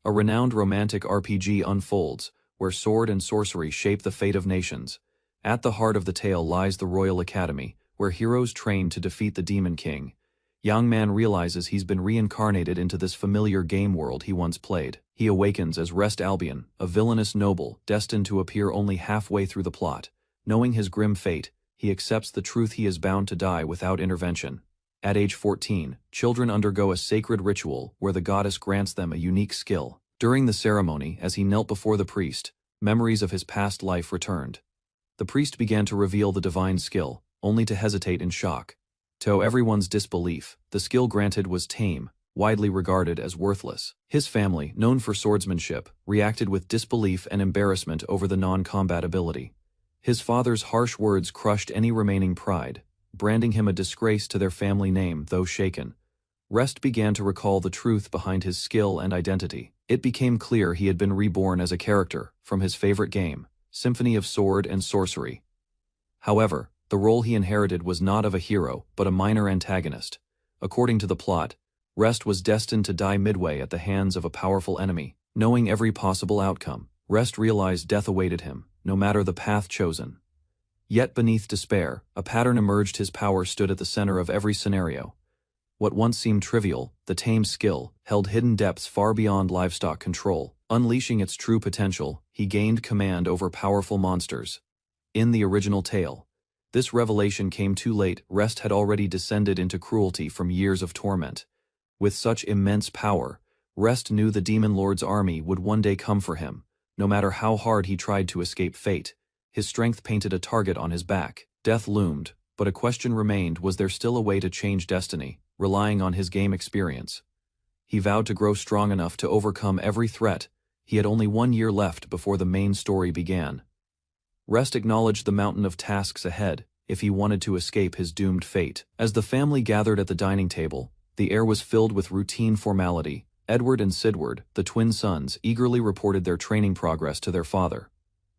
A renowned romantic RPG unfolds, where sword and sorcery shape the fate of nations. At the heart of the tale lies the Royal Academy, where heroes train to defeat the Demon King. Young man realizes he's been reincarnated into this familiar game world he once played. He awakens as Rest Albion, a villainous noble destined to appear only halfway through the plot. Knowing his grim fate, he accepts the truth he is bound to die without intervention. At age 14, children undergo a sacred ritual where the goddess grants them a unique skill. During the ceremony, as he knelt before the priest, memories of his past life returned. The priest began to reveal the divine skill, only to hesitate in shock. To everyone's disbelief, the skill granted was tame, widely regarded as worthless. His family, known for swordsmanship, reacted with disbelief and embarrassment over the non-combat ability. His father's harsh words crushed any remaining pride, branding him a disgrace to their family name, though shaken. Rest began to recall the truth behind his skill and identity. It became clear he had been reborn as a character from his favorite game, Symphony of Sword and Sorcery. However, the role he inherited was not of a hero, but a minor antagonist. According to the plot, Rest was destined to die midway at the hands of a powerful enemy. Knowing every possible outcome, Rest realized death awaited him, no matter the path chosen. Yet beneath despair, a pattern emerged. His power stood at the center of every scenario. What once seemed trivial, the tame skill, held hidden depths far beyond livestock control. Unleashing its true potential, he gained command over powerful monsters. In the original tale, this revelation came too late. Rest had already descended into cruelty from years of torment. With such immense power, Rest knew the Demon Lord's army would one day come for him, no matter how hard he tried to escape fate. His strength painted a target on his back. Death loomed, but a question remained: was there still a way to change destiny, relying on his game experience? He vowed to grow strong enough to overcome every threat. He had only 1 year left before the main story began. Rest acknowledged the mountain of tasks ahead, if he wanted to escape his doomed fate. As the family gathered at the dining table, the air was filled with routine formality. Edward and Sidward, the twin sons, eagerly reported their training progress to their father.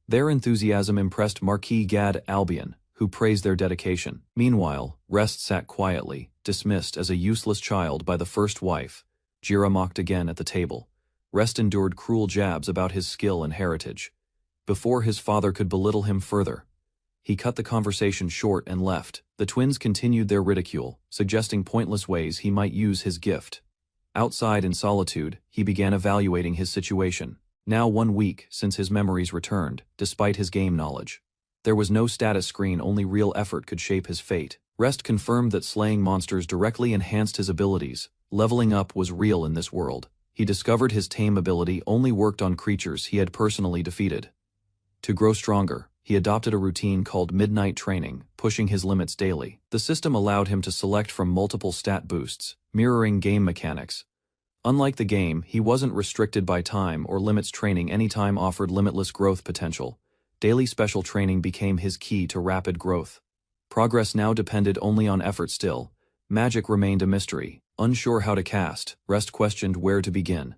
Their enthusiasm impressed Marquis Gad Albion, who praised their dedication. Meanwhile, Rest sat quietly, dismissed as a useless child by the first wife. Jira mocked again at the table. Rest endured cruel jabs about his skill and heritage. Before his father could belittle him further, he cut the conversation short and left. The twins continued their ridicule, suggesting pointless ways he might use his gift. Outside in solitude, he began evaluating his situation. Now 1 week since his memories returned, despite his game knowledge. There was no status screen, only real effort could shape his fate. Rest confirmed that slaying monsters directly enhanced his abilities. Leveling up was real in this world. He discovered his tame ability only worked on creatures he had personally defeated. To grow stronger, he adopted a routine called midnight training, pushing his limits daily. The system allowed him to select from multiple stat boosts, mirroring game mechanics. Unlike the game, he wasn't restricted by time or limits. Training anytime offered limitless growth potential. Daily special training became his key to rapid growth. Progress now depended only on effort. Still, magic remained a mystery. Unsure how to cast, Rest questioned where to begin.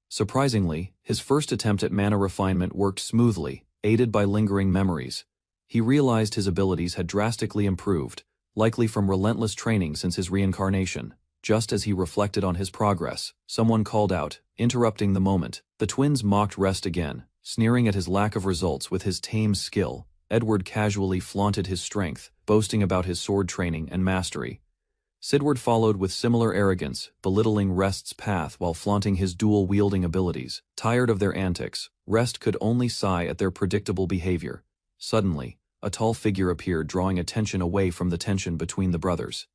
Surprisingly, his first attempt at mana refinement worked smoothly, aided by lingering memories. He realized his abilities had drastically improved, likely from relentless training since his reincarnation. Just as he reflected on his progress, someone called out, interrupting the moment. The twins mocked Rest again, sneering at his lack of results with his tame skill. Edward casually flaunted his strength, boasting about his sword training and mastery. Sidward followed with similar arrogance, belittling Rest's path while flaunting his dual-wielding abilities. Tired of their antics, Rest could only sigh at their predictable behavior. Suddenly, a tall figure appeared, drawing attention away from the tension between the brothers.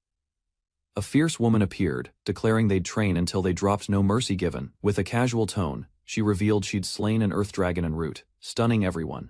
A fierce woman appeared, declaring they'd train until they dropped no mercy given. With a casual tone, she revealed she'd slain an earth dragon en route, stunning everyone.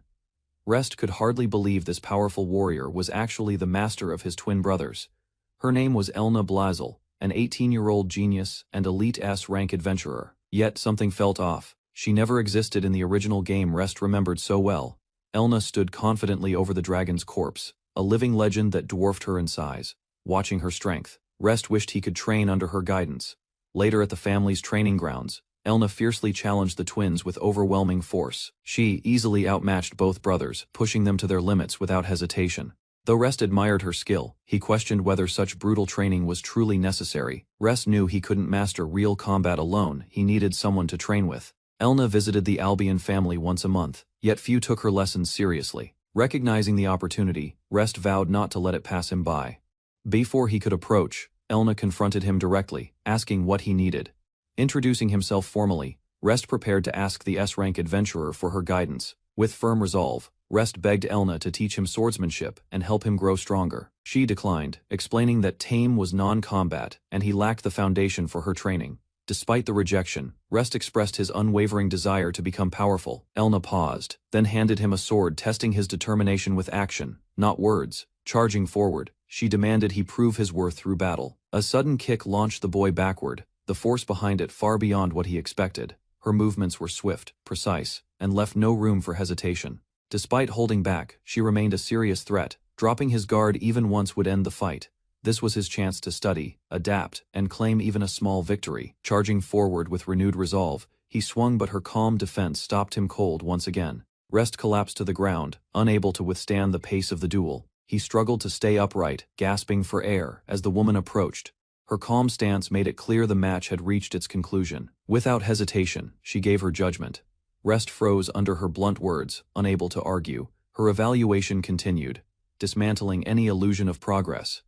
Rest could hardly believe this powerful warrior was actually the master of his twin brothers. Her name was Elna Blazel, an 18-year-old genius and elite S-rank adventurer. Yet something felt off. She never existed in the original game Rest remembered so well. Elna stood confidently over the dragon's corpse, a living legend that dwarfed her in size. Watching her strength, Rest wished he could train under her guidance. Later at the family's training grounds, Elna fiercely challenged the twins with overwhelming force. She easily outmatched both brothers, pushing them to their limits without hesitation. Though Rest admired her skill, he questioned whether such brutal training was truly necessary. Rest knew he couldn't master real combat alone. He needed someone to train with. Elna visited the Albion family once a month, yet few took her lessons seriously. Recognizing the opportunity, Rest vowed not to let it pass him by. Before he could approach, Elna confronted him directly, asking what he needed. Introducing himself formally, Rest prepared to ask the S-rank adventurer for her guidance. With firm resolve, Rest begged Elna to teach him swordsmanship and help him grow stronger. She declined, explaining that tame was non-combat and he lacked the foundation for her training. Despite the rejection, Rest expressed his unwavering desire to become powerful. Elna paused, then handed him a sword, testing his determination with action, not words. Charging forward, she demanded he prove his worth through battle. A sudden kick launched the boy backward, the force behind it far beyond what he expected. Her movements were swift, precise, and left no room for hesitation. Despite holding back, she remained a serious threat. Dropping his guard even once would end the fight. This was his chance to study, adapt, and claim even a small victory. Charging forward with renewed resolve, he swung, but her calm defense stopped him cold once again. Rest collapsed to the ground, unable to withstand the pace of the duel. He struggled to stay upright, gasping for air as the woman approached. Her calm stance made it clear the match had reached its conclusion. Without hesitation, she gave her judgment. Rest froze under her blunt words, unable to argue. Her evaluation continued, dismantling any illusion of progress.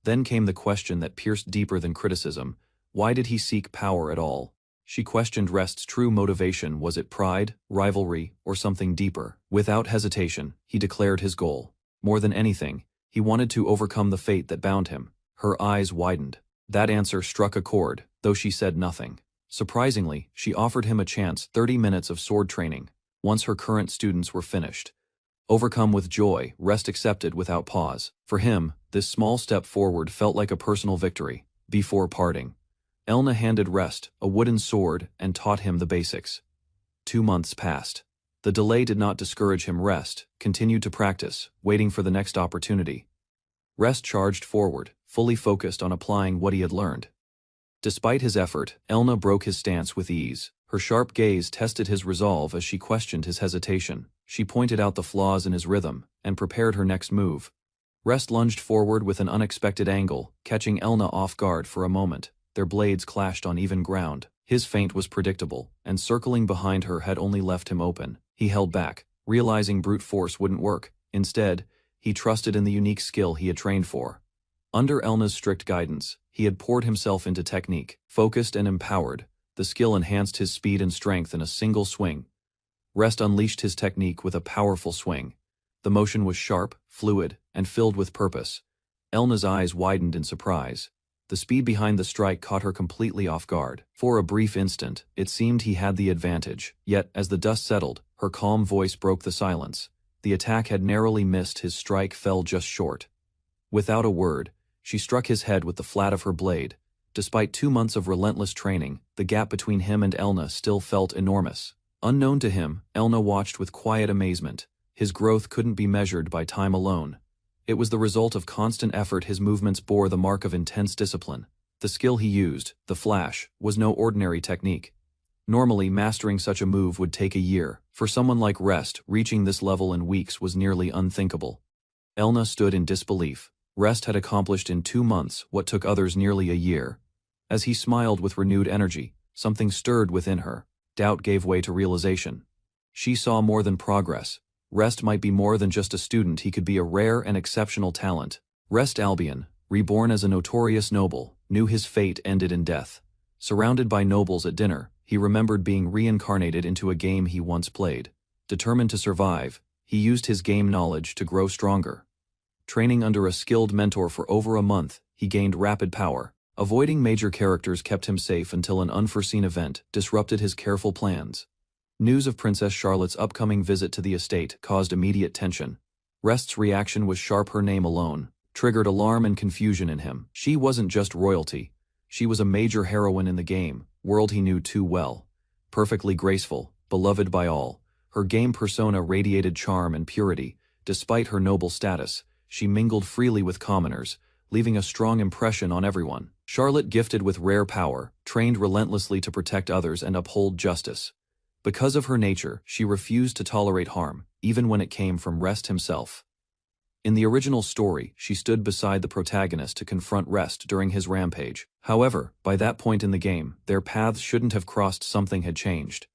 Then came the question that pierced deeper than criticism. Why did he seek power at all? She questioned Rest's true motivation. Was it pride, rivalry, or something deeper? Without hesitation, he declared his goal. More than anything, he wanted to overcome the fate that bound him. Her eyes widened. That answer struck a chord, though she said nothing. Surprisingly, she offered him a chance: 30 minutes of sword training, once her current students were finished. Overcome with joy, Rest accepted without pause. For him, this small step forward felt like a personal victory. Before parting, Elna handed Rest a wooden sword and taught him the basics. 2 months passed. The delay did not discourage him. Rest continued to practice, waiting for the next opportunity. Rest charged forward, fully focused on applying what he had learned. Despite his effort, Elna broke his stance with ease. Her sharp gaze tested his resolve as she questioned his hesitation. She pointed out the flaws in his rhythm and prepared her next move. Rest lunged forward with an unexpected angle, catching Elna off guard for a moment. Their blades clashed on even ground. His feint was predictable, and circling behind her had only left him open. He held back, realizing brute force wouldn't work. Instead, he trusted in the unique skill he had trained for. Under Elna's strict guidance, he had poured himself into technique. Focused and empowered, the skill enhanced his speed and strength in a single swing. Rest unleashed his technique with a powerful swing. The motion was sharp, fluid, and filled with purpose. Elna's eyes widened in surprise. The speed behind the strike caught her completely off guard. For a brief instant, it seemed he had the advantage. Yet, as the dust settled, her calm voice broke the silence. The attack had narrowly missed. His strike fell just short. Without a word, she struck his head with the flat of her blade. Despite 2 months of relentless training, the gap between him and Elna still felt enormous. Unknown to him, Elna watched with quiet amazement. His growth couldn't be measured by time alone. It was the result of constant effort. His movements bore the mark of intense discipline. The skill he used, the flash, was no ordinary technique. Normally, mastering such a move would take a year. For someone like Rest, reaching this level in weeks was nearly unthinkable. Elna stood in disbelief. Rest had accomplished in 2 months what took others nearly a year. As he smiled with renewed energy, something stirred within her. Doubt gave way to realization. She saw more than progress. Rest might be more than just a student. He could be a rare and exceptional talent. Rest Albion, reborn as a notorious noble, knew his fate ended in death. Surrounded by nobles at dinner, he remembered being reincarnated into a game he once played. Determined to survive, he used his game knowledge to grow stronger. Training under a skilled mentor for over a month, he gained rapid power. Avoiding major characters kept him safe until an unforeseen event disrupted his careful plans. News of Princess Charlotte's upcoming visit to the estate caused immediate tension. Rest's reaction was sharp. Her name alone triggered alarm and confusion in him. She wasn't just royalty. She was a major heroine in the game, world he knew too well. Perfectly graceful, beloved by all, her game persona radiated charm and purity. Despite her noble status, she mingled freely with commoners, leaving a strong impression on everyone. Charlotte, gifted with rare power, trained relentlessly to protect others and uphold justice. Because of her nature, she refused to tolerate harm, even when it came from Rest himself. In the original story, she stood beside the protagonist to confront Rest during his rampage. However, by that point in the game, their paths shouldn't have crossed. Something had changed.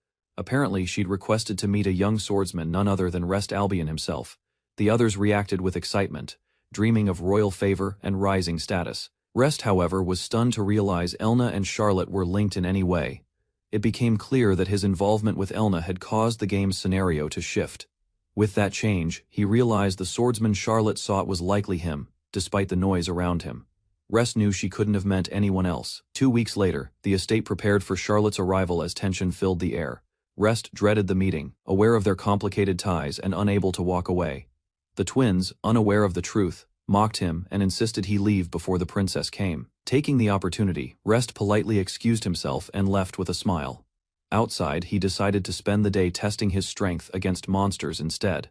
Apparently, she'd requested to meet a young swordsman none other than Rest Albion himself. The others reacted with excitement, dreaming of royal favor and rising status. Rest, however, was stunned to realize Elna and Charlotte were linked in any way. It became clear that his involvement with Elna had caused the game's scenario to shift. With that change, he realized the swordsman Charlotte sought was likely him, despite the noise around him. Rest knew she couldn't have meant anyone else. 2 weeks later, the estate prepared for Charlotte's arrival as tension filled the air. Rest dreaded the meeting, aware of their complicated ties and unable to walk away. The twins, unaware of the truth, mocked him and insisted he leave before the princess came. Taking the opportunity, Rest politely excused himself and left with a smile. Outside, he decided to spend the day testing his strength against monsters instead.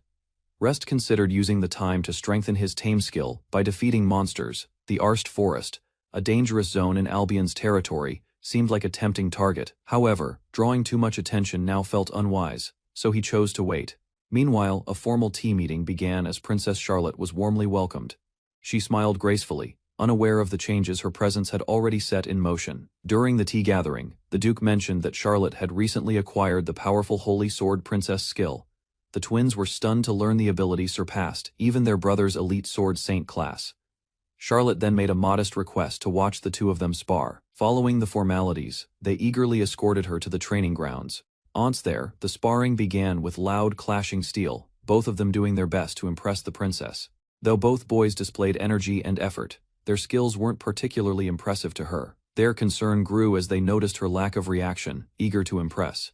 Rest considered using the time to strengthen his tame skill by defeating monsters. The Arst Forest, a dangerous zone in Albion's territory, seemed like a tempting target. However, drawing too much attention now felt unwise, so he chose to wait. Meanwhile, a formal tea meeting began as Princess Charlotte was warmly welcomed. She smiled gracefully, unaware of the changes her presence had already set in motion. During the tea gathering, the Duke mentioned that Charlotte had recently acquired the powerful Holy Sword Princess skill. The twins were stunned to learn the ability surpassed even their brother's elite sword saint class. Charlotte then made a modest request to watch the two of them spar. Following the formalities, they eagerly escorted her to the training grounds. Once there, the sparring began with loud clashing steel, both of them doing their best to impress the princess. Though both boys displayed energy and effort, their skills weren't particularly impressive to her. Their concern grew as they noticed her lack of reaction, eager to impress.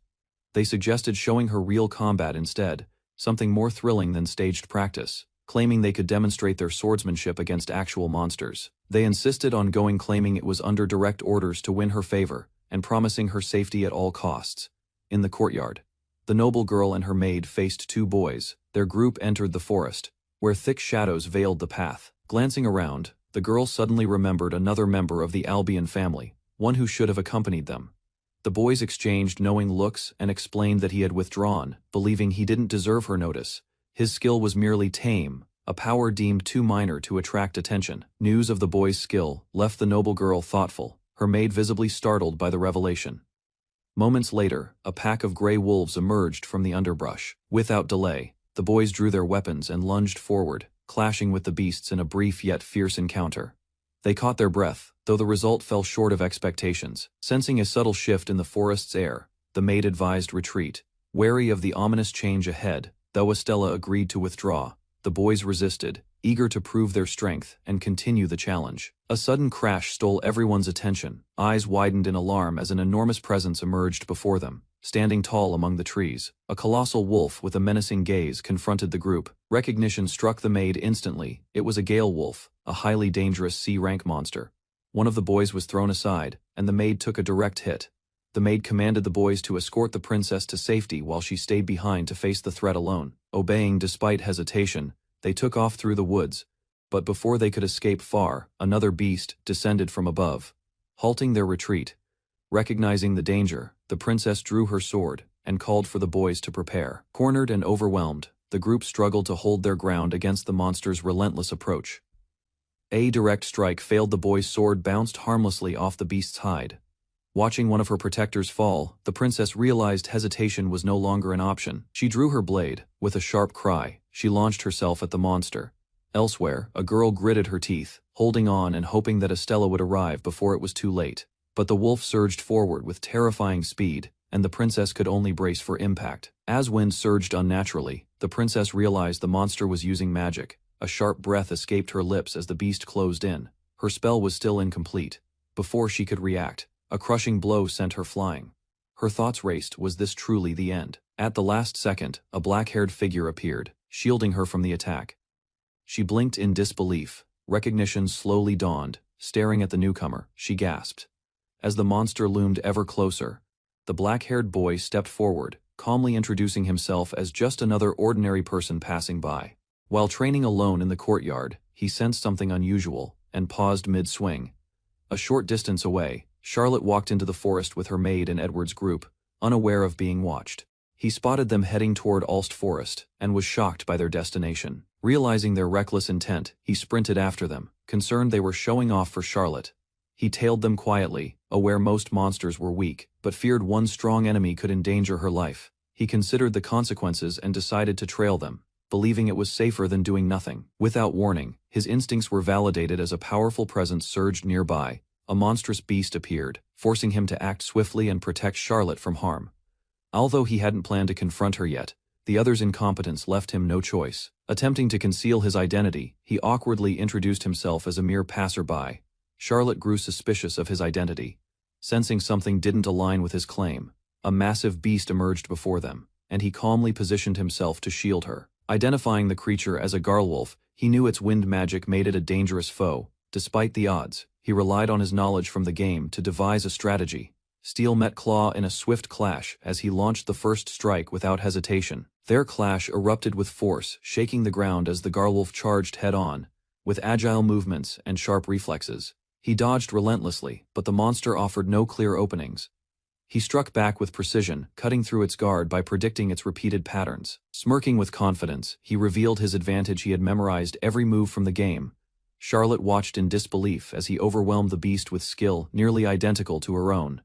They suggested showing her real combat instead, something more thrilling than staged practice, claiming they could demonstrate their swordsmanship against actual monsters. They insisted on going, claiming it was under direct orders to win her favor, and promising her safety at all costs. In the courtyard, the noble girl and her maid faced two boys. Their group entered the forest, where thick shadows veiled the path. Glancing around, the girl suddenly remembered another member of the Albion family, one who should have accompanied them. The boys exchanged knowing looks and explained that he had withdrawn, believing he didn't deserve her notice. His skill was merely tame, a power deemed too minor to attract attention. News of the boy's skill left the noble girl thoughtful, her maid visibly startled by the revelation. Moments later, a pack of gray wolves emerged from the underbrush. Without delay, the boys drew their weapons and lunged forward, clashing with the beasts in a brief yet fierce encounter. They caught their breath, though the result fell short of expectations. Sensing a subtle shift in the forest's air, the maid advised retreat. Wary of the ominous change ahead, though Estella agreed to withdraw, the boys resisted, eager to prove their strength and continue the challenge. A sudden crash stole everyone's attention. Eyes widened in alarm as an enormous presence emerged before them. Standing tall among the trees, a colossal wolf with a menacing gaze confronted the group. Recognition struck the maid instantly. It was a gale wolf, a highly dangerous C-rank monster. One of the boys was thrown aside, and the maid took a direct hit. The maid commanded the boys to escort the princess to safety while she stayed behind to face the threat alone. Obeying despite hesitation, they took off through the woods. But before they could escape far, another beast descended from above, halting their retreat. Recognizing the danger, the princess drew her sword and called for the boys to prepare. Cornered and overwhelmed, the group struggled to hold their ground against the monster's relentless approach. A direct strike failed. The boy's sword bounced harmlessly off the beast's hide. Watching one of her protectors fall, the princess realized hesitation was no longer an option. She drew her blade. With a sharp cry, she launched herself at the monster. Elsewhere, a girl gritted her teeth, holding on and hoping that Estella would arrive before it was too late. But the wolf surged forward with terrifying speed, and the princess could only brace for impact. As wind surged unnaturally, the princess realized the monster was using magic. A sharp breath escaped her lips as the beast closed in. Her spell was still incomplete. Before she could react, a crushing blow sent her flying. Her thoughts raced. Was this truly the end? At the last second, a black-haired figure appeared, shielding her from the attack. She blinked in disbelief. Recognition slowly dawned. Staring at the newcomer, she gasped. As the monster loomed ever closer, the black-haired boy stepped forward, calmly introducing himself as just another ordinary person passing by. While training alone in the courtyard, he sensed something unusual and paused mid-swing. A short distance away, Charlotte walked into the forest with her maid and Edward's group, unaware of being watched. He spotted them heading toward Alst Forest and was shocked by their destination. Realizing their reckless intent, he sprinted after them, concerned they were showing off for Charlotte. He tailed them quietly, aware most monsters were weak, but feared one strong enemy could endanger her life. He considered the consequences and decided to trail them, believing it was safer than doing nothing. Without warning, his instincts were validated as a powerful presence surged nearby. A monstrous beast appeared, forcing him to act swiftly and protect Charlotte from harm. Although he hadn't planned to confront her yet, the other's incompetence left him no choice. Attempting to conceal his identity, he awkwardly introduced himself as a mere passerby. Charlotte grew suspicious of his identity. Sensing something didn't align with his claim, a massive beast emerged before them, and he calmly positioned himself to shield her. Identifying the creature as a garlwolf, he knew its wind magic made it a dangerous foe. Despite the odds, he relied on his knowledge from the game to devise a strategy. Steel met claw in a swift clash as he launched the first strike without hesitation. Their clash erupted with force, shaking the ground as the garlwolf charged head-on. With agile movements and sharp reflexes, he dodged relentlessly, but the monster offered no clear openings. He struck back with precision, cutting through its guard by predicting its repeated patterns. Smirking with confidence, he revealed his advantage. He had memorized every move from the game. Charlotte watched in disbelief as he overwhelmed the beast with skill nearly identical to her own.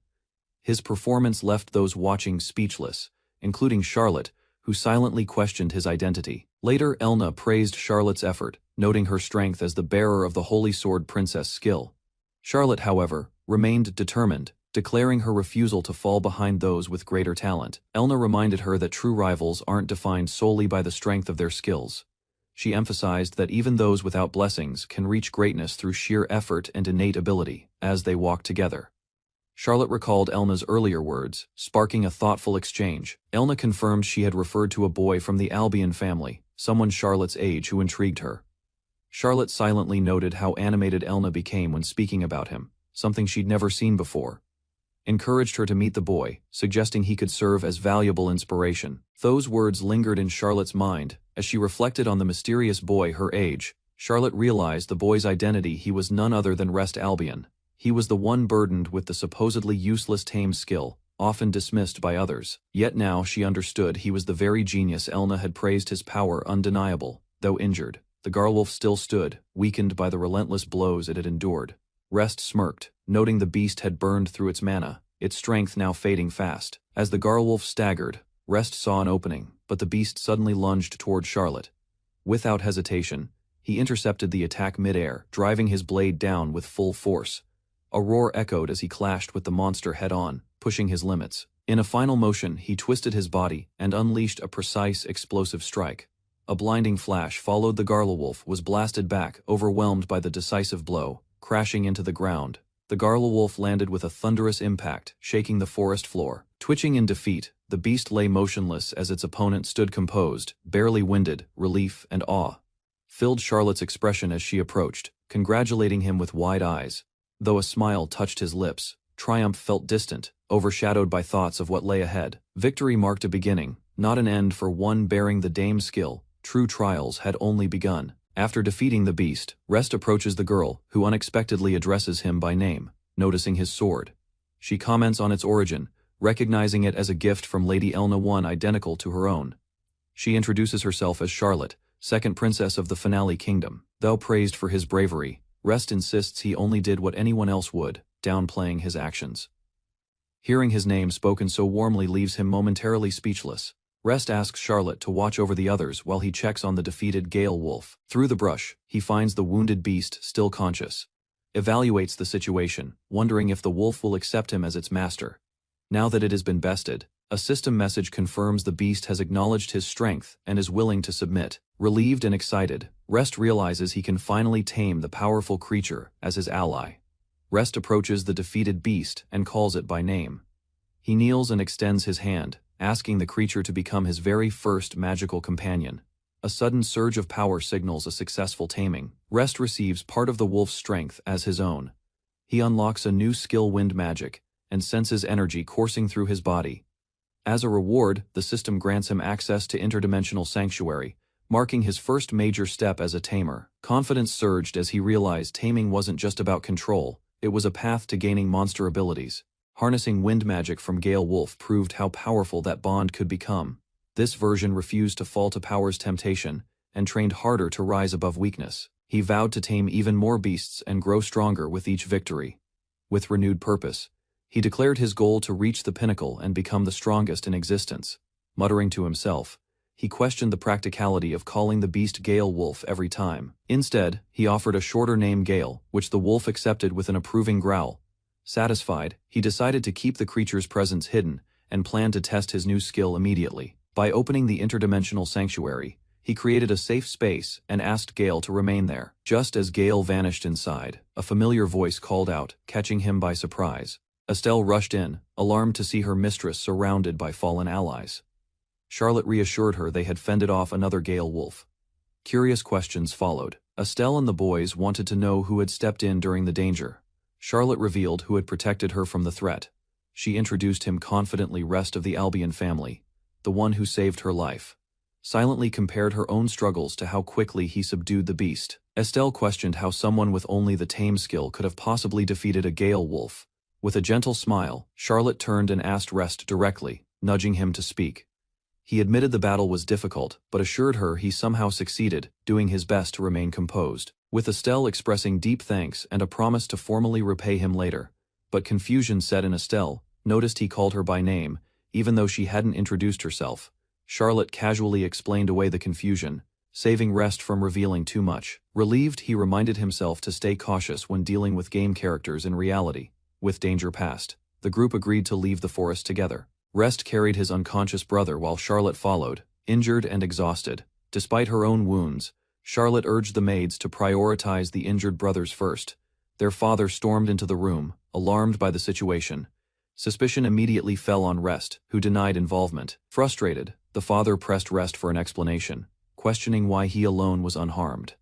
His performance left those watching speechless, including Charlotte, who silently questioned his identity. Later, Elna praised Charlotte's effort, noting her strength as the bearer of the Holy Sword Princess skill. Charlotte, however, remained determined, declaring her refusal to fall behind those with greater talent. Elna reminded her that true rivals aren't defined solely by the strength of their skills. She emphasized that even those without blessings can reach greatness through sheer effort and innate ability. As they walked together, Charlotte recalled Elna's earlier words, sparking a thoughtful exchange. Elna confirmed she had referred to a boy from the Albion family, someone Charlotte's age who intrigued her. Charlotte silently noted how animated Elna became when speaking about him, something she'd never seen before. Encouraged her to meet the boy, suggesting he could serve as valuable inspiration. Those words lingered in Charlotte's mind. As she reflected on the mysterious boy her age, Charlotte realized the boy's identity. He was none other than Rest Albion. He was the one burdened with the supposedly useless tame skill, often dismissed by others. Yet now she understood he was the very genius Elna had praised. His power undeniable. Though injured, the garlwolf still stood, weakened by the relentless blows it had endured. Rest smirked, noting the beast had burned through its mana, its strength now fading fast. As the garlwolf staggered, Rest saw an opening, but the beast suddenly lunged toward Charlotte. Without hesitation, he intercepted the attack mid-air, driving his blade down with full force. A roar echoed as he clashed with the monster head-on, pushing his limits. In a final motion, he twisted his body and unleashed a precise, explosive strike. A blinding flash followed. The garlwolf was blasted back, overwhelmed by the decisive blow, crashing into the ground. The garlwolf landed with a thunderous impact, shaking the forest floor. Twitching in defeat, the beast lay motionless as its opponent stood composed, barely winded. Relief and awe filled Charlotte's expression as she approached, congratulating him with wide eyes. Though a smile touched his lips, triumph felt distant, overshadowed by thoughts of what lay ahead. Victory marked a beginning, not an end for one bearing the dame's skill. True trials had only begun. After defeating the beast, Rest approaches the girl, who unexpectedly addresses him by name. Noticing his sword, she comments on its origin, recognizing it as a gift from Lady Elna, one identical to her own. She introduces herself as Charlotte, second princess of the Finale Kingdom. Though praised for his bravery, Rest insists he only did what anyone else would, downplaying his actions. Hearing his name spoken so warmly leaves him momentarily speechless. Rest asks Charlotte to watch over the others while he checks on the defeated Gale Wolf. Through the brush, he finds the wounded beast still conscious. Evaluates the situation, wondering if the wolf will accept him as its master. Now that it has been bested, a system message confirms the beast has acknowledged his strength and is willing to submit. Relieved and excited, Rest realizes he can finally tame the powerful creature as his ally. Rest approaches the defeated beast and calls it by name. He kneels and extends his hand, asking the creature to become his very first magical companion. A sudden surge of power signals a successful taming. Rest receives part of the wolf's strength as his own. He unlocks a new skill, wind magic, and senses energy coursing through his body. As a reward, the system grants him access to interdimensional sanctuary, marking his first major step as a tamer. Confidence surged as he realized taming wasn't just about control, it was a path to gaining monster abilities. Harnessing wind magic from Gale Wolf proved how powerful that bond could become. This version refused to fall to power's temptation, and trained harder to rise above weakness. He vowed to tame even more beasts and grow stronger with each victory. With renewed purpose, he declared his goal to reach the pinnacle and become the strongest in existence. Muttering to himself, he questioned the practicality of calling the beast Gale Wolf every time. Instead, he offered a shorter name Gale, which the wolf accepted with an approving growl. Satisfied, he decided to keep the creature's presence hidden and planned to test his new skill immediately. By opening the interdimensional sanctuary, he created a safe space and asked Gale to remain there. Just as Gale vanished inside, a familiar voice called out, catching him by surprise. Estelle rushed in, alarmed to see her mistress surrounded by fallen allies. Charlotte reassured her they had fended off another Gale wolf. Curious questions followed. Estelle and the boys wanted to know who had stepped in during the danger. Charlotte revealed who had protected her from the threat. She introduced him confidently rest of the Albion family, the one who saved her life. Silently compared her own struggles to how quickly he subdued the beast. Estelle questioned how someone with only the tame skill could have possibly defeated a Gale wolf. With a gentle smile, Charlotte turned and asked Rest directly, nudging him to speak. He admitted the battle was difficult, but assured her he somehow succeeded, doing his best to remain composed. With Estelle expressing deep thanks and a promise to formally repay him later. But confusion set in. Estelle noticed he called her by name, even though she hadn't introduced herself. Charlotte casually explained away the confusion, saving Rest from revealing too much. Relieved, he reminded himself to stay cautious when dealing with game characters in reality. With danger past, the group agreed to leave the forest together. Rest carried his unconscious brother while Charlotte followed, injured and exhausted. Despite her own wounds, Charlotte urged the maids to prioritize the injured brothers first. Their father stormed into the room, alarmed by the situation. Suspicion immediately fell on Rest, who denied involvement. Frustrated, the father pressed Rest for an explanation, questioning why he alone was unharmed.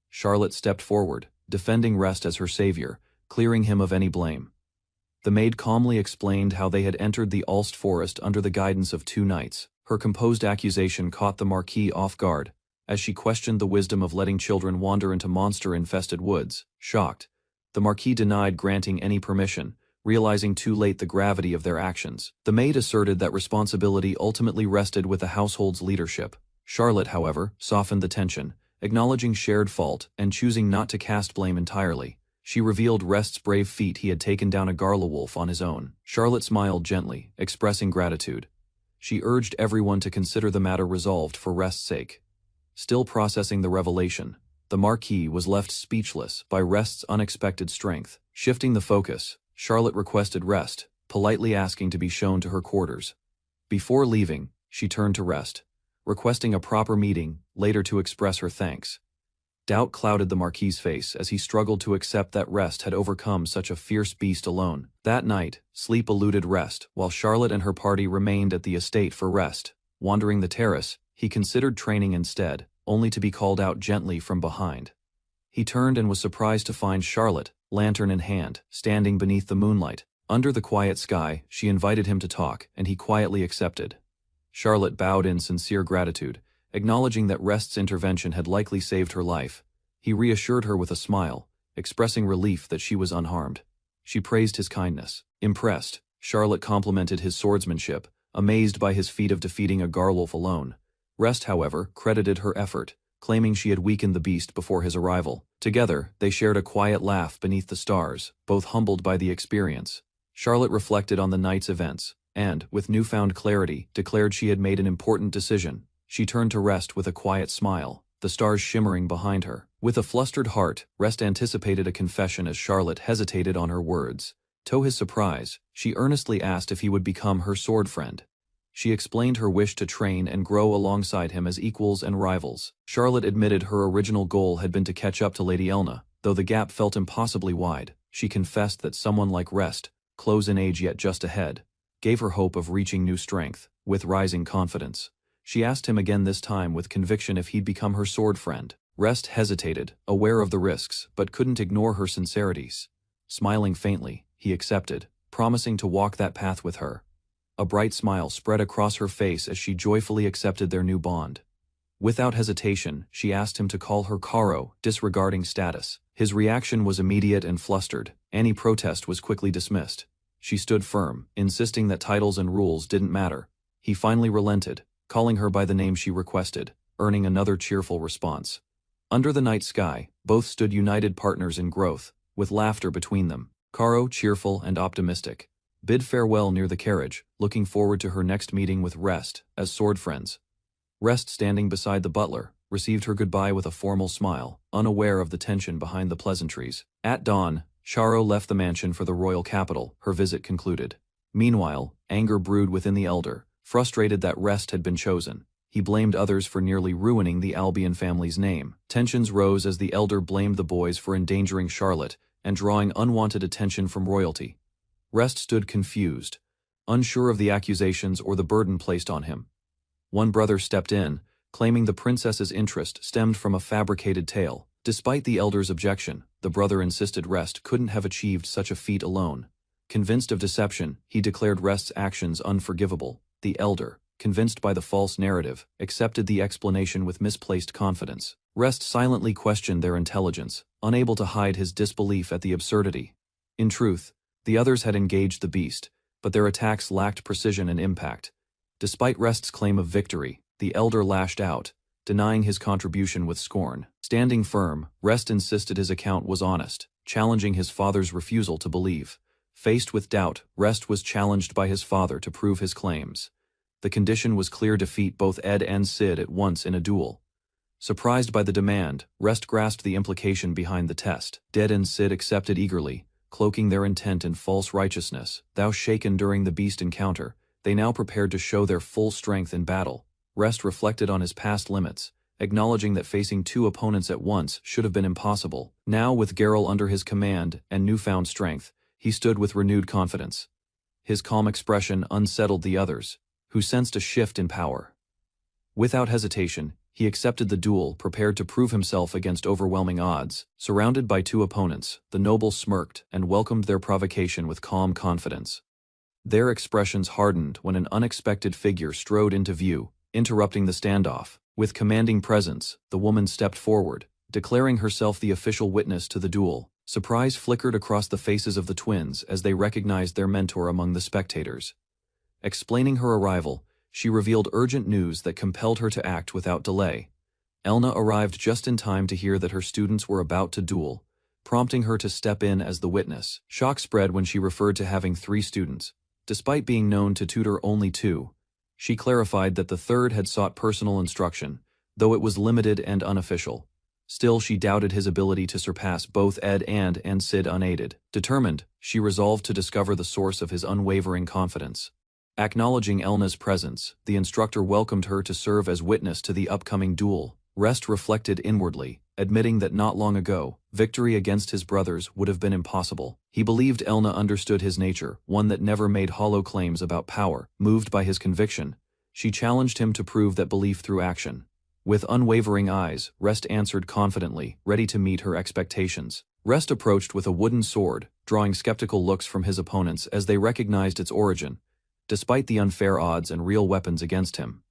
Charlotte stepped forward, defending Rest as her savior, clearing him of any blame. The maid calmly explained how they had entered the Ulst forest under the guidance of two knights. Her composed accusation caught the Marquis off guard, as she questioned the wisdom of letting children wander into monster-infested woods. Shocked, the Marquis denied granting any permission, realizing too late the gravity of their actions. The maid asserted that responsibility ultimately rested with the household's leadership. Charlotte, however, softened the tension, acknowledging shared fault and choosing not to cast blame entirely. She revealed Rest's brave feat. He had taken down a Garla wolf on his own. Charlotte smiled gently, expressing gratitude. She urged everyone to consider the matter resolved for Rest's sake. Still processing the revelation, the Marquis was left speechless by Rest's unexpected strength. Shifting the focus, Charlotte requested Rest, politely asking to be shown to her quarters. Before leaving, she turned to Rest, requesting a proper meeting, later to express her thanks. Doubt clouded the Marquis's face as he struggled to accept that Rest had overcome such a fierce beast alone. That night, sleep eluded Rest, while Charlotte and her party remained at the estate for rest. Wandering the terrace, he considered training instead, only to be called out gently from behind. He turned and was surprised to find Charlotte, lantern in hand, standing beneath the moonlight. Under the quiet sky, she invited him to talk, and he quietly accepted. Charlotte bowed in sincere gratitude, acknowledging that Rest's intervention had likely saved her life. He reassured her with a smile, expressing relief that she was unharmed. She praised his kindness. Impressed, Charlotte complimented his swordsmanship, amazed by his feat of defeating a Garwolf alone. Rest, however, credited her effort, claiming she had weakened the beast before his arrival. Together, they shared a quiet laugh beneath the stars, both humbled by the experience. Charlotte reflected on the night's events, and, with newfound clarity, declared she had made an important decision. She turned to Rest with a quiet smile, the stars shimmering behind her. With a flustered heart, Rest anticipated a confession as Charlotte hesitated on her words. To his surprise, she earnestly asked if he would become her sword friend. She explained her wish to train and grow alongside him as equals and rivals. Charlotte admitted her original goal had been to catch up to Lady Elna, though the gap felt impossibly wide. She confessed that someone like Rest, close in age yet just ahead, gave her hope of reaching new strength, with rising confidence. She asked him again this time with conviction if he'd become her sword friend. Rest hesitated, aware of the risks, but couldn't ignore her sincerities. Smiling faintly, he accepted, promising to walk that path with her. A bright smile spread across her face as she joyfully accepted their new bond. Without hesitation, she asked him to call her Karo, disregarding status. His reaction was immediate and flustered. Any protest was quickly dismissed. She stood firm, insisting that titles and rules didn't matter. He finally relented, calling her by the name she requested, earning another cheerful response. Under the night sky, both stood united partners in growth, with laughter between them. Karo, cheerful and optimistic, bid farewell near the carriage, looking forward to her next meeting with Rest as sword friends. Rest, standing beside the butler, received her goodbye with a formal smile, unaware of the tension behind the pleasantries. At dawn, Charo left the mansion for the royal capital, her visit concluded. Meanwhile, anger brewed within the elder, frustrated that Rest had been chosen. He blamed others for nearly ruining the Albion family's name. Tensions rose as the elder blamed the boys for endangering Charlotte and drawing unwanted attention from royalty. Rest stood confused, unsure of the accusations or the burden placed on him. One brother stepped in, claiming the princess's interest stemmed from a fabricated tale. Despite the elder's objection, the brother insisted Rest couldn't have achieved such a feat alone. Convinced of deception, he declared Rest's actions unforgivable. The elder, convinced by the false narrative, accepted the explanation with misplaced confidence. Rest silently questioned their intelligence, unable to hide his disbelief at the absurdity. In truth, the others had engaged the beast, but their attacks lacked precision and impact. Despite Rest's claim of victory, the elder lashed out, denying his contribution with scorn. Standing firm, Rest insisted his account was honest, challenging his father's refusal to believe. Faced with doubt, Rest was challenged by his father to prove his claims. The condition was clear: defeat both Ed and Sid at once in a duel. Surprised by the demand, Rest grasped the implication behind the test. Ed and Sid accepted eagerly, cloaking their intent in false righteousness. Thou shaken during the beast encounter, they now prepared to show their full strength in battle. Rest reflected on his past limits, acknowledging that facing two opponents at once should have been impossible. Now, with Geralt under his command and newfound strength, he stood with renewed confidence. His calm expression unsettled the others, who sensed a shift in power. Without hesitation, he accepted the duel, prepared to prove himself against overwhelming odds. Surrounded by two opponents, the noble smirked and welcomed their provocation with calm confidence. Their expressions hardened when an unexpected figure strode into view, interrupting the standoff. With commanding presence, the woman stepped forward, declaring herself the official witness to the duel. Surprise flickered across the faces of the twins as they recognized their mentor among the spectators. Explaining her arrival, she revealed urgent news that compelled her to act without delay. Elna arrived just in time to hear that her students were about to duel, prompting her to step in as the witness. Shock spread when she referred to having 3 students. Despite being known to tutor only 2, she clarified that the third had sought personal instruction, though it was limited and unofficial. Still, she doubted his ability to surpass both Ed and Sid unaided. Determined, she resolved to discover the source of his unwavering confidence. Acknowledging Elna's presence, the instructor welcomed her to serve as witness to the upcoming duel. Rest reflected inwardly, admitting that not long ago, victory against his brothers would have been impossible. He believed Elna understood his nature, one that never made hollow claims about power. Moved by his conviction, she challenged him to prove that belief through action. With unwavering eyes, Rest answered confidently, ready to meet her expectations. Rest approached with a wooden sword, drawing skeptical looks from his opponents as they recognized its origin, despite the unfair odds and real weapons against him.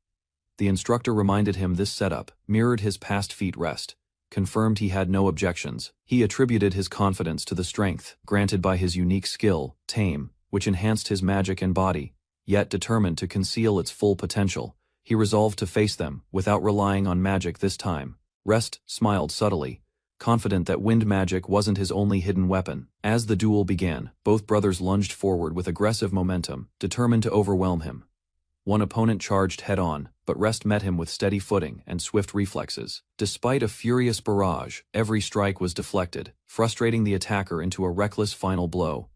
The instructor reminded him this setup mirrored his past feat. Rest confirmed he had no objections. He attributed his confidence to the strength granted by his unique skill, Tame, which enhanced his magic and body. Yet determined to conceal its full potential, he resolved to face them without relying on magic this time. Rest smiled subtly, confident that wind magic wasn't his only hidden weapon. As the duel began, both brothers lunged forward with aggressive momentum, determined to overwhelm him. One opponent charged head-on, but Rest met him with steady footing and swift reflexes. Despite a furious barrage, every strike was deflected, frustrating the attacker into a reckless final blow.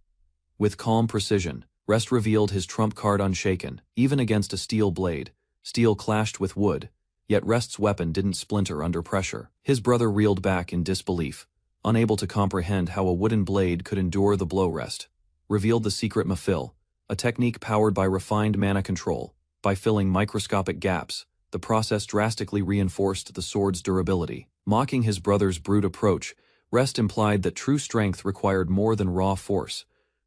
With calm precision, Rest revealed his trump card unshaken, even against a steel blade. Steel clashed with wood, yet Rest's weapon didn't splinter under pressure. His brother reeled back in disbelief, unable to comprehend how a wooden blade could endure the blow. Rest revealed the secret Mafill, a technique powered by refined mana control. By filling microscopic gaps, the process drastically reinforced the sword's durability. Mocking his brother's brute approach, Rest implied that true strength required more than raw force.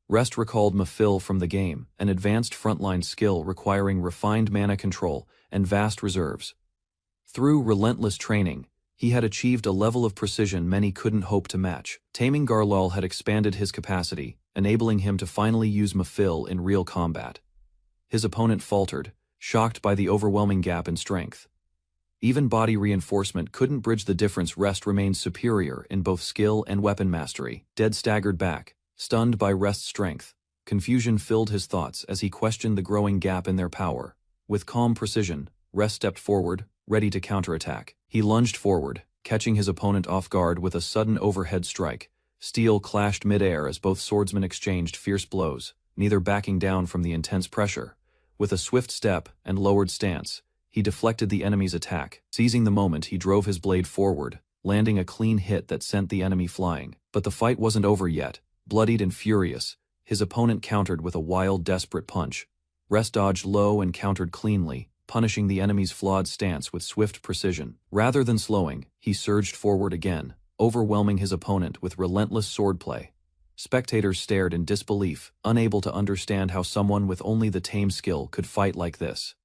Rest recalled Mafill from the game, an advanced frontline skill requiring refined mana control and vast reserves. Through relentless training, he had achieved a level of precision many couldn't hope to match. Taming Garlal had expanded his capacity, enabling him to finally use Mafill in real combat. His opponent faltered, shocked by the overwhelming gap in strength. Even body reinforcement couldn't bridge the difference. Rest remained superior in both skill and weapon mastery. Dead staggered back, Stunned by Rest's strength, confusion filled his thoughts as he questioned the growing gap in their power. With calm precision, Rest stepped forward, ready to counterattack. He lunged forward, catching his opponent off guard with a sudden overhead strike. Steel clashed mid-air as both swordsmen exchanged fierce blows, neither backing down from the intense pressure. With a swift step and lowered stance, he deflected the enemy's attack. Seizing the moment, he drove his blade forward, landing a clean hit that sent the enemy flying. But the fight wasn't over yet. Bloodied and furious, his opponent countered with a wild, desperate punch. Rest dodged low and countered cleanly, punishing the enemy's flawed stance with swift precision. Rather than slowing, he surged forward again, overwhelming his opponent with relentless swordplay. Spectators stared in disbelief, unable to understand how someone with only the tame skill could fight like this.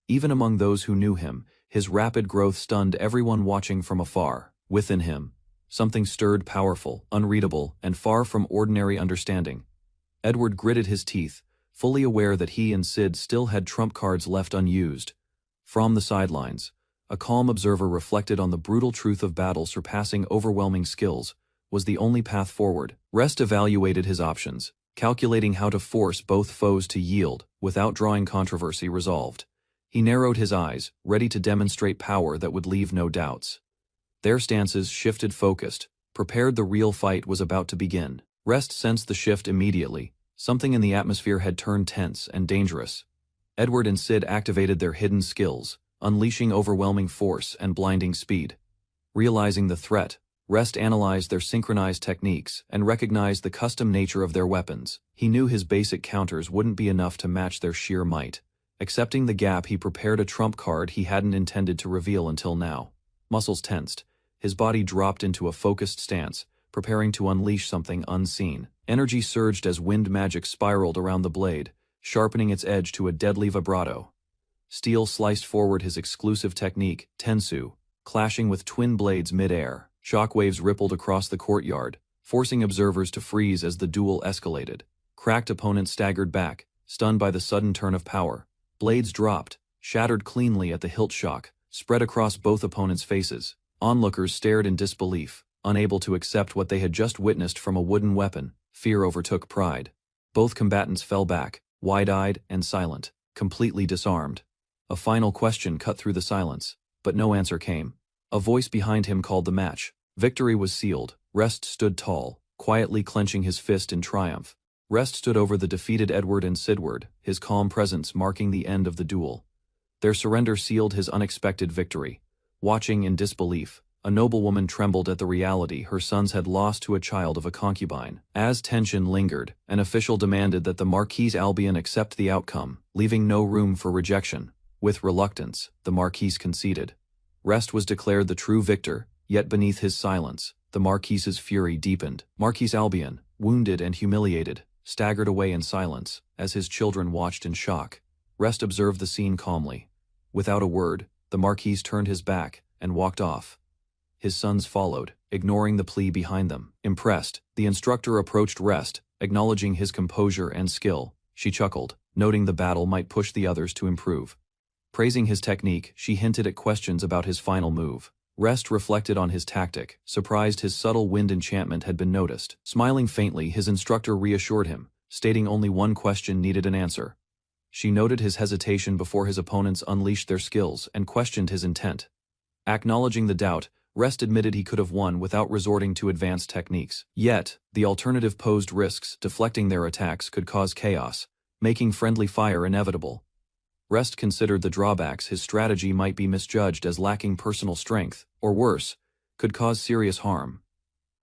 Even among those who knew him, his rapid growth stunned everyone watching from afar. Within him, something stirred, powerful, unreadable, and far from ordinary understanding. Edward gritted his teeth, fully aware that he and Sid still had trump cards left unused. From the sidelines, a calm observer reflected on the brutal truth of battle. Surpassing overwhelming skills was the only path forward. Rest evaluated his options, calculating how to force both foes to yield without drawing controversy. Resolved, he narrowed his eyes, ready to demonstrate power that would leave no doubts. Their stances shifted, focused, prepared. The real fight was about to begin. Rest sensed the shift immediately. Something in the atmosphere had turned tense and dangerous. Edward and Sid activated their hidden skills, unleashing overwhelming force and blinding speed. Realizing the threat, Rest analyzed their synchronized techniques and recognized the custom nature of their weapons. He knew his basic counters wouldn't be enough to match their sheer might. Accepting the gap, he prepared a trump card he hadn't intended to reveal until now. Muscles tensed, his body dropped into a focused stance, preparing to unleash something unseen. Energy surged as wind magic spiraled around the blade, sharpening its edge to a deadly vibrato. Steel sliced forward, his exclusive technique, Tensu, clashing with twin blades mid-air. Shockwaves rippled across the courtyard, forcing observers to freeze as the duel escalated. Cracked opponents staggered back, stunned by the sudden turn of power. Blades dropped, shattered cleanly at the hilt shock, spread across both opponents' faces. Onlookers stared in disbelief, unable to accept what they had just witnessed from a wooden weapon. Fear overtook pride. Both combatants fell back, wide-eyed and silent, completely disarmed. A final question cut through the silence, but no answer came. A voice behind him called the match. Victory was sealed. Rest stood tall, quietly clenching his fist in triumph. Rest stood over the defeated Edward and Sidward, his calm presence marking the end of the duel. Their surrender sealed his unexpected victory. Watching in disbelief, a noblewoman trembled at the reality her sons had lost to a child of a concubine. As tension lingered, an official demanded that the Marquise Albion accept the outcome, leaving no room for rejection. With reluctance, the Marquise conceded. Rest was declared the true victor, yet beneath his silence, the Marquise's fury deepened. Marquise Albion, wounded and humiliated, staggered away in silence, as his children watched in shock. Rest observed the scene calmly. Without a word, the Marquise turned his back and walked off. His sons followed, ignoring the plea behind them. Impressed, the instructor approached Rest, acknowledging his composure and skill. She chuckled, noting the battle might push the others to improve. Praising his technique, she hinted at questions about his final move. Rest reflected on his tactic, surprised his subtle wind enchantment had been noticed. Smiling faintly, his instructor reassured him, stating only one question needed an answer. She noted his hesitation before his opponents unleashed their skills and questioned his intent. Acknowledging the doubt, Rest admitted he could have won without resorting to advanced techniques. Yet, the alternative posed risks. Deflecting their attacks could cause chaos, making friendly fire inevitable. Rest considered the drawbacks. His strategy might be misjudged as lacking personal strength, or worse, could cause serious harm.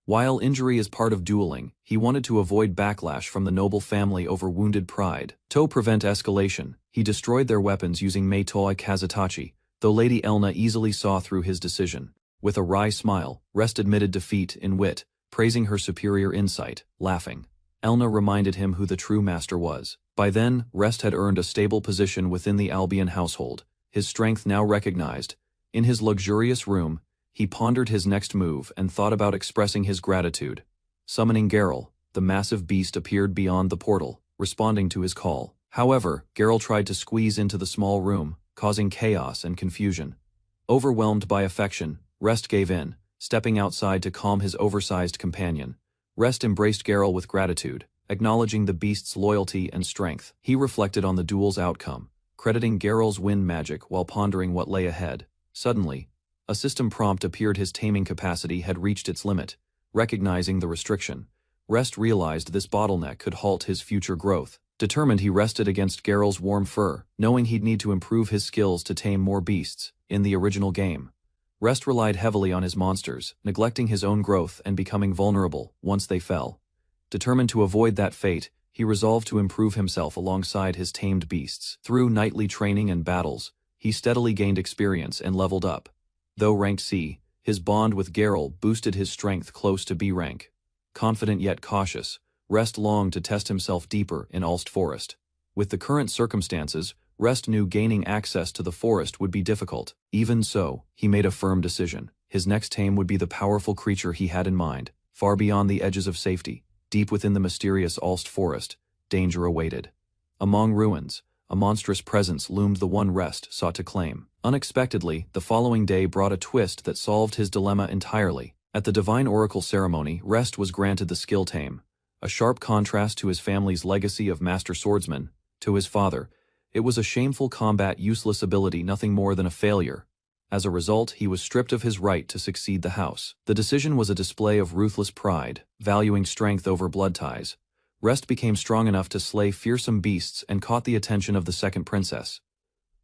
While injury is part of dueling, he wanted to avoid backlash from the noble family over wounded pride. To prevent escalation, he destroyed their weapons using Meitoi Kazutachi, though Lady Elna easily saw through his decision. With a wry smile, Rest admitted defeat in wit, praising her superior insight. Laughing, Elna reminded him who the true master was. By then, Rest had earned a stable position within the Albion household, his strength now recognized. In his luxurious room, he pondered his next move and thought about expressing his gratitude. Summoning Geralt, the massive beast appeared beyond the portal, responding to his call. However, Geralt tried to squeeze into the small room, causing chaos and confusion. Overwhelmed by affection, Rest gave in, stepping outside to calm his oversized companion. Rest embraced Geralt with gratitude, acknowledging the beast's loyalty and strength. He reflected on the duel's outcome, crediting Geralt's wind magic while pondering what lay ahead. Suddenly, a system prompt appeared. His taming capacity had reached its limit. Recognizing the restriction, Rest realized this bottleneck could halt his future growth. Determined, he rested against Geralt's warm fur, knowing he'd need to improve his skills to tame more beasts. In the original game, Rest relied heavily on his monsters, neglecting his own growth and becoming vulnerable once they fell. Determined to avoid that fate, he resolved to improve himself alongside his tamed beasts. Through nightly training and battles, he steadily gained experience and leveled up. Though ranked C, his bond with Geralt boosted his strength close to B rank. Confident yet cautious, Rest longed to test himself deeper in Ulst Forest. With the current circumstances, Rest knew gaining access to the forest would be difficult. Even so, he made a firm decision. His next tame would be the powerful creature he had in mind. Far beyond the edges of safety, deep within the mysterious Ulst Forest, danger awaited. Among ruins, a monstrous presence loomed, the one Rest sought to claim. Unexpectedly, the following day brought a twist that solved his dilemma entirely. At the Divine Oracle ceremony, Rest was granted the skill Tame. A sharp contrast to his family's legacy of Master Swordsman. To his father, it was a shameful combat, useless ability, nothing more than a failure. As a result, he was stripped of his right to succeed the house. The decision was a display of ruthless pride, valuing strength over blood ties. Rest became strong enough to slay fearsome beasts and caught the attention of the second princess.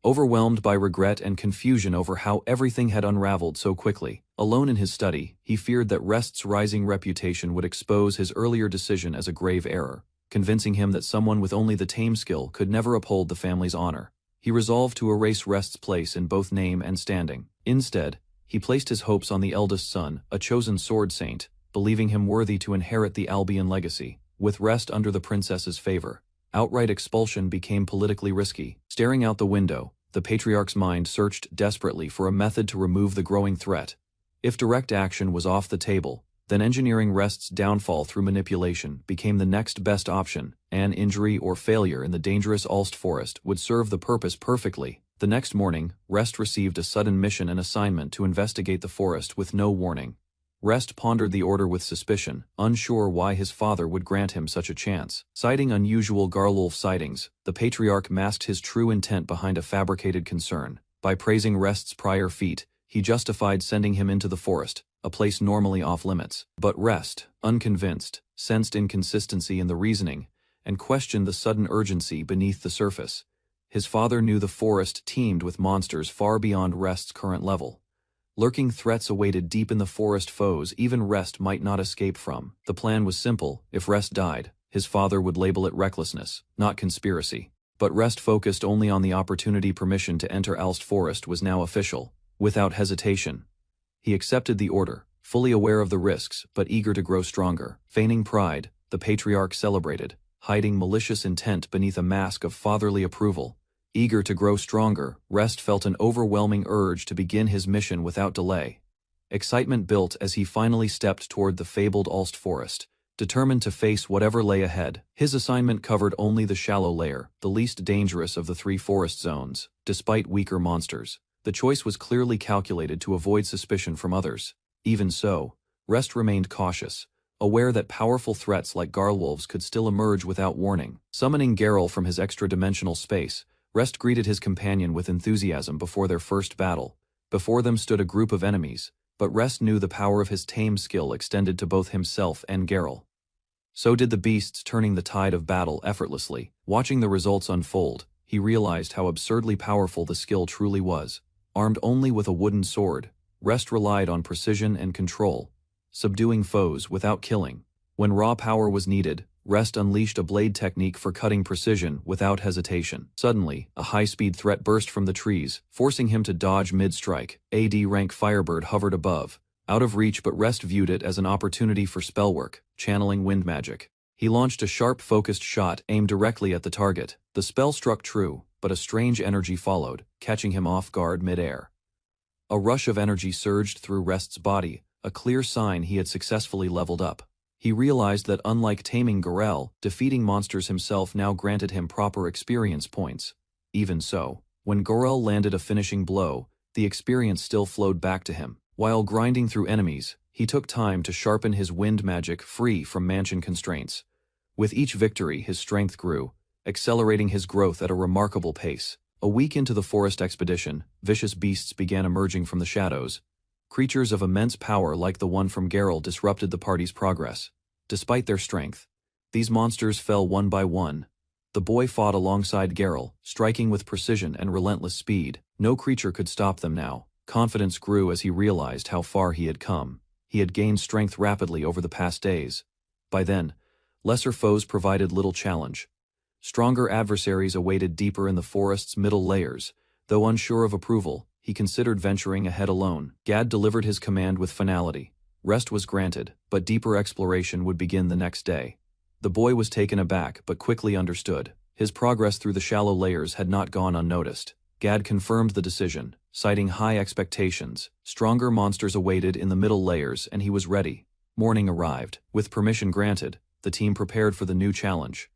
Overwhelmed by regret and confusion over how everything had unraveled so quickly, alone in his study, he feared that Rest's rising reputation would expose his earlier decision as a grave error, convincing him that someone with only the tame skill could never uphold the family's honor. He resolved to erase Rest's place in both name and standing. Instead, he placed his hopes on the eldest son, a chosen sword saint, believing him worthy to inherit the Albion legacy. With Rest under the princess's favor, outright expulsion became politically risky. Staring out the window, the patriarch's mind searched desperately for a method to remove the growing threat. If direct action was off the table, then engineering Rest's downfall through manipulation became the next best option. An injury or failure in the dangerous Ulst Forest would serve the purpose perfectly. The next morning, Rest received a sudden mission and assignment to investigate the forest with no warning. Rest pondered the order with suspicion, unsure why his father would grant him such a chance. Citing unusual Garlulf sightings, the patriarch masked his true intent behind a fabricated concern. By praising Rest's prior feat, he justified sending him into the forest, a place normally off-limits. But Rest, unconvinced, sensed inconsistency in the reasoning, and questioned the sudden urgency beneath the surface. His father knew the forest teemed with monsters far beyond Rest's current level. Lurking threats awaited deep in the forest, foes even Rest might not escape from. The plan was simple: if Rest died, his father would label it recklessness, not conspiracy. But Rest focused only on the opportunity. Permission to enter Ulst Forest was now official. Without hesitation, he accepted the order, fully aware of the risks but eager to grow stronger. Feigning pride, the patriarch celebrated, hiding malicious intent beneath a mask of fatherly approval. Eager to grow stronger, Rest felt an overwhelming urge to begin his mission without delay. Excitement built as he finally stepped toward the fabled Ulst Forest, determined to face whatever lay ahead. His assignment covered only the shallow layer, the least dangerous of the three forest zones. Despite weaker monsters, the choice was clearly calculated to avoid suspicion from others. Even so, Rest remained cautious, aware that powerful threats like Garlwolves could still emerge without warning. Summoning Geralt from his extra-dimensional space, Rest greeted his companion with enthusiasm before their first battle. Before them stood a group of enemies, but Rest knew the power of his tame skill extended to both himself and Geralt. So did the beasts, turning the tide of battle effortlessly. Watching the results unfold, he realized how absurdly powerful the skill truly was. Armed only with a wooden sword, Rest relied on precision and control, subduing foes without killing. When raw power was needed, Rest unleashed a blade technique for cutting precision without hesitation. Suddenly, a high-speed threat burst from the trees, forcing him to dodge mid-strike. AD-rank Firebird hovered above, out of reach, but Rest viewed it as an opportunity for spellwork, channeling wind magic. He launched a sharp, focused shot aimed directly at the target. The spell struck true, but a strange energy followed, catching him off guard mid-air. A rush of energy surged through Rest's body, a clear sign he had successfully leveled up. He realized that unlike taming Garel, defeating monsters himself now granted him proper experience points. Even so, when Garel landed a finishing blow, the experience still flowed back to him. While grinding through enemies, he took time to sharpen his wind magic free from mansion constraints. With each victory, his strength grew, accelerating his growth at a remarkable pace. A week into the forest expedition, vicious beasts began emerging from the shadows. Creatures of immense power like the one from Geralt disrupted the party's progress. Despite their strength, these monsters fell one by one. The boy fought alongside Geralt, striking with precision and relentless speed. No creature could stop them now. Confidence grew as he realized how far he had come. He had gained strength rapidly over the past days. By then, lesser foes provided little challenge. Stronger adversaries awaited deeper in the forest's middle layers. Though unsure of approval, he considered venturing ahead alone. Gad delivered his command with finality. Rest was granted, but deeper exploration would begin the next day. The boy was taken aback but quickly understood. His progress through the shallow layers had not gone unnoticed. Gad confirmed the decision, citing high expectations. Stronger monsters awaited in the middle layers and he was ready. Morning arrived. With permission granted, the team prepared for the new challenge.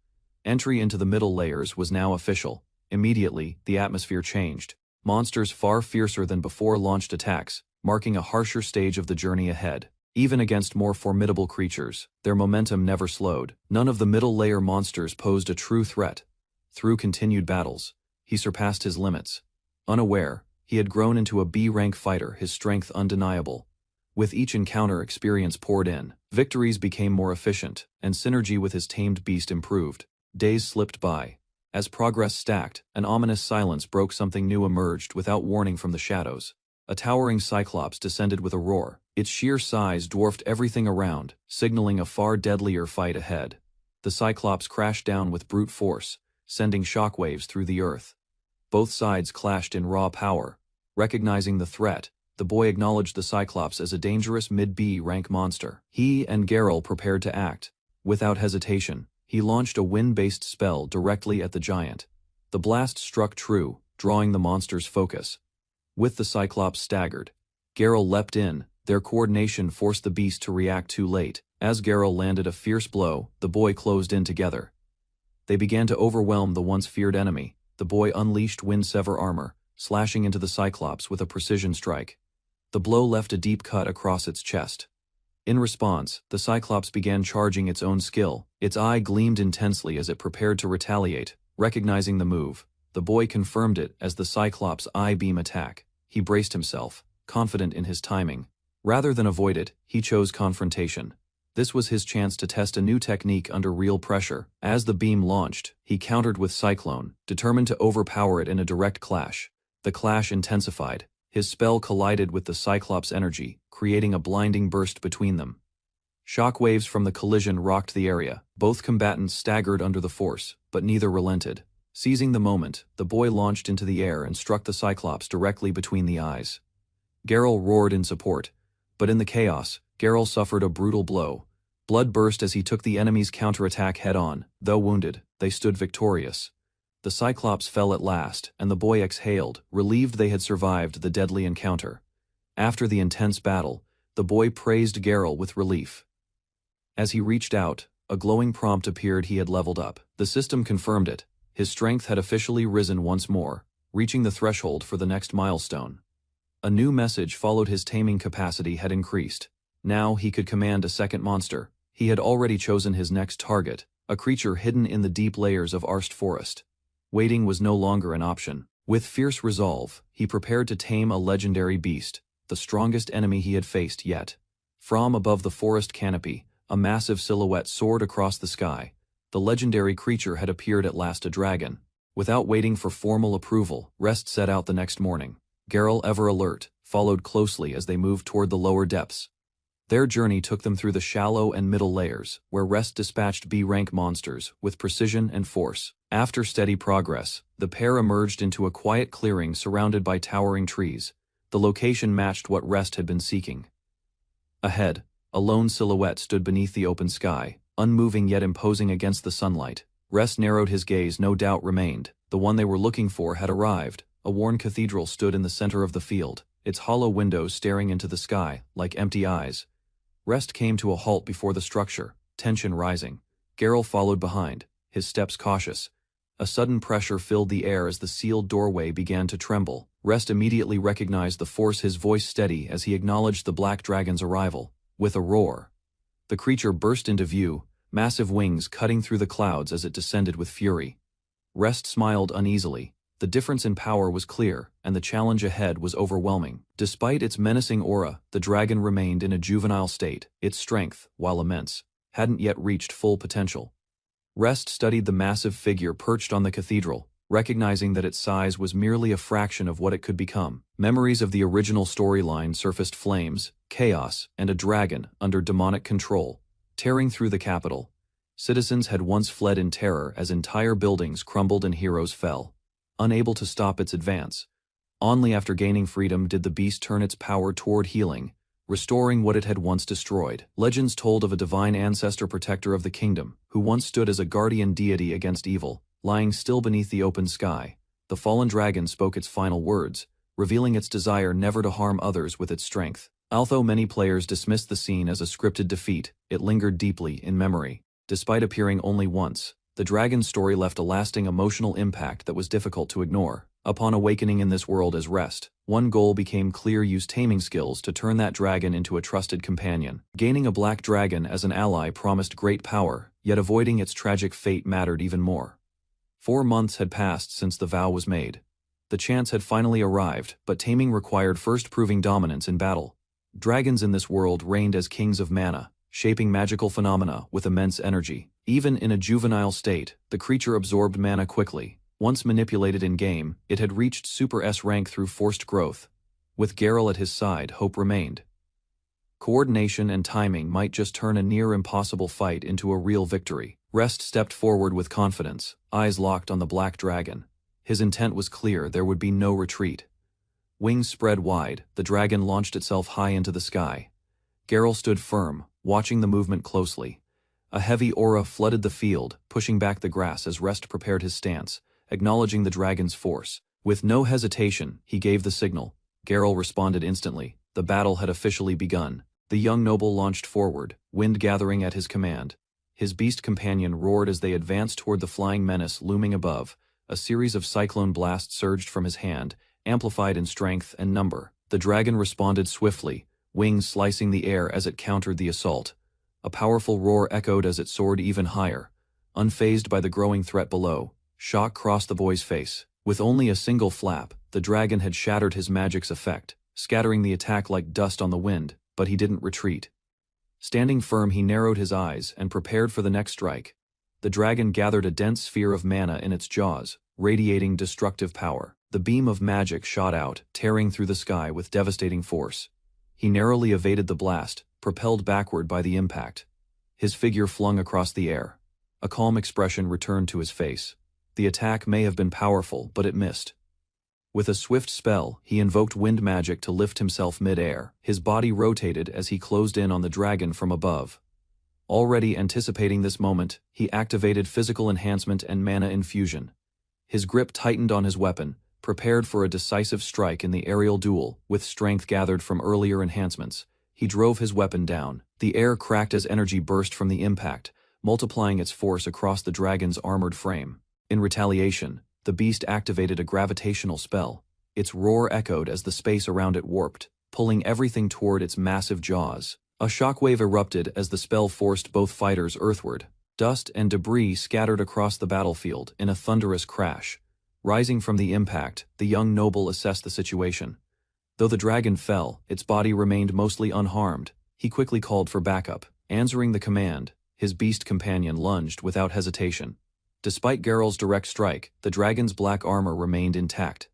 Entry into the middle layers was now official. Immediately, the atmosphere changed. Monsters far fiercer than before launched attacks, marking a harsher stage of the journey ahead. Even against more formidable creatures, their momentum never slowed. None of the middle layer monsters posed a true threat. Through continued battles, he surpassed his limits. Unaware, he had grown into a B-rank fighter, his strength undeniable. With each encounter, experience poured in. Victories became more efficient, and synergy with his tamed beast improved. Days slipped by. As progress stacked, an ominous silence broke. Something new emerged without warning from the shadows. A towering cyclops descended with a roar. Its sheer size dwarfed everything around, signaling a far deadlier fight ahead. The cyclops crashed down with brute force, sending shockwaves through the earth. Both sides clashed in raw power. Recognizing the threat, the boy acknowledged the cyclops as a dangerous mid-B rank monster. He and Geralt prepared to act. Without hesitation, he launched a wind-based spell directly at the giant. The blast struck true, drawing the monster's focus. With the cyclops staggered, Geralt leapt in. Their coordination forced the beast to react too late. As Geralt landed a fierce blow, the boy closed in together. They began to overwhelm the once feared enemy. The boy unleashed Windsever armor, slashing into the cyclops with a precision strike. The blow left a deep cut across its chest. In response, the cyclops began charging its own skill. Its eye gleamed intensely as it prepared to retaliate. Recognizing the move, the boy confirmed it as the cyclops' eye-beam attack. He braced himself, confident in his timing. Rather than avoid it, he chose confrontation. This was his chance to test a new technique under real pressure. As the beam launched, he countered with Cyclone, determined to overpower it in a direct clash. The clash intensified. His spell collided with the Cyclops' energy, creating a blinding burst between them. Shockwaves from the collision rocked the area. Both combatants staggered under the force, but neither relented. Seizing the moment, the boy launched into the air and struck the Cyclops directly between the eyes. Geralt roared in support, but in the chaos, Geralt suffered a brutal blow. Blood burst as he took the enemy's counterattack head-on. Though wounded, they stood victorious. The Cyclops fell at last, and the boy exhaled, relieved they had survived the deadly encounter. After the intense battle, the boy praised Geralt with relief. As he reached out, a glowing prompt appeared. He had leveled up. The system confirmed it. His strength had officially risen once more, reaching the threshold for the next milestone. A new message followed. His taming capacity had increased. Now he could command a second monster. He had already chosen his next target, a creature hidden in the deep layers of Arst Forest. Waiting was no longer an option. With fierce resolve, he prepared to tame a legendary beast, the strongest enemy he had faced yet. From above the forest canopy, a massive silhouette soared across the sky. The legendary creature had appeared at last, a dragon. Without waiting for formal approval, Rest set out the next morning. Geralt, ever alert, followed closely as they moved toward the lower depths. Their journey took them through the shallow and middle layers, where Rest dispatched B-rank monsters with precision and force. After steady progress, the pair emerged into a quiet clearing surrounded by towering trees. The location matched what Rest had been seeking. Ahead, a lone silhouette stood beneath the open sky, unmoving yet imposing against the sunlight. Rest narrowed his gaze. No doubt remained. The one they were looking for had arrived. A worn cathedral stood in the center of the field, its hollow windows staring into the sky like empty eyes. Rest came to a halt before the structure, tension rising. Geralt followed behind, his steps cautious. A sudden pressure filled the air as the sealed doorway began to tremble. Rest immediately recognized the force, his voice steady as he acknowledged the black dragon's arrival. With a roar, the creature burst into view, massive wings cutting through the clouds as it descended with fury. Rest smiled uneasily. The difference in power was clear, and the challenge ahead was overwhelming. Despite its menacing aura, the dragon remained in a juvenile state. Its strength, while immense, hadn't yet reached full potential. Rest studied the massive figure perched on the cathedral, recognizing that its size was merely a fraction of what it could become. Memories of the original storyline surfaced: flames, chaos, and a dragon under demonic control, tearing through the capital. Citizens had once fled in terror as entire buildings crumbled and heroes fell, unable to stop its advance. Only after gaining freedom did the beast turn its power toward healing, restoring what it had once destroyed. Legends told of a divine ancestor protector of the kingdom, who once stood as a guardian deity against evil. Lying still beneath the open sky, the fallen dragon spoke its final words, revealing its desire never to harm others with its strength. Although many players dismissed the scene as a scripted defeat, it lingered deeply in memory. Despite appearing only once, the dragon's story left a lasting emotional impact that was difficult to ignore. Upon awakening in this world as Rest, one goal became clear: use taming skills to turn that dragon into a trusted companion. Gaining a black dragon as an ally promised great power, yet avoiding its tragic fate mattered even more. 4 months had passed since the vow was made. The chance had finally arrived, but taming required first proving dominance in battle. Dragons in this world reigned as kings of mana, shaping magical phenomena with immense energy. Even in a juvenile state, the creature absorbed mana quickly. Once manipulated in-game, it had reached Super S rank through forced growth. With Geralt at his side, hope remained. Coordination and timing might just turn a near-impossible fight into a real victory. Rest stepped forward with confidence, eyes locked on the black dragon. His intent was clear: there would be no retreat. Wings spread wide, the dragon launched itself high into the sky. Geralt stood firm, watching the movement closely. A heavy aura flooded the field, pushing back the grass as Rest prepared his stance, acknowledging the dragon's force. With no hesitation, he gave the signal. Geralt responded instantly. The battle had officially begun. The young noble launched forward, wind gathering at his command. His beast companion roared as they advanced toward the flying menace looming above. A series of cyclone blasts surged from his hand, amplified in strength and number. The dragon responded swiftly, wings slicing the air as it countered the assault. A powerful roar echoed as it soared even higher. Unfazed by the growing threat below, shock crossed the boy's face. With only a single flap, the dragon had shattered his magic's effect, scattering the attack like dust on the wind, but he didn't retreat. Standing firm, he narrowed his eyes and prepared for the next strike. The dragon gathered a dense sphere of mana in its jaws, radiating destructive power. The beam of magic shot out, tearing through the sky with devastating force. He narrowly evaded the blast, propelled backward by the impact. His figure flung across the air. A calm expression returned to his face. The attack may have been powerful, but it missed. With a swift spell, he invoked wind magic to lift himself mid-air. His body rotated as he closed in on the dragon from above. Already anticipating this moment, he activated physical enhancement and mana infusion. His grip tightened on his weapon, prepared for a decisive strike in the aerial duel. With strength gathered from earlier enhancements, he drove his weapon down. The air cracked as energy burst from the impact, multiplying its force across the dragon's armored frame. In retaliation, the beast activated a gravitational spell. Its roar echoed as the space around it warped, pulling everything toward its massive jaws. A shockwave erupted as the spell forced both fighters earthward. Dust and debris scattered across the battlefield in a thunderous crash. Rising from the impact, the young noble assessed the situation. Though the dragon fell, its body remained mostly unharmed. He quickly called for backup. Answering the command, his beast companion lunged without hesitation. Despite Geralt's direct strike, the dragon's black armor remained intact.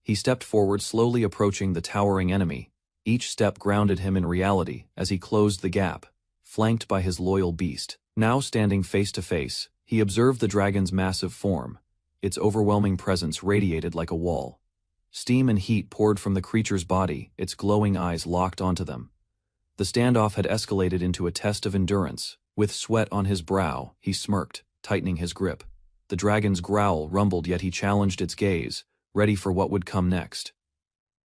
He stepped forward, slowly approaching the towering enemy. Each step grounded him in reality as he closed the gap, flanked by his loyal beast. Now standing face to face, he observed the dragon's massive form. Its overwhelming presence radiated like a wall. Steam and heat poured from the creature's body, its glowing eyes locked onto them. The standoff had escalated into a test of endurance. With sweat on his brow, he smirked, tightening his grip. The dragon's growl rumbled, yet he challenged its gaze, ready for what would come next.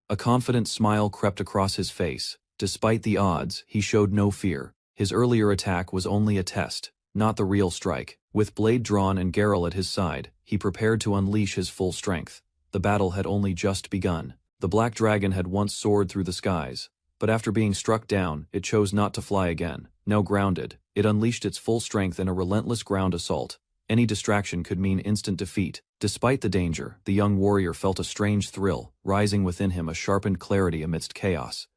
A confident smile crept across his face. Despite the odds, he showed no fear. His earlier attack was only a test, not the real strike. With blade drawn and Geralt at his side, he prepared to unleash his full strength. The battle had only just begun. The black dragon had once soared through the skies, but after being struck down, it chose not to fly again. Now grounded, it unleashed its full strength in a relentless ground assault. Any distraction could mean instant defeat. Despite the danger, the young warrior felt a strange thrill, rising within him a sharpened clarity amidst chaos.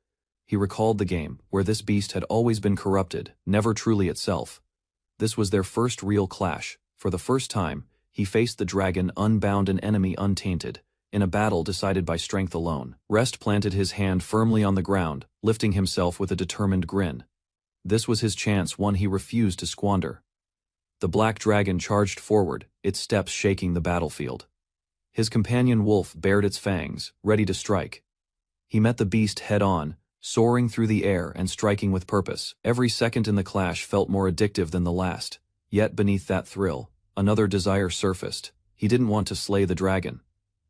He recalled the game, where this beast had always been corrupted, never truly itself. This was their first real clash. For the first time, he faced the dragon unbound and enemy untainted, in a battle decided by strength alone. Rest planted his hand firmly on the ground, lifting himself with a determined grin. This was his chance, one he refused to squander. The black dragon charged forward, its steps shaking the battlefield. His companion wolf bared its fangs, ready to strike. He met the beast head-on, soaring through the air and striking with purpose. Every second in the clash felt more addictive than the last. Yet beneath that thrill, another desire surfaced. He didn't want to slay the dragon.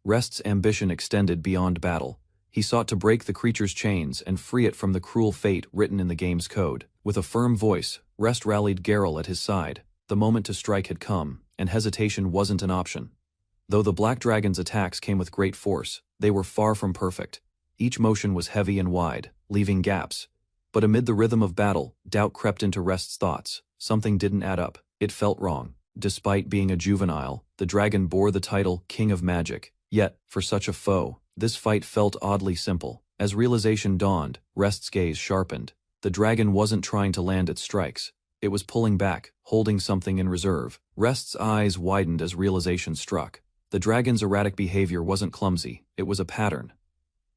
Rest's ambition extended beyond battle. He sought to break the creature's chains and free it from the cruel fate written in the game's code. With a firm voice, Rest rallied Geralt at his side. The moment to strike had come, and hesitation wasn't an option. Though the black dragon's attacks came with great force, they were far from perfect. Each motion was heavy and wide, leaving gaps. But amid the rhythm of battle, doubt crept into Rest's thoughts. Something didn't add up. It felt wrong. Despite being a juvenile, the dragon bore the title King of Magic. Yet, for such a foe, this fight felt oddly simple. As realization dawned, Rest's gaze sharpened. The dragon wasn't trying to land its strikes. It was pulling back, holding something in reserve. Rest's eyes widened as realization struck. The dragon's erratic behavior wasn't clumsy, it was a pattern.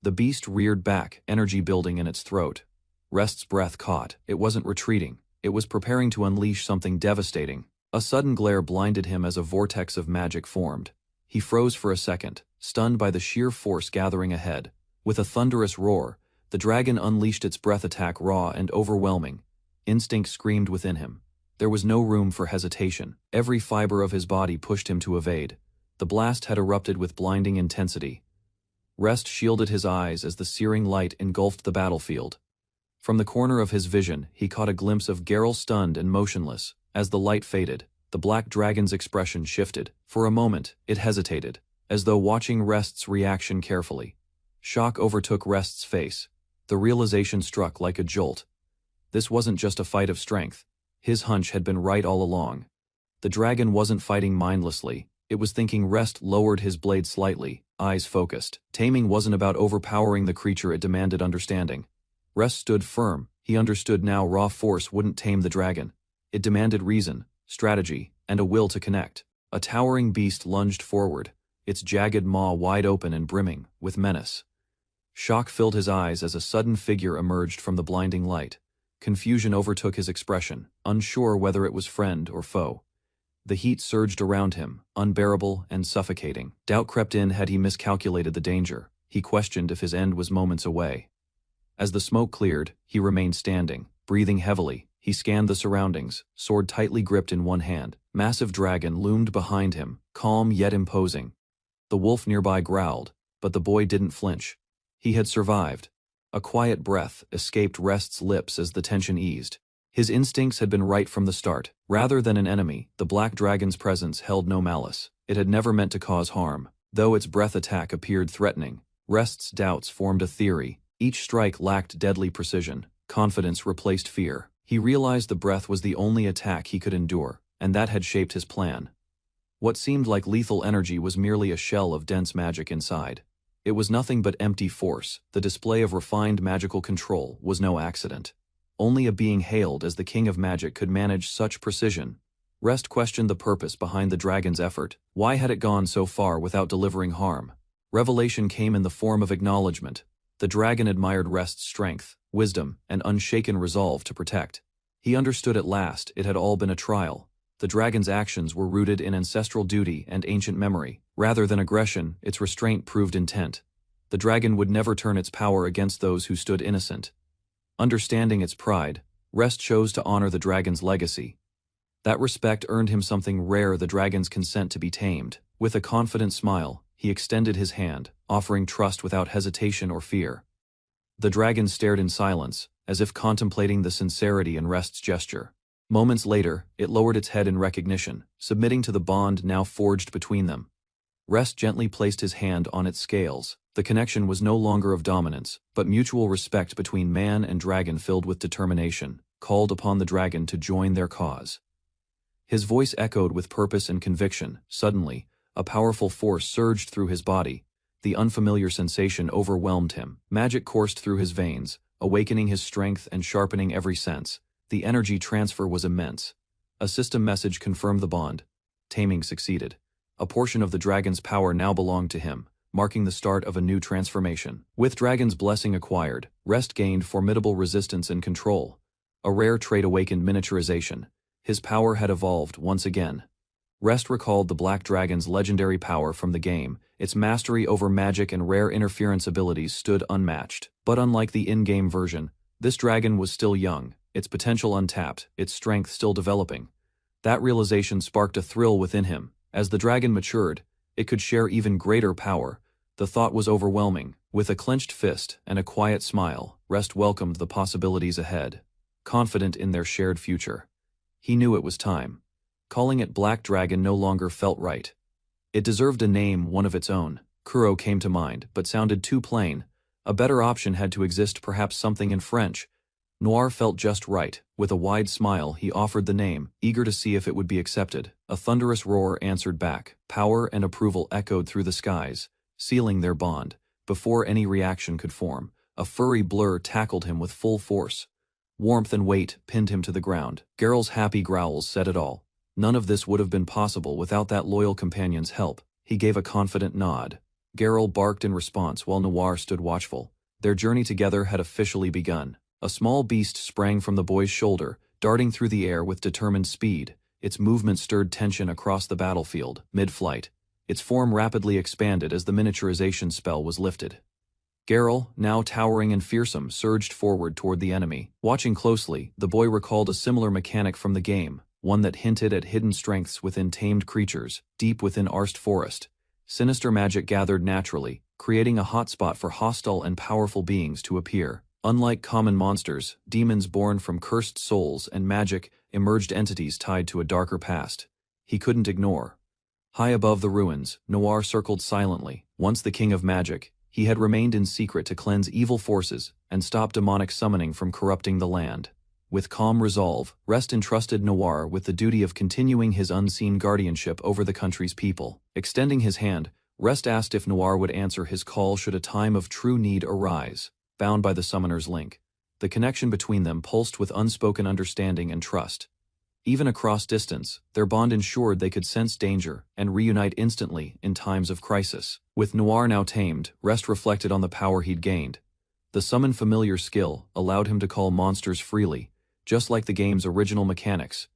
The beast reared back, energy building in its throat. Rest's breath caught. It wasn't retreating. It was preparing to unleash something devastating. A sudden glare blinded him as a vortex of magic formed. He froze for a second, stunned by the sheer force gathering ahead. With a thunderous roar, the dragon unleashed its breath attack, raw and overwhelming. Instinct screamed within him. There was no room for hesitation. Every fiber of his body pushed him to evade. The blast had erupted with blinding intensity. Rest shielded his eyes as the searing light engulfed the battlefield. From the corner of his vision, he caught a glimpse of Geralt stunned and motionless. As the light faded, the black dragon's expression shifted. For a moment, it hesitated, as though watching Rest's reaction carefully. Shock overtook Rest's face. The realization struck like a jolt. This wasn't just a fight of strength. His hunch had been right all along. The dragon wasn't fighting mindlessly. It was thinking. Rest lowered his blade slightly, eyes focused. Taming wasn't about overpowering the creature, it demanded understanding. Rest stood firm. He understood now raw force wouldn't tame the dragon. It demanded reason, strategy, and a will to connect. A towering beast lunged forward, its jagged maw wide open and brimming with menace. Shock filled his eyes as a sudden figure emerged from the blinding light. Confusion overtook his expression, unsure whether it was friend or foe. The heat surged around him, unbearable and suffocating. Doubt crept in. Had he miscalculated the danger? He questioned if his end was moments away. As the smoke cleared, he remained standing, breathing heavily. He scanned the surroundings, sword tightly gripped in one hand. Massive dragon loomed behind him, calm yet imposing. The wolf nearby growled, but the boy didn't flinch. He had survived. A quiet breath escaped Rest's lips as the tension eased. His instincts had been right from the start. Rather than an enemy, the black dragon's presence held no malice. It had never meant to cause harm. Though its breath attack appeared threatening, Rest's doubts formed a theory. Each strike lacked deadly precision. Confidence replaced fear. He realized the breath was the only attack he could endure, and that had shaped his plan. What seemed like lethal energy was merely a shell of dense magic inside. It was nothing but empty force. The display of refined magical control was no accident. Only a being hailed as the king of magic could manage such precision. Rest questioned the purpose behind the dragon's effort. Why had it gone so far without delivering harm? Revelation came in the form of acknowledgement. The dragon admired Rest's strength, wisdom, and unshaken resolve to protect. He understood at last it had all been a trial. The dragon's actions were rooted in ancestral duty and ancient memory. Rather than aggression, its restraint proved intent. The dragon would never turn its power against those who stood innocent. Understanding its pride, Rest chose to honor the dragon's legacy. That respect earned him something rare: the dragon's consent to be tamed. With a confident smile, he extended his hand, offering trust without hesitation or fear. The dragon stared in silence, as if contemplating the sincerity in Rest's gesture. Moments later, it lowered its head in recognition, submitting to the bond now forged between them. Rest gently placed his hand on its scales. The connection was no longer of dominance, but mutual respect between man and dragon filled with determination, called upon the dragon to join their cause. His voice echoed with purpose and conviction. Suddenly, a powerful force surged through his body. The unfamiliar sensation overwhelmed him. Magic coursed through his veins, awakening his strength and sharpening every sense. The energy transfer was immense. A system message confirmed the bond. Taming succeeded. A portion of the dragon's power now belonged to him, marking the start of a new transformation. With Dragon's blessing acquired, Rest gained formidable resistance and control. A rare trait awakened miniaturization. His power had evolved once again. Rest recalled the Black Dragon's legendary power from the game. Its mastery over magic and rare interference abilities stood unmatched. But unlike the in-game version, this dragon was still young, its potential untapped, its strength still developing. That realization sparked a thrill within him. As the dragon matured, it could share even greater power. The thought was overwhelming. With a clenched fist and a quiet smile, Rest welcomed the possibilities ahead, confident in their shared future. He knew it was time. Calling it Black Dragon no longer felt right. It deserved a name, one of its own. Kuro came to mind, but sounded too plain. A better option had to exist, perhaps something in French. Noir felt just right. With a wide smile, he offered the name, eager to see if it would be accepted. A thunderous roar answered back. Power and approval echoed through the skies, sealing their bond. Before any reaction could form, a furry blur tackled him with full force. Warmth and weight pinned him to the ground. Geralt's happy growls said it all. None of this would have been possible without that loyal companion's help. He gave a confident nod. Geralt barked in response while Noir stood watchful. Their journey together had officially begun. A small beast sprang from the boy's shoulder, darting through the air with determined speed. Its movement stirred tension across the battlefield. Mid-flight, its form rapidly expanded as the miniaturization spell was lifted. Geralt, now towering and fearsome, surged forward toward the enemy. Watching closely, the boy recalled a similar mechanic from the game, one that hinted at hidden strengths within tamed creatures, deep within Arst Forest. Sinister magic gathered naturally, creating a hotspot for hostile and powerful beings to appear. Unlike common monsters, demons born from cursed souls and magic emerged entities tied to a darker past he couldn't ignore. High above the ruins, Noir circled silently. Once the king of magic, he had remained in secret to cleanse evil forces and stop demonic summoning from corrupting the land. With calm resolve, Rest entrusted Noir with the duty of continuing his unseen guardianship over the country's people. Extending his hand, Rest asked if Noir would answer his call should a time of true need arise. Bound by the summoner's link, the connection between them pulsed with unspoken understanding and trust. Even across distance, their bond ensured they could sense danger and reunite instantly in times of crisis. With Noir now tamed, Rest reflected on the power he'd gained. The summon familiar skill allowed him to call monsters freely, just like the game's original mechanics.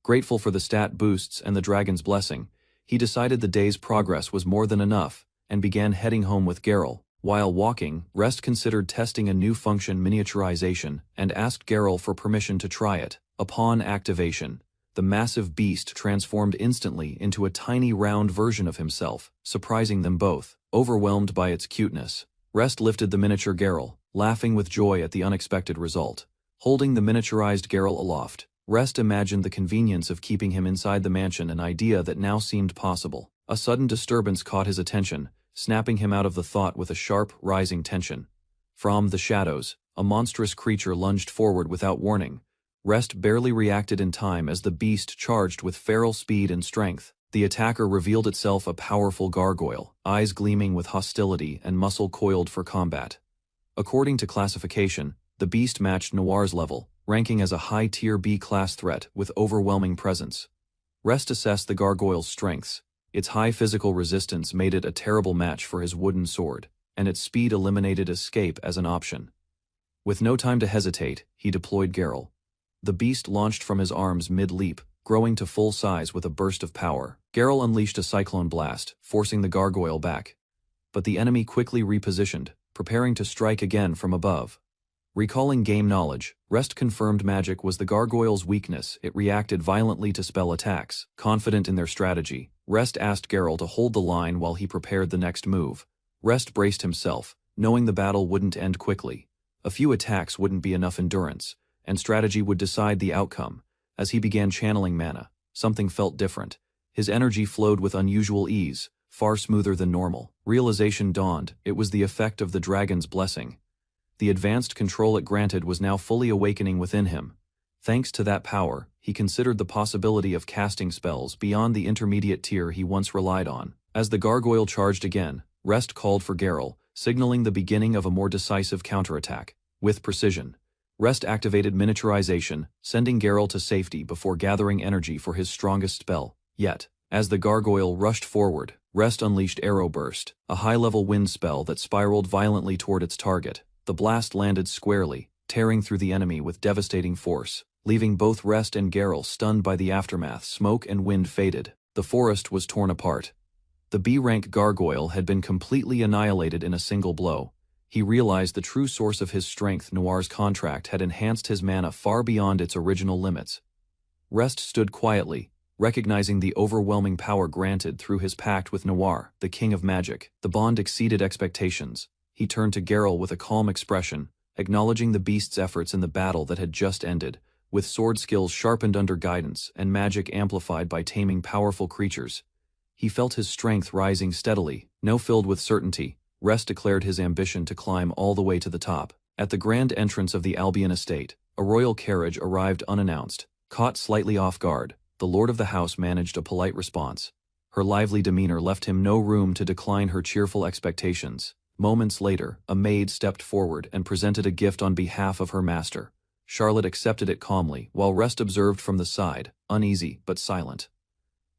Grateful for the stat boosts and the dragon's blessing, he decided the day's progress was more than enough and began heading home with Geralt. While walking, Rest considered testing a new function, miniaturization, and asked Geralt for permission to try it. Upon activation, the massive beast transformed instantly into a tiny round version of himself, surprising them both. Overwhelmed by its cuteness, Rest lifted the miniature Geralt, laughing with joy at the unexpected result. Holding the miniaturized Geralt aloft, Rest imagined the convenience of keeping him inside the mansion, an idea that now seemed possible. A sudden disturbance caught his attention, snapping him out of the thought with a sharp, rising tension. From the shadows, a monstrous creature lunged forward without warning. Rest barely reacted in time as the beast charged with feral speed and strength. The attacker revealed itself a powerful gargoyle, eyes gleaming with hostility and muscle coiled for combat. According to classification, the beast matched Noir's level, ranking as a high-tier B-class threat with overwhelming presence. Rest assessed the gargoyle's strengths. Its high physical resistance made it a terrible match for his wooden sword, and its speed eliminated escape as an option. With no time to hesitate, he deployed Geralt. The beast launched from his arms mid-leap, growing to full size with a burst of power. Geralt unleashed a cyclone blast, forcing the gargoyle back. But the enemy quickly repositioned, preparing to strike again from above. Recalling game knowledge, Rest confirmed magic was the gargoyle's weakness. It reacted violently to spell attacks. Confident in their strategy, Rest asked Geralt to hold the line while he prepared the next move. Rest braced himself, knowing the battle wouldn't end quickly. A few attacks wouldn't be enough endurance, and strategy would decide the outcome. As he began channeling mana, something felt different. His energy flowed with unusual ease, far smoother than normal. Realization dawned, it was the effect of the dragon's blessing. The advanced control it granted was now fully awakening within him. Thanks to that power, he considered the possibility of casting spells beyond the intermediate tier he once relied on. As the gargoyle charged again, Rest called for Geralt, signaling the beginning of a more decisive counterattack. With precision, Rest activated miniaturization, sending Geralt to safety before gathering energy for his strongest spell. Yet, as the gargoyle rushed forward, Rest unleashed Arrow Burst, a high-level wind spell that spiraled violently toward its target. The blast landed squarely, tearing through the enemy with devastating force, leaving both Rest and Geralt stunned by the aftermath. Smoke and wind faded. The forest was torn apart. The B-rank gargoyle had been completely annihilated in a single blow. He realized the true source of his strength. Noir's contract had enhanced his mana far beyond its original limits. Rest stood quietly, recognizing the overwhelming power granted through his pact with Noir, the king of magic. The bond exceeded expectations. He turned to Geralt with a calm expression, acknowledging the beast's efforts in the battle that had just ended. With sword skills sharpened under guidance and magic amplified by taming powerful creatures, he felt his strength rising steadily. Now filled with certainty, Rest declared his ambition to climb all the way to the top. At the grand entrance of the Albion estate, a royal carriage arrived unannounced. Caught slightly off guard, the lord of the house managed a polite response. Her lively demeanor left him no room to decline her cheerful expectations. Moments later, a maid stepped forward and presented a gift on behalf of her master. Charlotte accepted it calmly, while Rest observed from the side, uneasy but silent.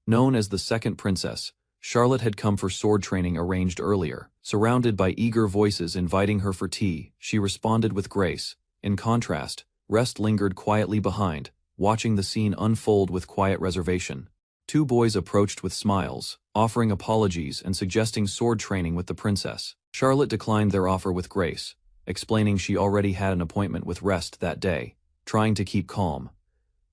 Known as the Second Princess, Charlotte had come for sword training arranged earlier. Surrounded by eager voices inviting her for tea, she responded with grace. In contrast, Rest lingered quietly behind, watching the scene unfold with quiet reservation. Two boys approached with smiles, offering apologies and suggesting sword training with the princess. Charlotte declined their offer with grace, explaining she already had an appointment with Rest that day. Trying to keep calm,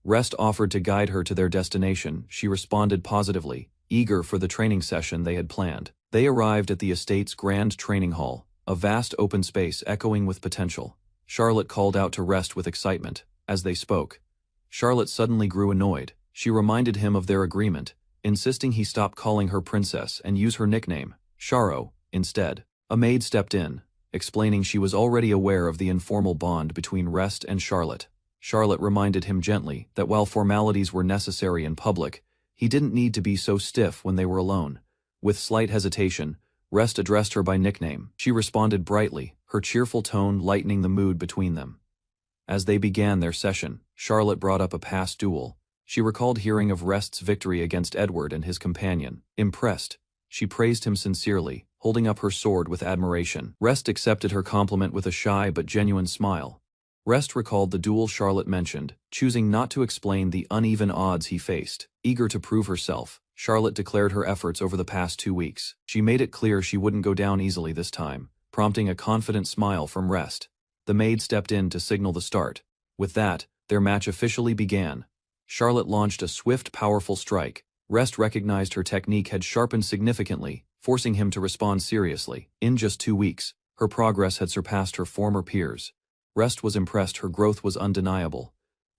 Rest offered to guide her to their destination. She responded positively, eager for the training session they had planned. They arrived at the estate's grand training hall, a vast open space echoing with potential. Charlotte called out to Rest with excitement. As they spoke, Charlotte suddenly grew annoyed. She reminded him of their agreement, insisting he stop calling her princess and use her nickname, Charo, instead. A maid stepped in, explaining she was already aware of the informal bond between Rest and Charlotte. Charlotte reminded him gently that while formalities were necessary in public, he didn't need to be so stiff when they were alone. With slight hesitation, Rest addressed her by nickname. She responded brightly, her cheerful tone lightening the mood between them. As they began their session, Charlotte brought up a past duel. She recalled hearing of Rest's victory against Edward and his companion. Impressed, she praised him sincerely, holding up her sword with admiration. Rest accepted her compliment with a shy but genuine smile. Rest recalled the duel Charlotte mentioned, choosing not to explain the uneven odds he faced. Eager to prove herself, Charlotte declared her efforts over the past 2 weeks. She made it clear she wouldn't go down easily this time, prompting a confident smile from Rest. The maid stepped in to signal the start. With that, their match officially began. Charlotte launched a swift, powerful strike. Rest recognized her technique had sharpened significantly, forcing him to respond seriously. In just 2 weeks, her progress had surpassed her former peers. Rest was impressed. Her growth was undeniable.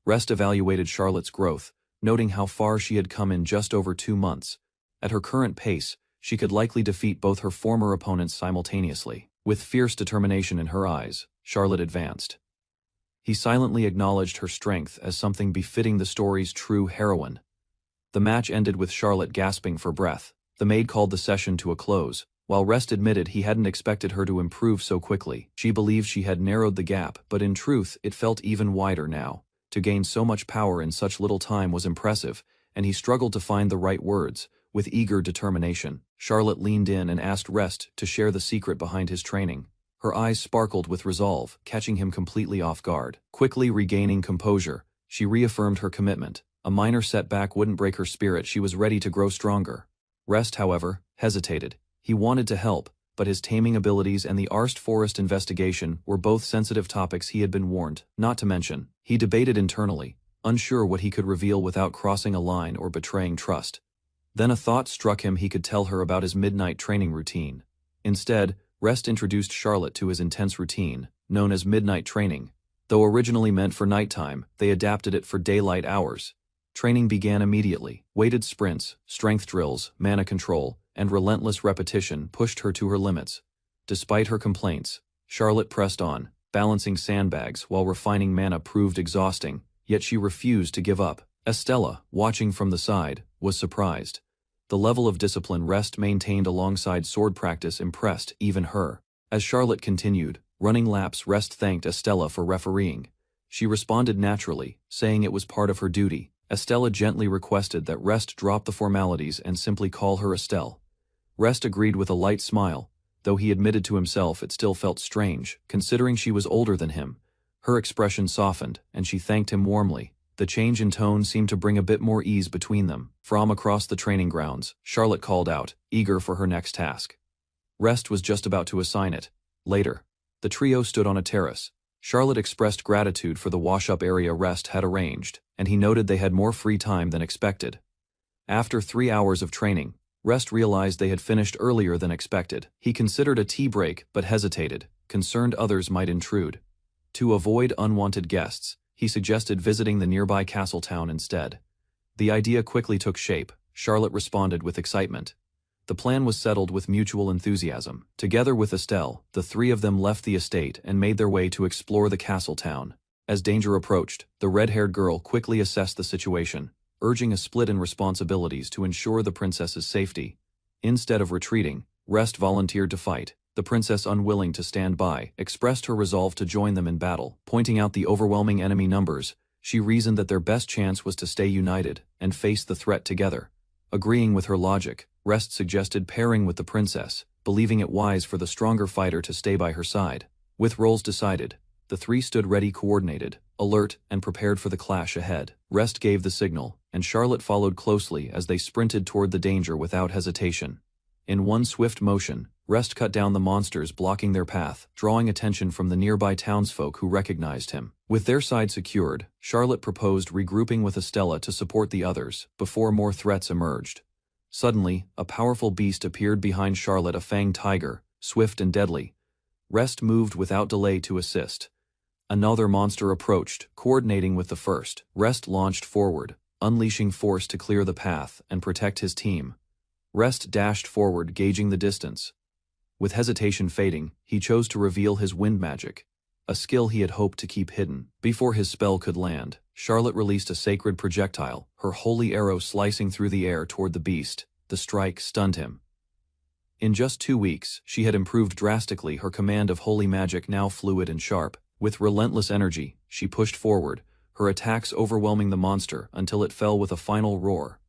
Rest evaluated Charlotte's growth, noting how far she had come in just over 2 months. At her current pace, she could likely defeat both her former opponents simultaneously. With fierce determination in her eyes, Charlotte advanced. He silently acknowledged her strength as something befitting the story's true heroine. The match ended with Charlotte gasping for breath. The maid called the session to a close. While Rest admitted he hadn't expected her to improve so quickly, she believed she had narrowed the gap, but in truth, it felt even wider now. To gain so much power in such little time was impressive, and he struggled to find the right words. With eager determination, Charlotte leaned in and asked Rest to share the secret behind his training. Her eyes sparkled with resolve, catching him completely off guard. Quickly regaining composure, she reaffirmed her commitment. A minor setback wouldn't break her spirit. She was ready to grow stronger. Rest, however, hesitated. He wanted to help, but his taming abilities and the Arst Forest investigation were both sensitive topics he had been warned not to mention. He debated internally, unsure what he could reveal without crossing a line or betraying trust. Then a thought struck him: he could tell her about his midnight training routine. Instead, Rest introduced Charlotte to his intense routine, known as midnight training. Though originally meant for nighttime, they adapted it for daylight hours. Training began immediately. Weighted sprints, strength drills, mana control, and relentless repetition pushed her to her limits. Despite her complaints, Charlotte pressed on, balancing sandbags while refining mana proved exhausting, yet she refused to give up. Estella, watching from the side, was surprised. The level of discipline Rest maintained alongside sword practice impressed even her. As Charlotte continued, running laps, Rest thanked Estella for refereeing. She responded naturally, saying it was part of her duty. Estella gently requested that Rest drop the formalities and simply call her Estelle. Rest agreed with a light smile, though he admitted to himself it still felt strange, considering she was older than him. Her expression softened, and she thanked him warmly. The change in tone seemed to bring a bit more ease between them. From across the training grounds, Charlotte called out, eager for her next task. Rest was just about to assign it. Later, the trio stood on a terrace. Charlotte expressed gratitude for the wash-up area Rest had arranged, and he noted they had more free time than expected. After 3 hours of training, Rest realized they had finished earlier than expected. He considered a tea break but hesitated, concerned others might intrude. To avoid unwanted guests, he suggested visiting the nearby castle town instead. The idea quickly took shape. Charlotte responded with excitement. The plan was settled with mutual enthusiasm. Together with Estelle, the three of them left the estate and made their way to explore the castle town. As danger approached, the red-haired girl quickly assessed the situation, urging a split in responsibilities to ensure the princess's safety. Instead of retreating, Rest volunteered to fight. The princess, unwilling to stand by, expressed her resolve to join them in battle. Pointing out the overwhelming enemy numbers, she reasoned that their best chance was to stay united and face the threat together. Agreeing with her logic, Rest suggested pairing with the princess, believing it wise for the stronger fighter to stay by her side. With roles decided, the three stood ready, coordinated, alert, and prepared for the clash ahead. Rest gave the signal, and Charlotte followed closely as they sprinted toward the danger without hesitation. In one swift motion, Rest cut down the monsters blocking their path, drawing attention from the nearby townsfolk who recognized him. With their side secured, Charlotte proposed regrouping with Estella to support the others, before more threats emerged. Suddenly, a powerful beast appeared behind Charlotte, a fanged tiger, swift and deadly. Rest moved without delay to assist. Another monster approached, coordinating with the first. Rest launched forward, unleashing force to clear the path and protect his team. Rest dashed forward, gauging the distance. With hesitation fading, he chose to reveal his wind magic, a skill he had hoped to keep hidden. Before his spell could land, Charlotte released a sacred projectile, her holy arrow slicing through the air toward the beast. The strike stunned him. In just 2 weeks, she had improved drastically, her command of holy magic now fluid and sharp. With relentless energy, she pushed forward, her attacks overwhelming the monster until it fell with a final roar.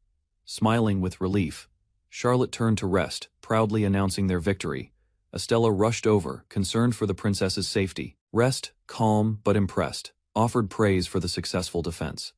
Smiling with relief, Charlotte turned to Rest, proudly announcing their victory. Estella rushed over, concerned for the princess's safety. Rest, calm but impressed, offered praise for the successful defense.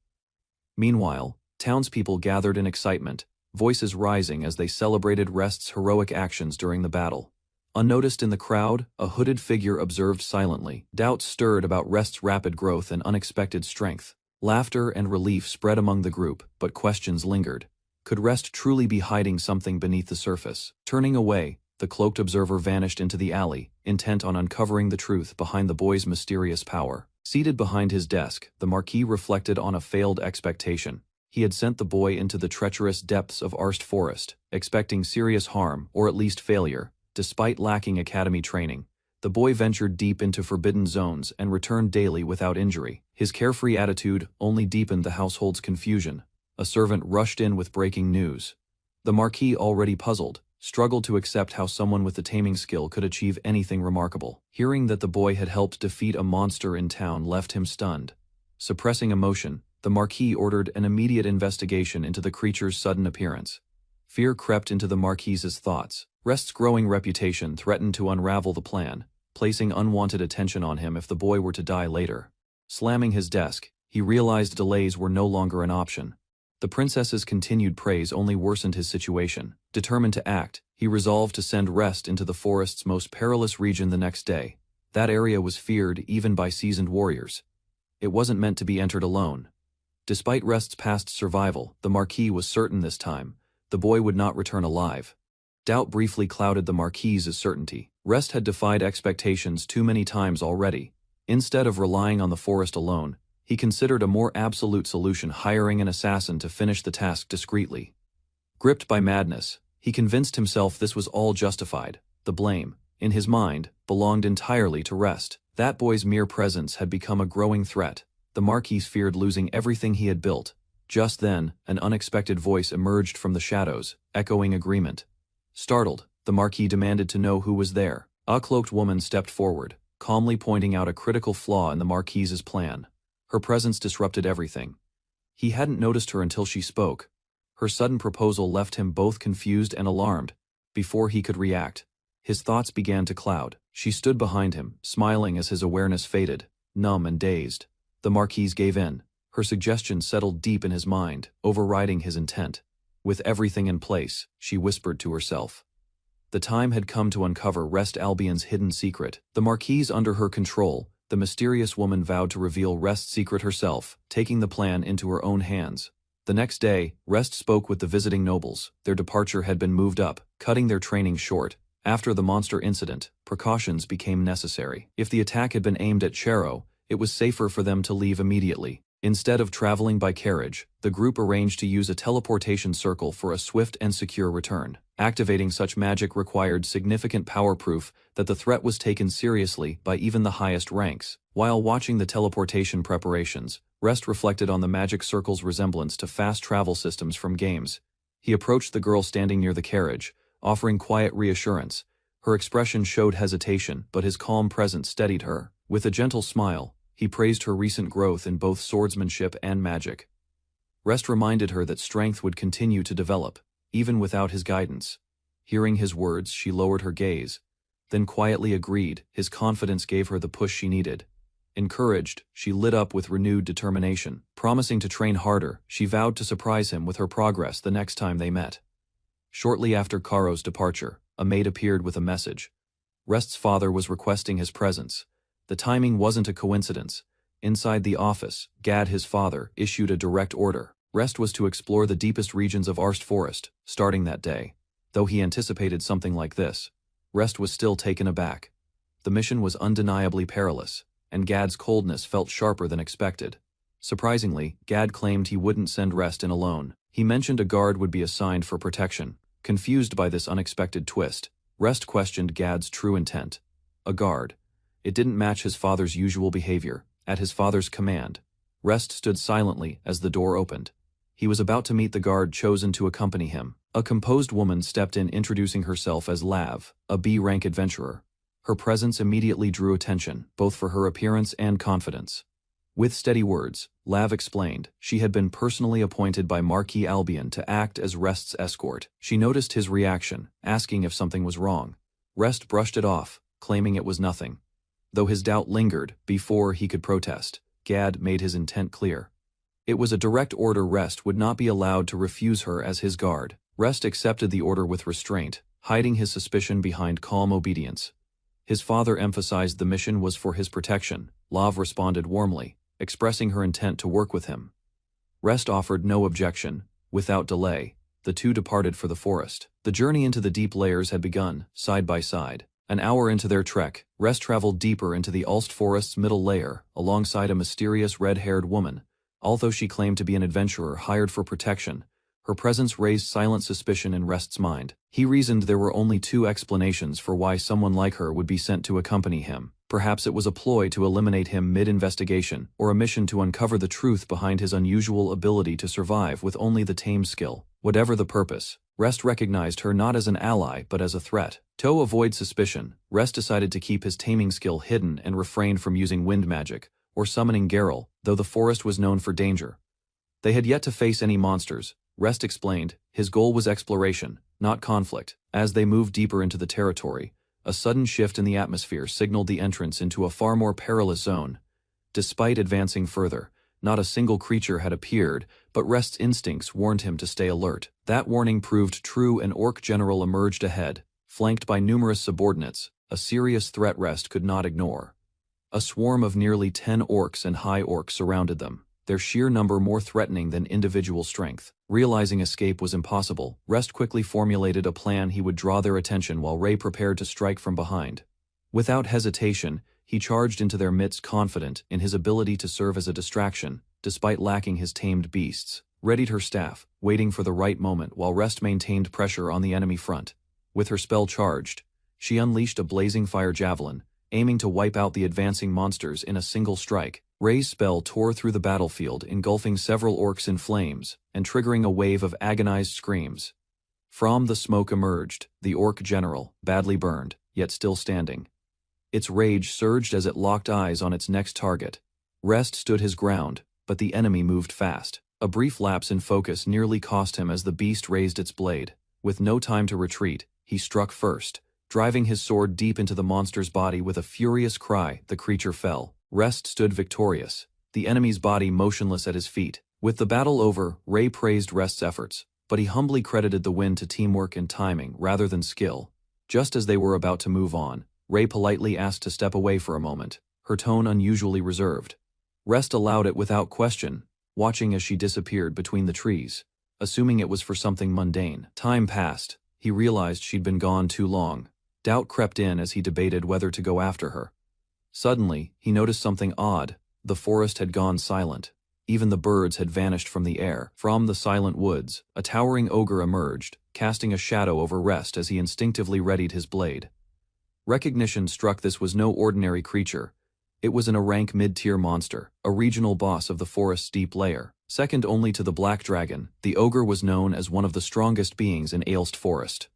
Meanwhile, townspeople gathered in excitement, voices rising as they celebrated Rest's heroic actions during the battle. Unnoticed in the crowd, a hooded figure observed silently. Doubts stirred about Rest's rapid growth and unexpected strength. Laughter and relief spread among the group, but questions lingered. Could Rest truly be hiding something beneath the surface? Turning away, the cloaked observer vanished into the alley, intent on uncovering the truth behind the boy's mysterious power. Seated behind his desk, the Marquis reflected on a failed expectation. He had sent the boy into the treacherous depths of Arst Forest, expecting serious harm, or at least failure. Despite lacking academy training, the boy ventured deep into forbidden zones and returned daily without injury. His carefree attitude only deepened the household's confusion. A servant rushed in with breaking news. The Marquis, already puzzled, struggled to accept how someone with the taming skill could achieve anything remarkable. Hearing that the boy had helped defeat a monster in town left him stunned. Suppressing emotion, the Marquis ordered an immediate investigation into the creature's sudden appearance. Fear crept into the Marquis's thoughts. Rest's growing reputation threatened to unravel the plan, placing unwanted attention on him if the boy were to die later. Slamming his desk, he realized delays were no longer an option. The princess's continued praise only worsened his situation. Determined to act, he resolved to send Rest into the forest's most perilous region the next day. That area was feared even by seasoned warriors. It wasn't meant to be entered alone. Despite Rest's past survival, the Marquis was certain this time the boy would not return alive. Doubt briefly clouded the Marquis's certainty. Rest had defied expectations too many times already. Instead of relying on the forest alone, He considered a more absolute solution, hiring an assassin to finish the task discreetly. Gripped by madness, he convinced himself this was all justified. The blame, in his mind, belonged entirely to Rest. That boy's mere presence had become a growing threat. The Marquis feared losing everything he had built. Just then, an unexpected voice emerged from the shadows, echoing agreement. Startled, the Marquis demanded to know who was there. A cloaked woman stepped forward, calmly pointing out a critical flaw in the Marquis's plan. Her presence disrupted everything. He hadn't noticed her until she spoke. Her sudden proposal left him both confused and alarmed. Before he could react, his thoughts began to cloud. She stood behind him, smiling as his awareness faded, numb and dazed. The Marquise gave in. Her suggestion settled deep in his mind, overriding his intent. With everything in place, she whispered to herself. The time had come to uncover Rest Albion's hidden secret. The Marquise under her control, the mysterious woman vowed to reveal Rest's secret herself, taking the plan into her own hands. The next day, Rest spoke with the visiting nobles. Their departure had been moved up, cutting their training short. After the monster incident, precautions became necessary. If the attack had been aimed at Chero, it was safer for them to leave immediately. Instead of traveling by carriage, the group arranged to use a teleportation circle for a swift and secure return. Activating such magic required significant power proof that the threat was taken seriously by even the highest ranks. While watching the teleportation preparations, Rest reflected on the magic circle's resemblance to fast travel systems from games. He approached the girl standing near the carriage, offering quiet reassurance. Her expression showed hesitation, but his calm presence steadied her. With a gentle smile, he praised her recent growth in both swordsmanship and magic. Rest reminded her that strength would continue to develop, even without his guidance. Hearing his words, she lowered her gaze, then quietly agreed. His confidence gave her the push she needed. Encouraged, she lit up with renewed determination. Promising to train harder, she vowed to surprise him with her progress the next time they met. Shortly after Karo's departure, a maid appeared with a message. Rest's father was requesting his presence. The timing wasn't a coincidence. Inside the office, Gad, his father, issued a direct order. Rest was to explore the deepest regions of Arst Forest, starting that day. Though he anticipated something like this, Rest was still taken aback. The mission was undeniably perilous, and Gad's coldness felt sharper than expected. Surprisingly, Gad claimed he wouldn't send Rest in alone. He mentioned a guard would be assigned for protection. Confused by this unexpected twist, Rest questioned Gad's true intent. A guard. It didn't match his father's usual behavior. At his father's command, Rest stood silently as the door opened. He was about to meet the guard chosen to accompany him. A composed woman stepped in, introducing herself as Lav, a B-rank adventurer. Her presence immediately drew attention, both for her appearance and confidence. With steady words, Lav explained she had been personally appointed by Marquis Albion to act as Rest's escort. She noticed his reaction, asking if something was wrong. Rest brushed it off, claiming it was nothing. Though his doubt lingered, before he could protest, Gad made his intent clear. It was a direct order. Rest would not be allowed to refuse her as his guard. Rest accepted the order with restraint, hiding his suspicion behind calm obedience. His father emphasized the mission was for his protection. Lav responded warmly, expressing her intent to work with him. Rest offered no objection. Without delay, the two departed for the forest. The journey into the deep layers had begun, side by side. An hour into their trek, Rest traveled deeper into the Ulst Forest's middle layer, alongside a mysterious red-haired woman. Although she claimed to be an adventurer hired for protection, her presence raised silent suspicion in Rest's mind. He reasoned there were only two explanations for why someone like her would be sent to accompany him. Perhaps it was a ploy to eliminate him mid-investigation, or a mission to uncover the truth behind his unusual ability to survive with only the tame skill. Whatever the purpose, Rest recognized her not as an ally but as a threat. To avoid suspicion, Rest decided to keep his taming skill hidden and refrained from using wind magic, or summoning Geralt, though the forest was known for danger. They had yet to face any monsters. Rest explained, his goal was exploration, not conflict. As they moved deeper into the territory, a sudden shift in the atmosphere signaled the entrance into a far more perilous zone. Despite advancing further, not a single creature had appeared, but Rest's instincts warned him to stay alert. That warning proved true. An orc general emerged ahead, flanked by numerous subordinates, a serious threat Rest could not ignore. A swarm of nearly 10 orcs and high orcs surrounded them, their sheer number more threatening than individual strength. Realizing escape was impossible, Rest quickly formulated a plan. He would draw their attention while Ray prepared to strike from behind. Without hesitation, He charged into their midst confident in his ability to serve as a distraction, despite lacking his tamed beasts. Readied her staff, waiting for the right moment while Rest maintained pressure on the enemy front. With her spell charged, she unleashed a blazing fire javelin, aiming to wipe out the advancing monsters in a single strike. Ray's spell tore through the battlefield, engulfing several orcs in flames, and triggering a wave of agonized screams. From the smoke emerged the orc general, badly burned, yet still standing. Its rage surged as it locked eyes on its next target. Rest stood his ground, but the enemy moved fast. A brief lapse in focus nearly cost him as the beast raised its blade. With no time to retreat, he struck first, driving his sword deep into the monster's body. With a furious cry, the creature fell. Rest stood victorious, the enemy's body motionless at his feet. With the battle over, Ray praised Rest's efforts, but he humbly credited the win to teamwork and timing rather than skill. Just as they were about to move on, Ray politely asked to step away for a moment, her tone unusually reserved. Rest allowed it without question, watching as she disappeared between the trees, assuming it was for something mundane. Time passed. He realized she'd been gone too long. Doubt crept in as he debated whether to go after her. Suddenly, he noticed something odd. The forest had gone silent. Even the birds had vanished from the air. From the silent woods, a towering ogre emerged, casting a shadow over Rest as he instinctively readied his blade. Recognition struck. This was no ordinary creature. It was an rank mid-tier monster, a regional boss of the forest's deep layer. Second only to the Black Dragon, the ogre was known as one of the strongest beings in Aelst Forest.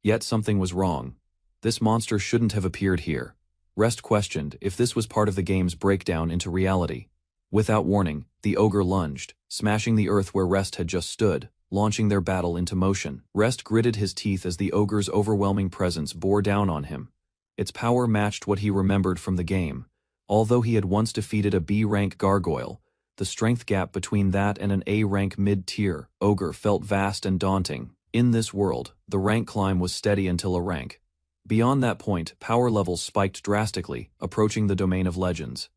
Yet something was wrong. This monster shouldn't have appeared here. Rest questioned if this was part of the game's breakdown into reality. Without warning, the ogre lunged, smashing the earth where Rest had just stood, launching their battle into motion. Rest gritted his teeth as the ogre's overwhelming presence bore down on him. Its power matched what he remembered from the game. Although he had once defeated a B-rank gargoyle, the strength gap between that and an A-rank mid-tier ogre felt vast and daunting. In this world, the rank climb was steady until a rank. Beyond that point, power levels spiked drastically, approaching the domain of legends.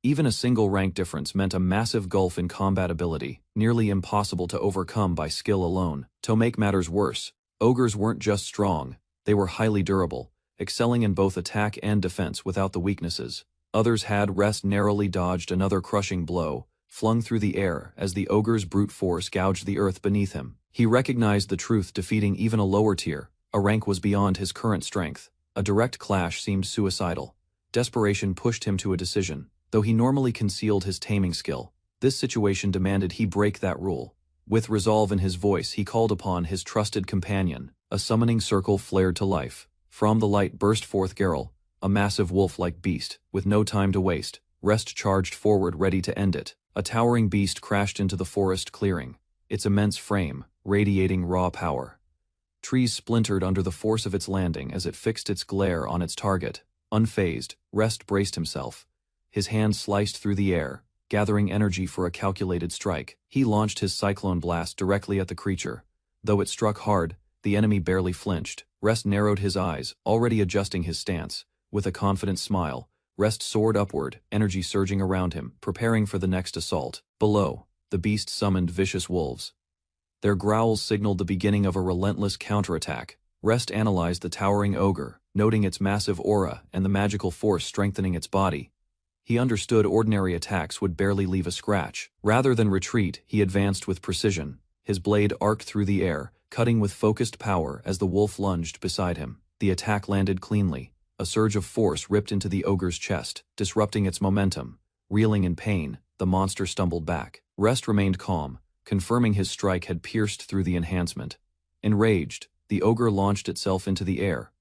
Even a single rank difference meant a massive gulf in combat ability, nearly impossible to overcome by skill alone. To make matters worse, ogres weren't just strong, they were highly durable, excelling in both attack and defense without the weaknesses. Others had. Rest narrowly dodged another crushing blow, flung through the air as the ogre's brute force gouged the earth beneath him. He recognized the truth. Defeating even a lower tier, a rank, was beyond his current strength. A direct clash seemed suicidal. Desperation pushed him to a decision. Though he normally concealed his taming skill, this situation demanded he break that rule. With resolve in his voice, he called upon his trusted companion. A summoning circle flared to life. From the light burst forth Geralt, a massive wolf-like beast. With no time to waste, Rest charged forward, ready to end it. A towering beast crashed into the forest clearing, its immense frame radiating raw power. Trees splintered under the force of its landing as it fixed its glare on its target. Unfazed, Rest braced himself. His hand sliced through the air, gathering energy for a calculated strike. He launched his cyclone blast directly at the creature. Though it struck hard, the enemy barely flinched. Rest narrowed his eyes, already adjusting his stance. With a confident smile, Rest soared upward, energy surging around him, preparing for the next assault. Below, the beast summoned vicious wolves. Their growls signaled the beginning of a relentless counterattack. Rest analyzed the towering ogre, noting its massive aura and the magical force strengthening its body. He understood ordinary attacks would barely leave a scratch. Rather than retreat, he advanced with precision. His blade arced through the air, cutting with focused power as the wolf lunged beside him. The attack landed cleanly. A surge of force ripped into the ogre's chest, disrupting its momentum. Reeling in pain, the monster stumbled back. Rest remained calm, confirming his strike had pierced through the enhancement. Enraged, the ogre launched itself into the air,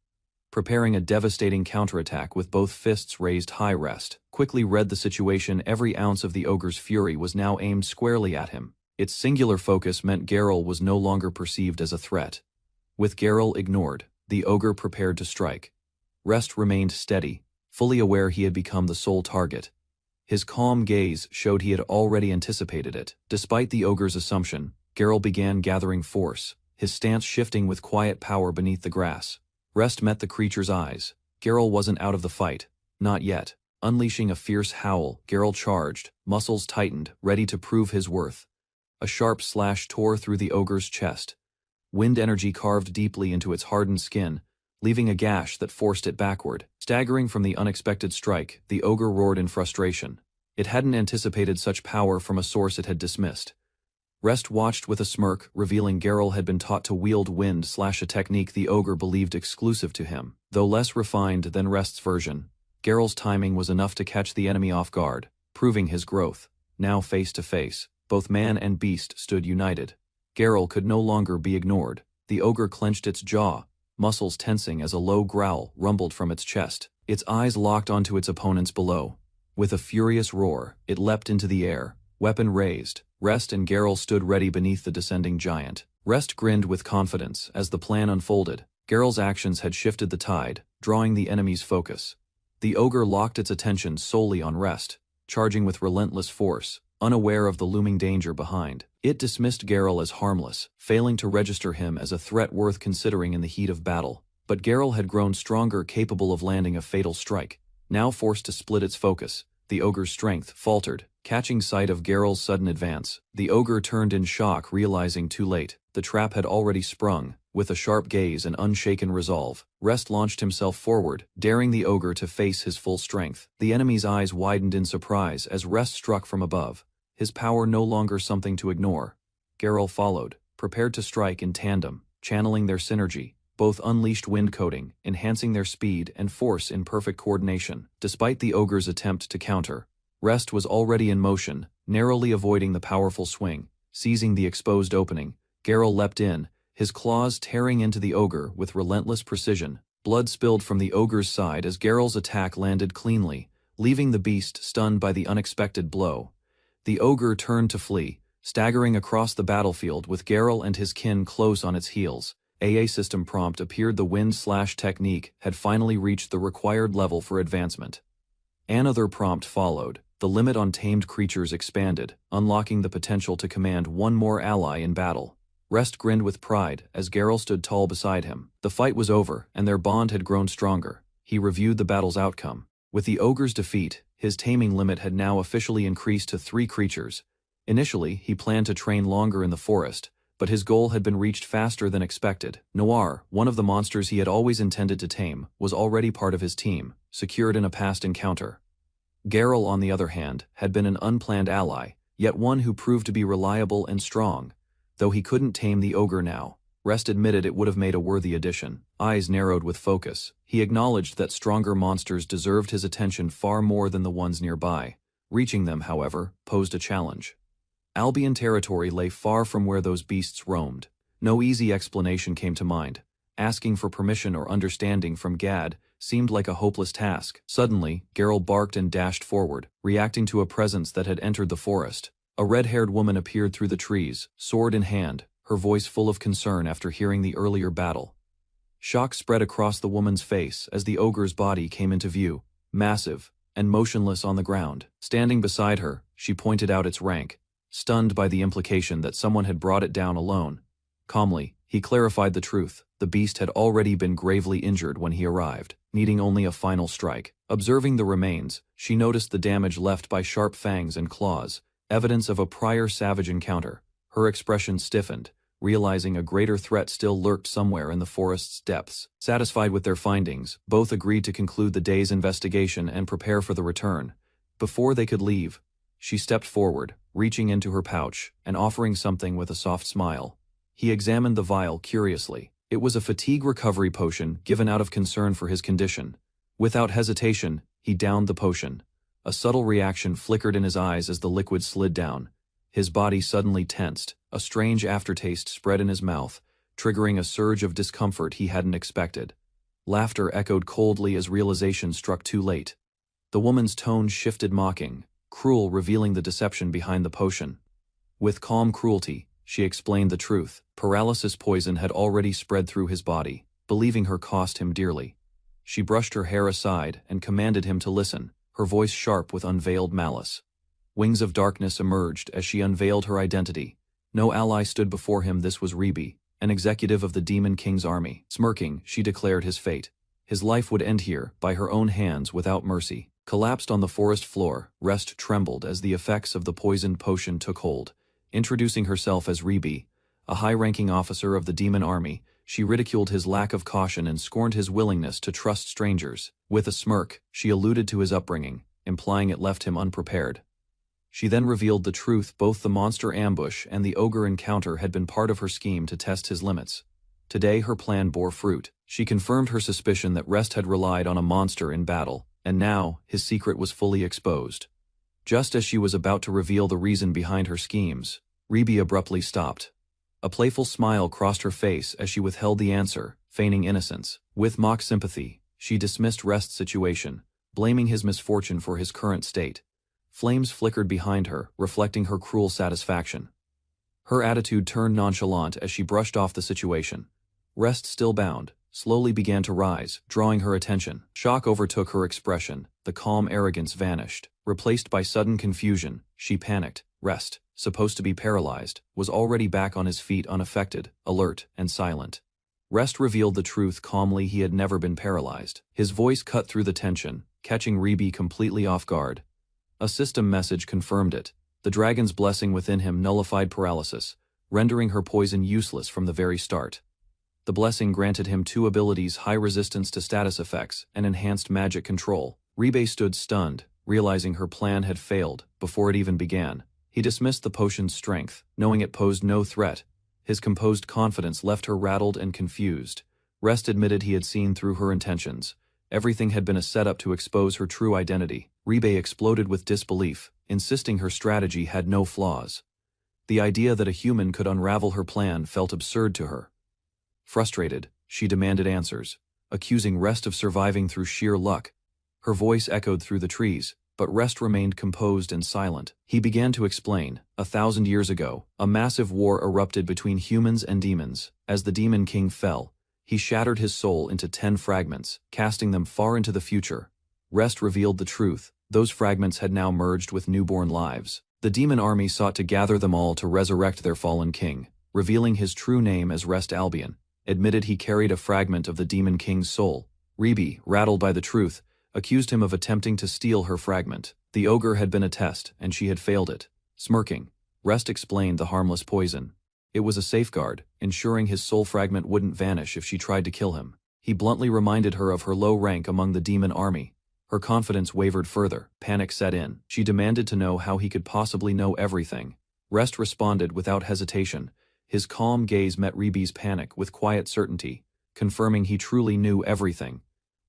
preparing a devastating counterattack with both fists raised high. Rest quickly read the situation. Every ounce of the ogre's fury was now aimed squarely at him. Its singular focus meant Geralt was no longer perceived as a threat. With Geralt ignored, the ogre prepared to strike. Rest remained steady, fully aware he had become the sole target. His calm gaze showed he had already anticipated it. Despite the ogre's assumption, Geralt began gathering force, his stance shifting with quiet power beneath the grass. Rest met the creature's eyes. Geralt wasn't out of the fight. Not yet. Unleashing a fierce howl, Geralt charged, muscles tightened, ready to prove his worth. A sharp slash tore through the ogre's chest. Wind energy carved deeply into its hardened skin, leaving a gash that forced it backward. Staggering from the unexpected strike, the ogre roared in frustration. It hadn't anticipated such power from a source it had dismissed. Rest watched with a smirk, revealing Geralt had been taught to wield wind / a technique the ogre believed exclusive to him. Though less refined than Rest's version, Geralt's timing was enough to catch the enemy off guard, proving his growth. Now face to face, both man and beast stood united. Geralt could no longer be ignored. The ogre clenched its jaw, muscles tensing as a low growl rumbled from its chest. Its eyes locked onto its opponents below. With a furious roar, it leapt into the air, weapon raised. Rest and Geralt stood ready beneath the descending giant. Rest grinned with confidence as the plan unfolded. Geralt's actions had shifted the tide, drawing the enemy's focus. The ogre locked its attention solely on Rest, charging with relentless force, unaware of the looming danger behind. It dismissed Geralt as harmless, failing to register him as a threat worth considering in the heat of battle. But Geralt had grown stronger, capable of landing a fatal strike. Now forced to split its focus, the ogre's strength faltered. Catching sight of Geralt's sudden advance, the ogre turned in shock, realizing too late. The trap had already sprung. With a sharp gaze and unshaken resolve, Rest launched himself forward, daring the ogre to face his full strength. The enemy's eyes widened in surprise as Rest struck from above, his power no longer something to ignore. Geralt followed, prepared to strike in tandem, channeling their synergy. Both unleashed wind coating, enhancing their speed and force in perfect coordination. Despite the ogre's attempt to counter, Rest was already in motion, narrowly avoiding the powerful swing. Seizing the exposed opening, Geralt leapt in, his claws tearing into the ogre with relentless precision. Blood spilled from the ogre's side as Geralt's attack landed cleanly, leaving the beast stunned by the unexpected blow. The ogre turned to flee, staggering across the battlefield with Geralt and his kin close on its heels. AA system prompt appeared. The wind / technique had finally reached the required level for advancement. Another prompt followed. The limit on tamed creatures expanded, unlocking the potential to command one more ally in battle. Rest grinned with pride as Geralt stood tall beside him. The fight was over, and their bond had grown stronger. He reviewed the battle's outcome. With the ogre's defeat, his taming limit had now officially increased to 3 creatures. Initially, he planned to train longer in the forest, but his goal had been reached faster than expected. Noir, one of the monsters he had always intended to tame, was already part of his team, secured in a past encounter. Geralt, on the other hand, had been an unplanned ally, yet one who proved to be reliable and strong. Though he couldn't tame the ogre now, Rest admitted it would have made a worthy addition. Eyes narrowed with focus, he acknowledged that stronger monsters deserved his attention far more than the ones nearby. Reaching them, however, posed a challenge. Albion territory lay far from where those beasts roamed. No easy explanation came to mind. Asking for permission or understanding from Gad seemed like a hopeless task. Suddenly, Geralt barked and dashed forward, reacting to a presence that had entered the forest. A red-haired woman appeared through the trees, sword in hand, her voice full of concern after hearing the earlier battle. Shock spread across the woman's face as the ogre's body came into view, massive and motionless on the ground. Standing beside her, she pointed out its rank, stunned by the implication that someone had brought it down alone. Calmly, he clarified the truth. The beast had already been gravely injured when he arrived, needing only a final strike. Observing the remains, she noticed the damage left by sharp fangs and claws, evidence of a prior savage encounter. Her expression stiffened, realizing a greater threat still lurked somewhere in the forest's depths. Satisfied with their findings, both agreed to conclude the day's investigation and prepare for the return. Before they could leave, she stepped forward, reaching into her pouch and offering something with a soft smile. He examined the vial curiously. It was a fatigue recovery potion given out of concern for his condition. Without hesitation, he downed the potion. A subtle reaction flickered in his eyes as the liquid slid down. His body suddenly tensed. A strange aftertaste spread in his mouth, triggering a surge of discomfort he hadn't expected. Laughter echoed coldly as realization struck too late. The woman's tone shifted, mocking, cruel, revealing the deception behind the potion. With calm cruelty, she explained the truth. Paralysis poison had already spread through his body, believing her cost him dearly. She brushed her hair aside and commanded him to listen, her voice sharp with unveiled malice. Wings of darkness emerged as she unveiled her identity. No ally stood before him. This was Ribi, an executive of the Demon King's army. Smirking, she declared his fate. His life would end here, by her own hands, without mercy. Collapsed on the forest floor, Rest trembled as the effects of the poisoned potion took hold. Introducing herself as Ribi, a high-ranking officer of the demon army, She ridiculed his lack of caution and scorned his willingness to trust strangers. With a smirk, she alluded to his upbringing, implying it left him unprepared. She then revealed the truth: both the monster ambush and the ogre encounter had been part of her scheme to test his limits. Today her plan bore fruit. She confirmed her suspicion that Rest had relied on a monster in battle, and now his secret was fully exposed. Just as she was about to reveal the reason behind her schemes, Ribi abruptly stopped. A playful smile crossed her face as she withheld the answer, feigning innocence. With mock sympathy, she dismissed Rest's situation, blaming his misfortune for his current state. Flames flickered behind her, reflecting her cruel satisfaction. Her attitude turned nonchalant as she brushed off the situation. Rest, still bound, slowly began to rise, drawing her attention. Shock overtook her expression. The calm arrogance vanished, replaced by sudden confusion. She panicked. Rest, supposed to be paralyzed, was already back on his feet, unaffected, alert, and silent. Rest revealed the truth calmly: he had never been paralyzed. His voice cut through the tension, catching Ribi completely off guard. A system message confirmed it. The dragon's blessing within him nullified paralysis, rendering her poison useless from the very start. The blessing granted him two abilities: high resistance to status effects and enhanced magic control. Ribi stood stunned, realizing her plan had failed before it even began. He dismissed the potion's strength, knowing it posed no threat. His composed confidence left her rattled and confused. Rest admitted he had seen through her intentions. Everything had been a setup to expose her true identity. Ribi exploded with disbelief, insisting her strategy had no flaws. The idea that a human could unravel her plan felt absurd to her. Frustrated, she demanded answers, accusing Rest of surviving through sheer luck. Her voice echoed through the trees, but Rest remained composed and silent. He began to explain. 1,000 years ago, a massive war erupted between humans and demons. As the Demon King fell, he shattered his soul into 10 fragments, casting them far into the future. Rest revealed the truth: those fragments had now merged with newborn lives. The demon army sought to gather them all to resurrect their fallen king. Revealing his true name as Rest Albion, admitted he carried a fragment of the Demon King's soul. Ribi, rattled by the truth, accused him of attempting to steal her fragment. The ogre had been a test, and she had failed it. Smirking, Rest explained the harmless poison. It was a safeguard, ensuring his soul fragment wouldn't vanish if she tried to kill him. He bluntly reminded her of her low rank among the demon army. Her confidence wavered further. Panic set in. She demanded to know how he could possibly know everything. Rest responded without hesitation. His calm gaze met Ribi's panic with quiet certainty, confirming he truly knew everything.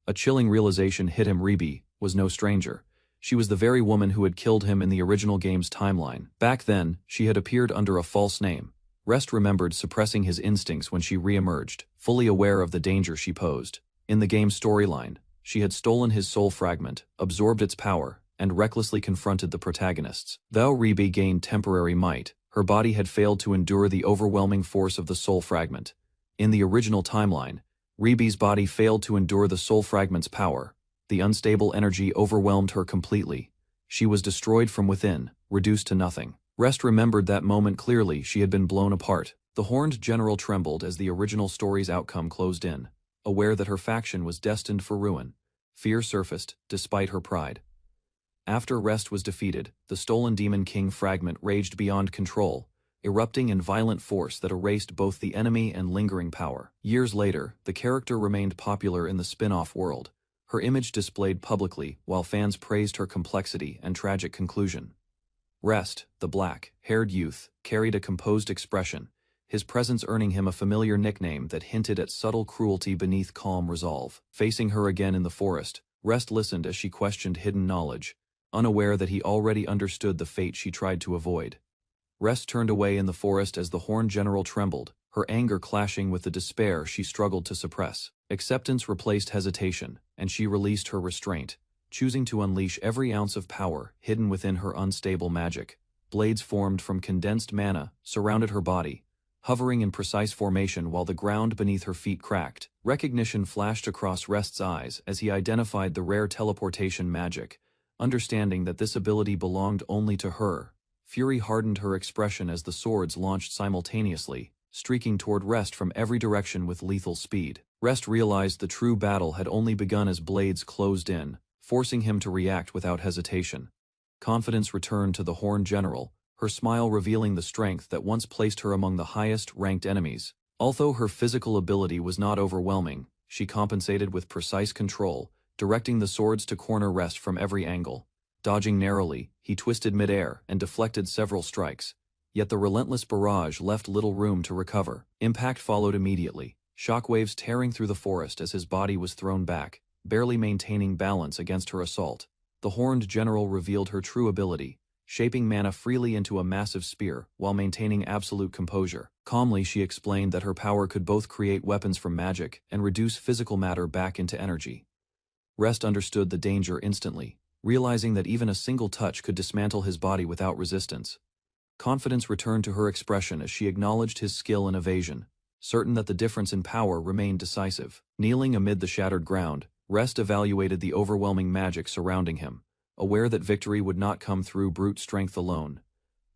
A chilling realization hit him: Ribi was no stranger. She was the very woman who had killed him in the original game's timeline. Back then, she had appeared under a false name. Rest remembered suppressing his instincts when she re-emerged, fully aware of the danger she posed. In the game's storyline, she had stolen his soul fragment, absorbed its power, and recklessly confronted the protagonists. Though Ribi gained temporary might, her body had failed to endure the overwhelming force of the soul fragment. In the original timeline, Ribi's body failed to endure the soul fragment's power. The unstable energy overwhelmed her completely. She was destroyed from within, reduced to nothing. Rest remembered that moment clearly. She had been blown apart. The Horned General trembled as the original story's outcome closed in. Aware that her faction was destined for ruin, fear surfaced, despite her pride. After Rest was defeated, the stolen Demon King fragment raged beyond control, erupting in violent force that erased both the enemy and lingering power. Years later, the character remained popular in the spin-off world, her image displayed publicly while fans praised her complexity and tragic conclusion. Rest, the black-haired youth, carried a composed expression, his presence earning him a familiar nickname that hinted at subtle cruelty beneath calm resolve. Facing her again in the forest, Rest listened as she questioned hidden knowledge, unaware that he already understood the fate she tried to avoid. Rest turned away in the forest as the Horned General trembled, her anger clashing with the despair she struggled to suppress. Acceptance replaced hesitation, and she released her restraint, choosing to unleash every ounce of power hidden within her unstable magic. Blades formed from condensed mana surrounded her body, hovering in precise formation while the ground beneath her feet cracked. Recognition flashed across Rest's eyes as he identified the rare teleportation magic. Understanding that this ability belonged only to her, fury hardened her expression as the swords launched simultaneously, streaking toward Rest from every direction with lethal speed. Rest realized the true battle had only begun as blades closed in, forcing him to react without hesitation. Confidence returned to the Horned General, her smile revealing the strength that once placed her among the highest-ranked enemies. Although her physical ability was not overwhelming, she compensated with precise control, directing the swords to corner Rest from every angle. Dodging narrowly, he twisted midair and deflected several strikes. Yet the relentless barrage left little room to recover. Impact followed immediately, shockwaves tearing through the forest as his body was thrown back, barely maintaining balance against her assault. The horned general revealed her true ability, shaping mana freely into a massive spear while maintaining absolute composure. Calmly, she explained that her power could both create weapons from magic and reduce physical matter back into energy. Rest understood the danger instantly, realizing that even a single touch could dismantle his body without resistance. Confidence returned to her expression as she acknowledged his skill in evasion, certain that the difference in power remained decisive. Kneeling amid the shattered ground, Rest evaluated the overwhelming magic surrounding him, aware that victory would not come through brute strength alone.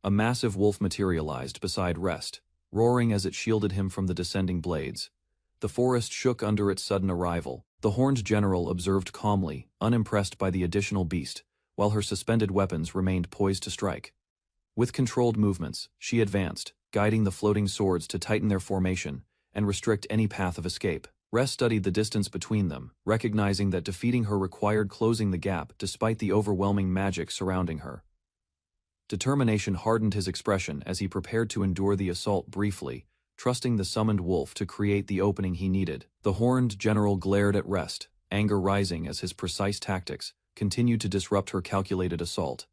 A massive wolf materialized beside Rest, roaring as it shielded him from the descending blades. The forest shook under its sudden arrival. The horned general observed calmly, unimpressed by the additional beast, while her suspended weapons remained poised to strike. With controlled movements, she advanced, guiding the floating swords to tighten their formation and restrict any path of escape. Rest studied the distance between them, recognizing that defeating her required closing the gap despite the overwhelming magic surrounding her. Determination hardened his expression as he prepared to endure the assault briefly, trusting the summoned wolf to create the opening he needed. The horned general glared at Rest, anger rising as his precise tactics continued to disrupt her calculated assault.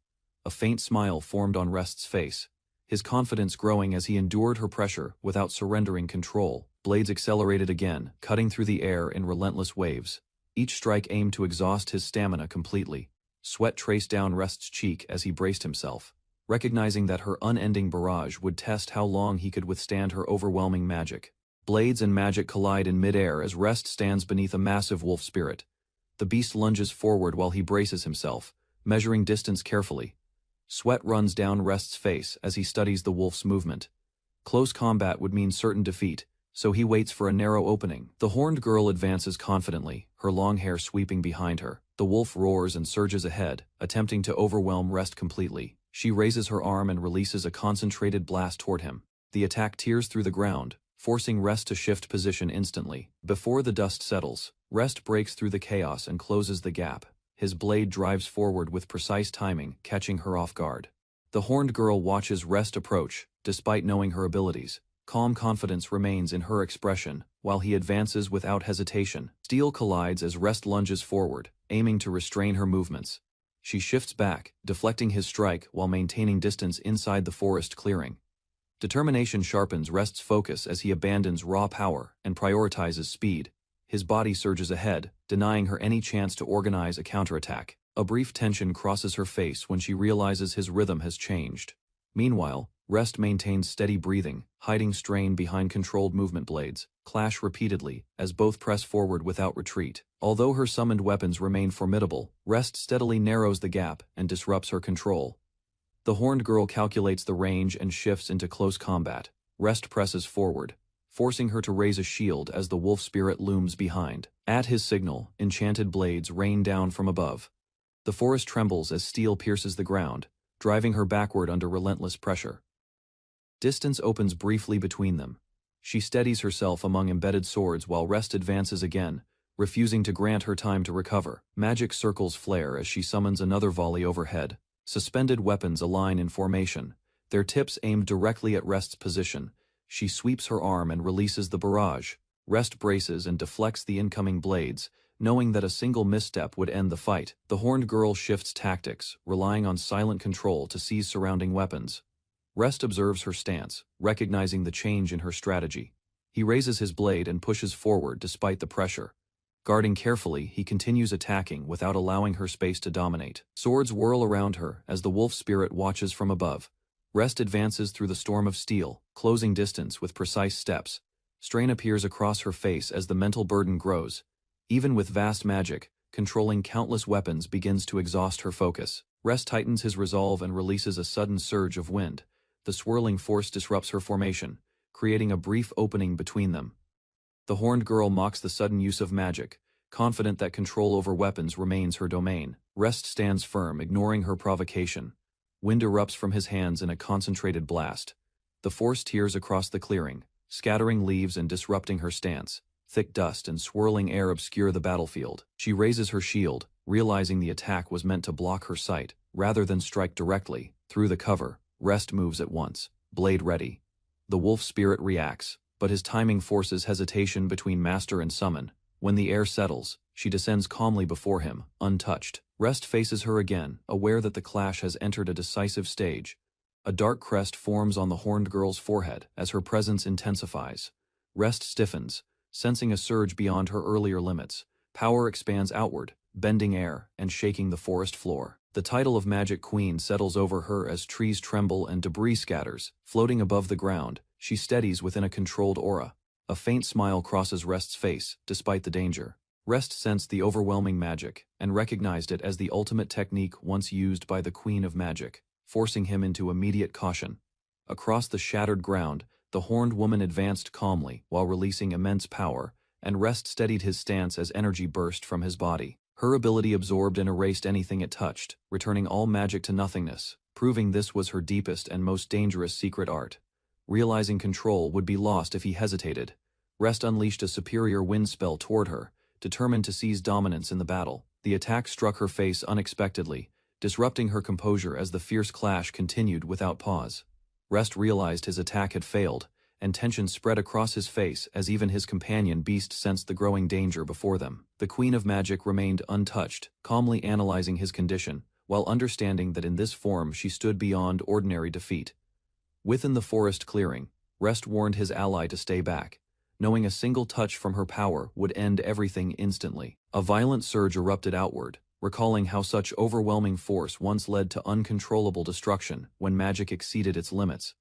A faint smile formed on Rest's face, his confidence growing as he endured her pressure without surrendering control. Blades accelerated again, cutting through the air in relentless waves. Each strike aimed to exhaust his stamina completely. Sweat traced down Rest's cheek as he braced himself, recognizing that her unending barrage would test how long he could withstand her overwhelming magic. Blades and magic collide in midair as Rest stands beneath a massive wolf spirit. The beast lunges forward while he braces himself, measuring distance carefully. Sweat runs down Rest's face as he studies the wolf's movement. Close combat would mean certain defeat, so he waits for a narrow opening. The horned girl advances confidently, her long hair sweeping behind her. The wolf roars and surges ahead, attempting to overwhelm Rest completely. She raises her arm and releases a concentrated blast toward him. The attack tears through the ground, forcing Rest to shift position instantly. Before the dust settles, Rest breaks through the chaos and closes the gap. His blade drives forward with precise timing, catching her off guard. The horned girl watches Rest approach, despite knowing her abilities. Calm confidence remains in her expression, while he advances without hesitation. Steel collides as Rest lunges forward, aiming to restrain her movements. She shifts back, deflecting his strike while maintaining distance inside the forest clearing. Determination sharpens Rest's focus as he abandons raw power and prioritizes speed. His body surges ahead, denying her any chance to organize a counterattack. A brief tension crosses her face when she realizes his rhythm has changed. Meanwhile, Rest maintains steady breathing, hiding strain behind controlled movement. Blades clash repeatedly as both press forward without retreat. Although her summoned weapons remain formidable, Rest steadily narrows the gap and disrupts her control. The horned girl calculates the range and shifts into close combat. Rest presses forward, forcing her to raise a shield as the wolf spirit looms behind. At his signal, enchanted blades rain down from above. The forest trembles as steel pierces the ground, driving her backward under relentless pressure. Distance opens briefly between them. She steadies herself among embedded swords while Rest advances again, refusing to grant her time to recover. Magic circles flare as she summons another volley overhead. Suspended weapons align in formation, their tips aimed directly at Rest's position. She sweeps her arm and releases the barrage. Rest braces and deflects the incoming blades, knowing that a single misstep would end the fight. The horned girl shifts tactics, relying on silent control to seize surrounding weapons. Rest observes her stance, recognizing the change in her strategy. He raises his blade and pushes forward despite the pressure. Guarding carefully, he continues attacking without allowing her space to dominate. Swords whirl around her as the wolf spirit watches from above. Rest advances through the storm of steel, closing distance with precise steps. Strain appears across her face as the mental burden grows. Even with vast magic, controlling countless weapons begins to exhaust her focus. Rest tightens his resolve and releases a sudden surge of wind. The swirling force disrupts her formation, creating a brief opening between them. The horned girl mocks the sudden use of magic, confident that control over weapons remains her domain. Rest stands firm, ignoring her provocation. Wind erupts from his hands in a concentrated blast. The force tears across the clearing, scattering leaves and disrupting her stance. Thick dust and swirling air obscure the battlefield. She raises her shield, realizing the attack was meant to block her sight, rather than strike directly. Through the cover, Rest moves at once, blade ready. The wolf spirit reacts, but his timing forces hesitation between master and summon. When the air settles, she descends calmly before him, untouched. Rest faces her again, aware that the clash has entered a decisive stage. A dark crest forms on the horned girl's forehead as her presence intensifies. Rest stiffens, sensing a surge beyond her earlier limits. Power expands outward, bending air and shaking the forest floor. The title of Magic Queen settles over her as trees tremble and debris scatters. Floating above the ground, she steadies within a controlled aura. A faint smile crosses Rest's face, despite the danger. Rest sensed the overwhelming magic and recognized it as the ultimate technique once used by the Queen of Magic, forcing him into immediate caution. Across the shattered ground, the horned woman advanced calmly while releasing immense power, and Rest steadied his stance as energy burst from his body. Her ability absorbed and erased anything it touched, returning all magic to nothingness, proving this was her deepest and most dangerous secret art. Realizing control would be lost if he hesitated, Rest unleashed a superior wind spell toward her, determined to seize dominance in the battle. The attack struck her face unexpectedly, disrupting her composure as the fierce clash continued without pause. Rest realized his attack had failed, and tension spread across his face as even his companion beast sensed the growing danger before them. The Queen of Magic remained untouched, calmly analyzing his condition, while understanding that in this form she stood beyond ordinary defeat. Within the forest clearing, Rest warned his ally to stay back, knowing a single touch from her power would end everything instantly. A violent surge erupted outward, recalling how such overwhelming force once led to uncontrollable destruction when magic exceeded its limits.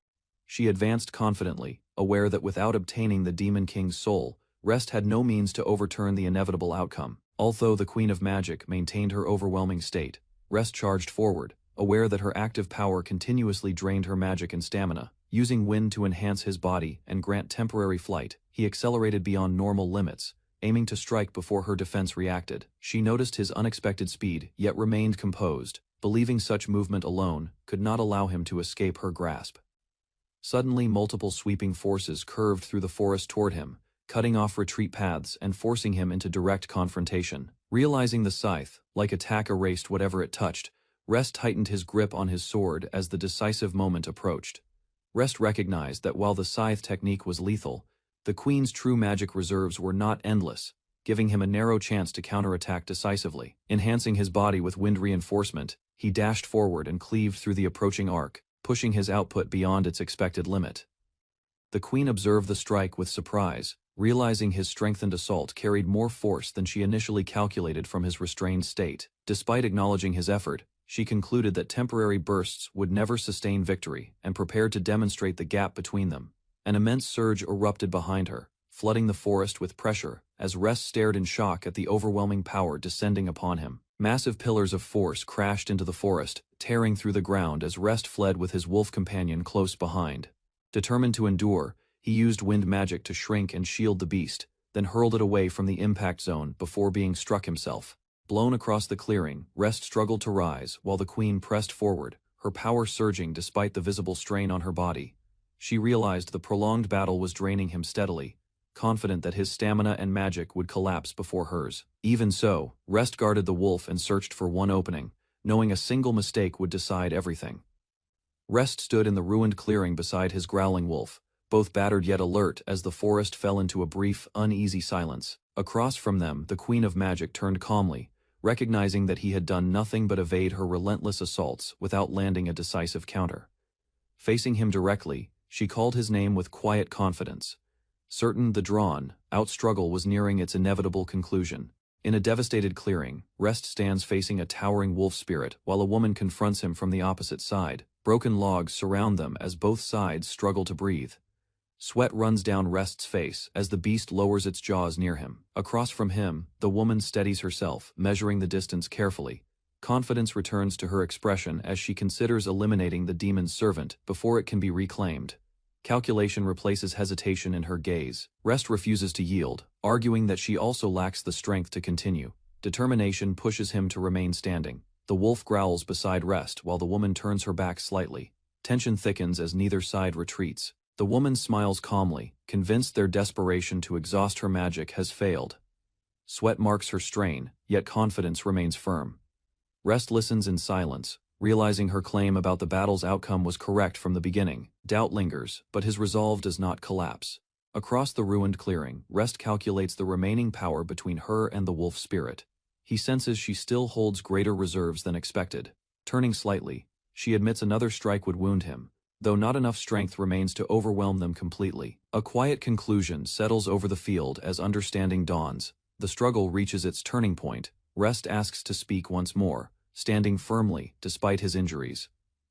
She advanced confidently, aware that without obtaining the Demon King's soul, Rest had no means to overturn the inevitable outcome. Although the Queen of Magic maintained her overwhelming state, Rest charged forward, aware that her active power continuously drained her magic and stamina. Using wind to enhance his body and grant temporary flight, he accelerated beyond normal limits, aiming to strike before her defense reacted. She noticed his unexpected speed, yet remained composed, believing such movement alone could not allow him to escape her grasp. Suddenly, multiple sweeping forces curved through the forest toward him, cutting off retreat paths and forcing him into direct confrontation. Realizing the scythe, like attack, erased whatever it touched, Rest tightened his grip on his sword as the decisive moment approached. Rest recognized that while the scythe technique was lethal, the Queen's true magic reserves were not endless, giving him a narrow chance to counterattack decisively. Enhancing his body with wind reinforcement, he dashed forward and cleaved through the approaching arc, pushing his output beyond its expected limit. The Queen observed the strike with surprise, realizing his strengthened assault carried more force than she initially calculated from his restrained state. Despite acknowledging his effort, she concluded that temporary bursts would never sustain victory and prepared to demonstrate the gap between them. An immense surge erupted behind her, flooding the forest with pressure as Rest stared in shock at the overwhelming power descending upon him. Massive pillars of force crashed into the forest, tearing through the ground as Rest fled with his wolf companion close behind. Determined to endure, he used wind magic to shrink and shield the beast, then hurled it away from the impact zone before being struck himself. Blown across the clearing, Rest struggled to rise while the Queen pressed forward, her power surging despite the visible strain on her body. She realized the prolonged battle was draining him steadily, confident that his stamina and magic would collapse before hers. Even so, Rest guarded the wolf and searched for one opening, knowing a single mistake would decide everything. Rest stood in the ruined clearing beside his growling wolf, both battered yet alert as the forest fell into a brief, uneasy silence. Across from them, the Queen of Magic turned calmly, recognizing that he had done nothing but evade her relentless assaults without landing a decisive counter. Facing him directly, she called his name with quiet confidence, certain the drawn-out struggle was nearing its inevitable conclusion. In a devastated clearing, Rest stands facing a towering wolf spirit while a woman confronts him from the opposite side. Broken logs surround them as both sides struggle to breathe. Sweat runs down Rest's face as the beast lowers its jaws near him. Across from him, the woman steadies herself, measuring the distance carefully. Confidence returns to her expression as she considers eliminating the demon's servant before it can be reclaimed. Calculation replaces hesitation in her gaze. Rest refuses to yield, arguing that she also lacks the strength to continue. Determination pushes him to remain standing. The wolf growls beside Rest while the woman turns her back slightly. Tension thickens as neither side retreats. The woman smiles calmly, convinced their desperation to exhaust her magic has failed. Sweat marks her strain, yet confidence remains firm. Rest listens in silence, realizing her claim about the battle's outcome was correct from the beginning. Doubt lingers, but his resolve does not collapse. Across the ruined clearing, Rest calculates the remaining power between her and the wolf spirit. He senses she still holds greater reserves than expected. Turning slightly, she admits another strike would wound him, though not enough strength remains to overwhelm them completely. A quiet conclusion settles over the field as understanding dawns. The struggle reaches its turning point. Rest asks to speak once more, standing firmly despite his injuries.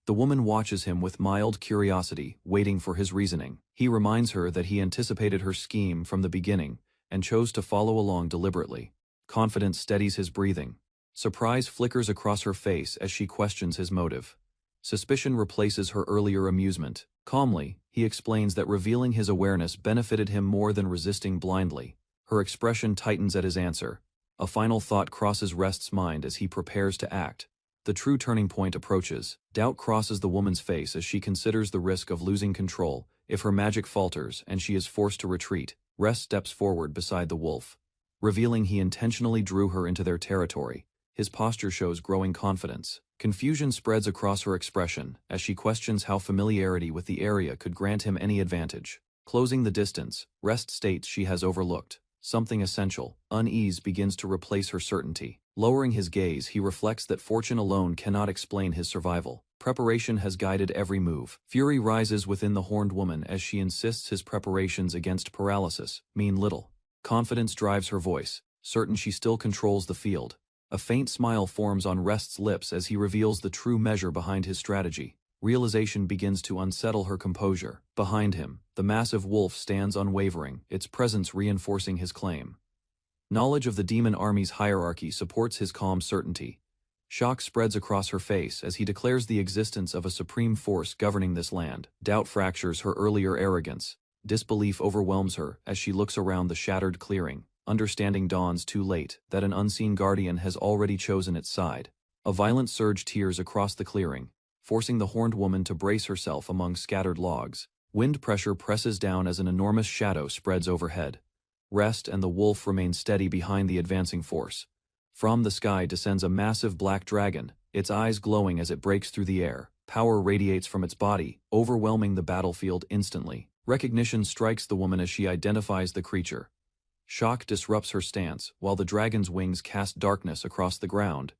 The woman watches him with mild curiosity, waiting for his reasoning. He reminds her that he anticipated her scheme from the beginning and chose to follow along deliberately. Confidence steadies his breathing. Surprise flickers across her face as she questions his motive. Suspicion replaces her earlier amusement. Calmly, he explains that revealing his awareness benefited him more than resisting blindly. Her expression tightens at his answer. A final thought crosses Rest's mind as he prepares to act. The true turning point approaches. Doubt crosses the woman's face as she considers the risk of losing control if her magic falters and she is forced to retreat. Rest steps forward beside the wolf, revealing he intentionally drew her into their territory. His posture shows growing confidence. Confusion spreads across her expression as she questions how familiarity with the area could grant him any advantage. Closing the distance, Rest states she has overlooked something essential. Unease begins to replace her certainty. Lowering his gaze, he reflects that fortune alone cannot explain his survival. Preparation has guided every move. Fury rises within the horned woman as she insists his preparations against paralysis mean little. Confidence drives her voice, certain she still controls the field. A faint smile forms on Rest's lips as he reveals the true measure behind his strategy. Realization begins to unsettle her composure. Behind him, the massive wolf stands unwavering, its presence reinforcing his claim. Knowledge of the demon army's hierarchy supports his calm certainty. Shock spreads across her face as he declares the existence of a supreme force governing this land. Doubt fractures her earlier arrogance. Disbelief overwhelms her as she looks around the shattered clearing. Understanding dawns too late that an unseen guardian has already chosen its side. A violent surge tears across the clearing, forcing the horned woman to brace herself among scattered logs. Wind pressure presses down as an enormous shadow spreads overhead. Rest and the wolf remain steady behind the advancing force. From the sky descends a massive black dragon, its eyes glowing as it breaks through the air. Power radiates from its body, overwhelming the battlefield instantly. Recognition strikes the woman as she identifies the creature. Shock disrupts her stance, while the dragon's wings cast darkness across the ground.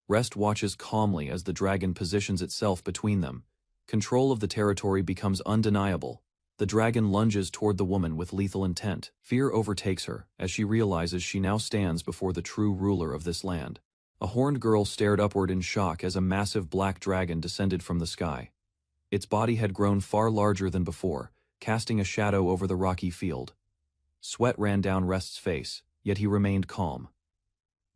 Rest watches calmly as the dragon positions itself between them. Control of the territory becomes undeniable. The dragon lunges toward the woman with lethal intent. Fear overtakes her as she realizes she now stands before the true ruler of this land. A horned girl stared upward in shock as a massive black dragon descended from the sky. Its body had grown far larger than before, casting a shadow over the rocky field. Sweat ran down Rest's face, yet he remained calm.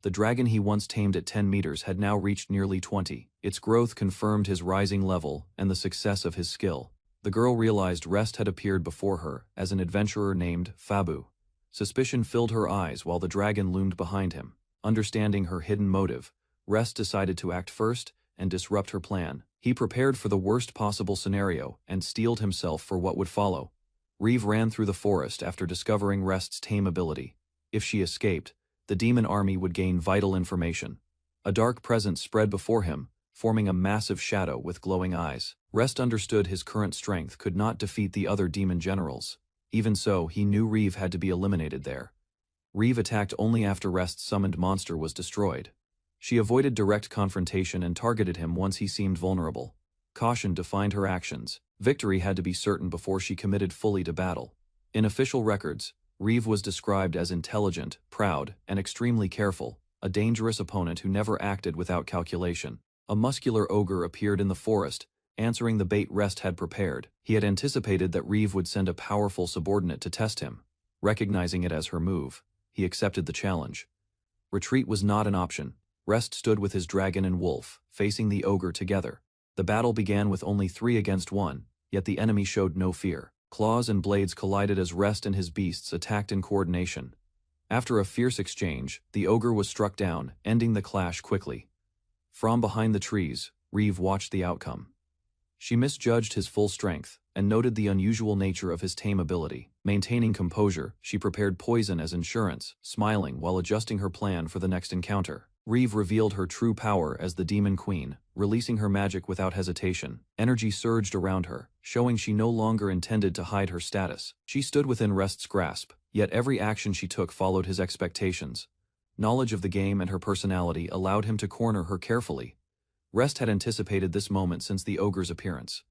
The dragon he once tamed at 10 meters had now reached nearly 20. Its growth confirmed his rising level and the success of his skill. The girl realized Rest had appeared before her as an adventurer named Fabu. Suspicion filled her eyes while the dragon loomed behind him. Understanding her hidden motive, Rest decided to act first and disrupt her plan. He prepared for the worst possible scenario and steeled himself for what would follow. Reeve ran through the forest after discovering Rest's tame ability. If she escaped, the demon army would gain vital information. A dark presence spread before him, forming a massive shadow with glowing eyes. Rest understood his current strength could not defeat the other demon generals. Even so, he knew Reeve had to be eliminated there. Reeve attacked only after Rest's summoned monster was destroyed. She avoided direct confrontation and targeted him once he seemed vulnerable. Caution defined her actions. Victory had to be certain before she committed fully to battle. In official records, Reeve was described as intelligent, proud, and extremely careful, a dangerous opponent who never acted without calculation. A muscular ogre appeared in the forest, answering the bait Rest had prepared. He had anticipated that Reeve would send a powerful subordinate to test him. Recognizing it as her move, he accepted the challenge. Retreat was not an option. Rest stood with his dragon and wolf, facing the ogre together. The battle began with only 3 against 1, yet the enemy showed no fear. Claws and blades collided as Rest and his beasts attacked in coordination. After a fierce exchange, the ogre was struck down, ending the clash quickly. From behind the trees, Reeve watched the outcome. She misjudged his full strength, and noted the unusual nature of his tame ability. Maintaining composure, she prepared poison as insurance, smiling while adjusting her plan for the next encounter. Reeve revealed her true power as the Demon Queen, releasing her magic without hesitation. Energy surged around her, showing she no longer intended to hide her status. She stood within Rest's grasp, yet every action she took followed his expectations. Knowledge of the game and her personality allowed him to corner her carefully. Rest had anticipated this moment since the ogre's appearance.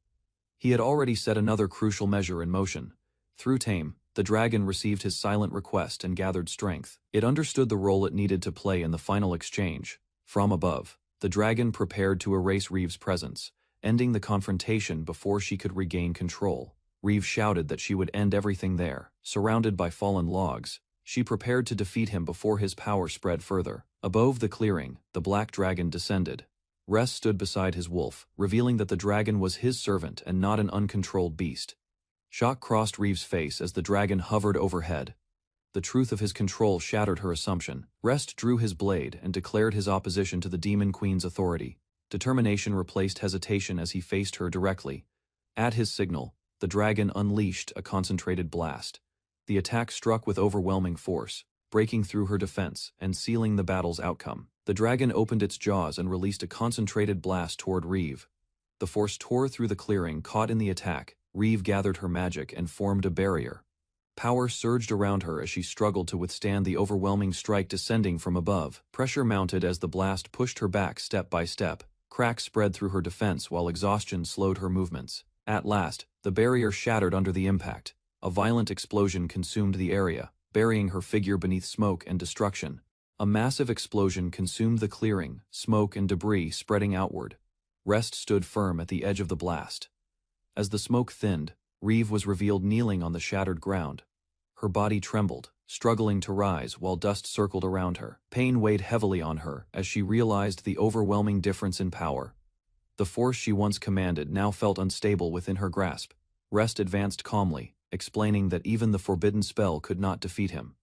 He had already set another crucial measure in motion. Through Tame, the dragon received his silent request and gathered strength. It understood the role it needed to play in the final exchange. From above, the dragon prepared to erase Reeve's presence, ending the confrontation before she could regain control. Reeve shouted that she would end everything there. Surrounded by fallen logs, she prepared to defeat him before his power spread further. Above the clearing, the black dragon descended. Rest stood beside his wolf, revealing that the dragon was his servant and not an uncontrolled beast. Shock crossed Reeve's face as the dragon hovered overhead. The truth of his control shattered her assumption. Rest drew his blade and declared his opposition to the Demon Queen's authority. Determination replaced hesitation as he faced her directly. At his signal, the dragon unleashed a concentrated blast. The attack struck with overwhelming force, breaking through her defense and sealing the battle's outcome. The dragon opened its jaws and released a concentrated blast toward Reeve. The force tore through the clearing, caught in the attack. Reeve gathered her magic and formed a barrier. Power surged around her as she struggled to withstand the overwhelming strike descending from above. Pressure mounted as the blast pushed her back step by step. Cracks spread through her defense while exhaustion slowed her movements. At last, the barrier shattered under the impact. A violent explosion consumed the area, burying her figure beneath smoke and destruction. A massive explosion consumed the clearing, smoke and debris spreading outward. Rest stood firm at the edge of the blast. As the smoke thinned, Reeve was revealed kneeling on the shattered ground. Her body trembled, struggling to rise while dust circled around her. Pain weighed heavily on her as she realized the overwhelming difference in power. The force she once commanded now felt unstable within her grasp. Rest advanced calmly, explaining that even the forbidden spell could not defeat him.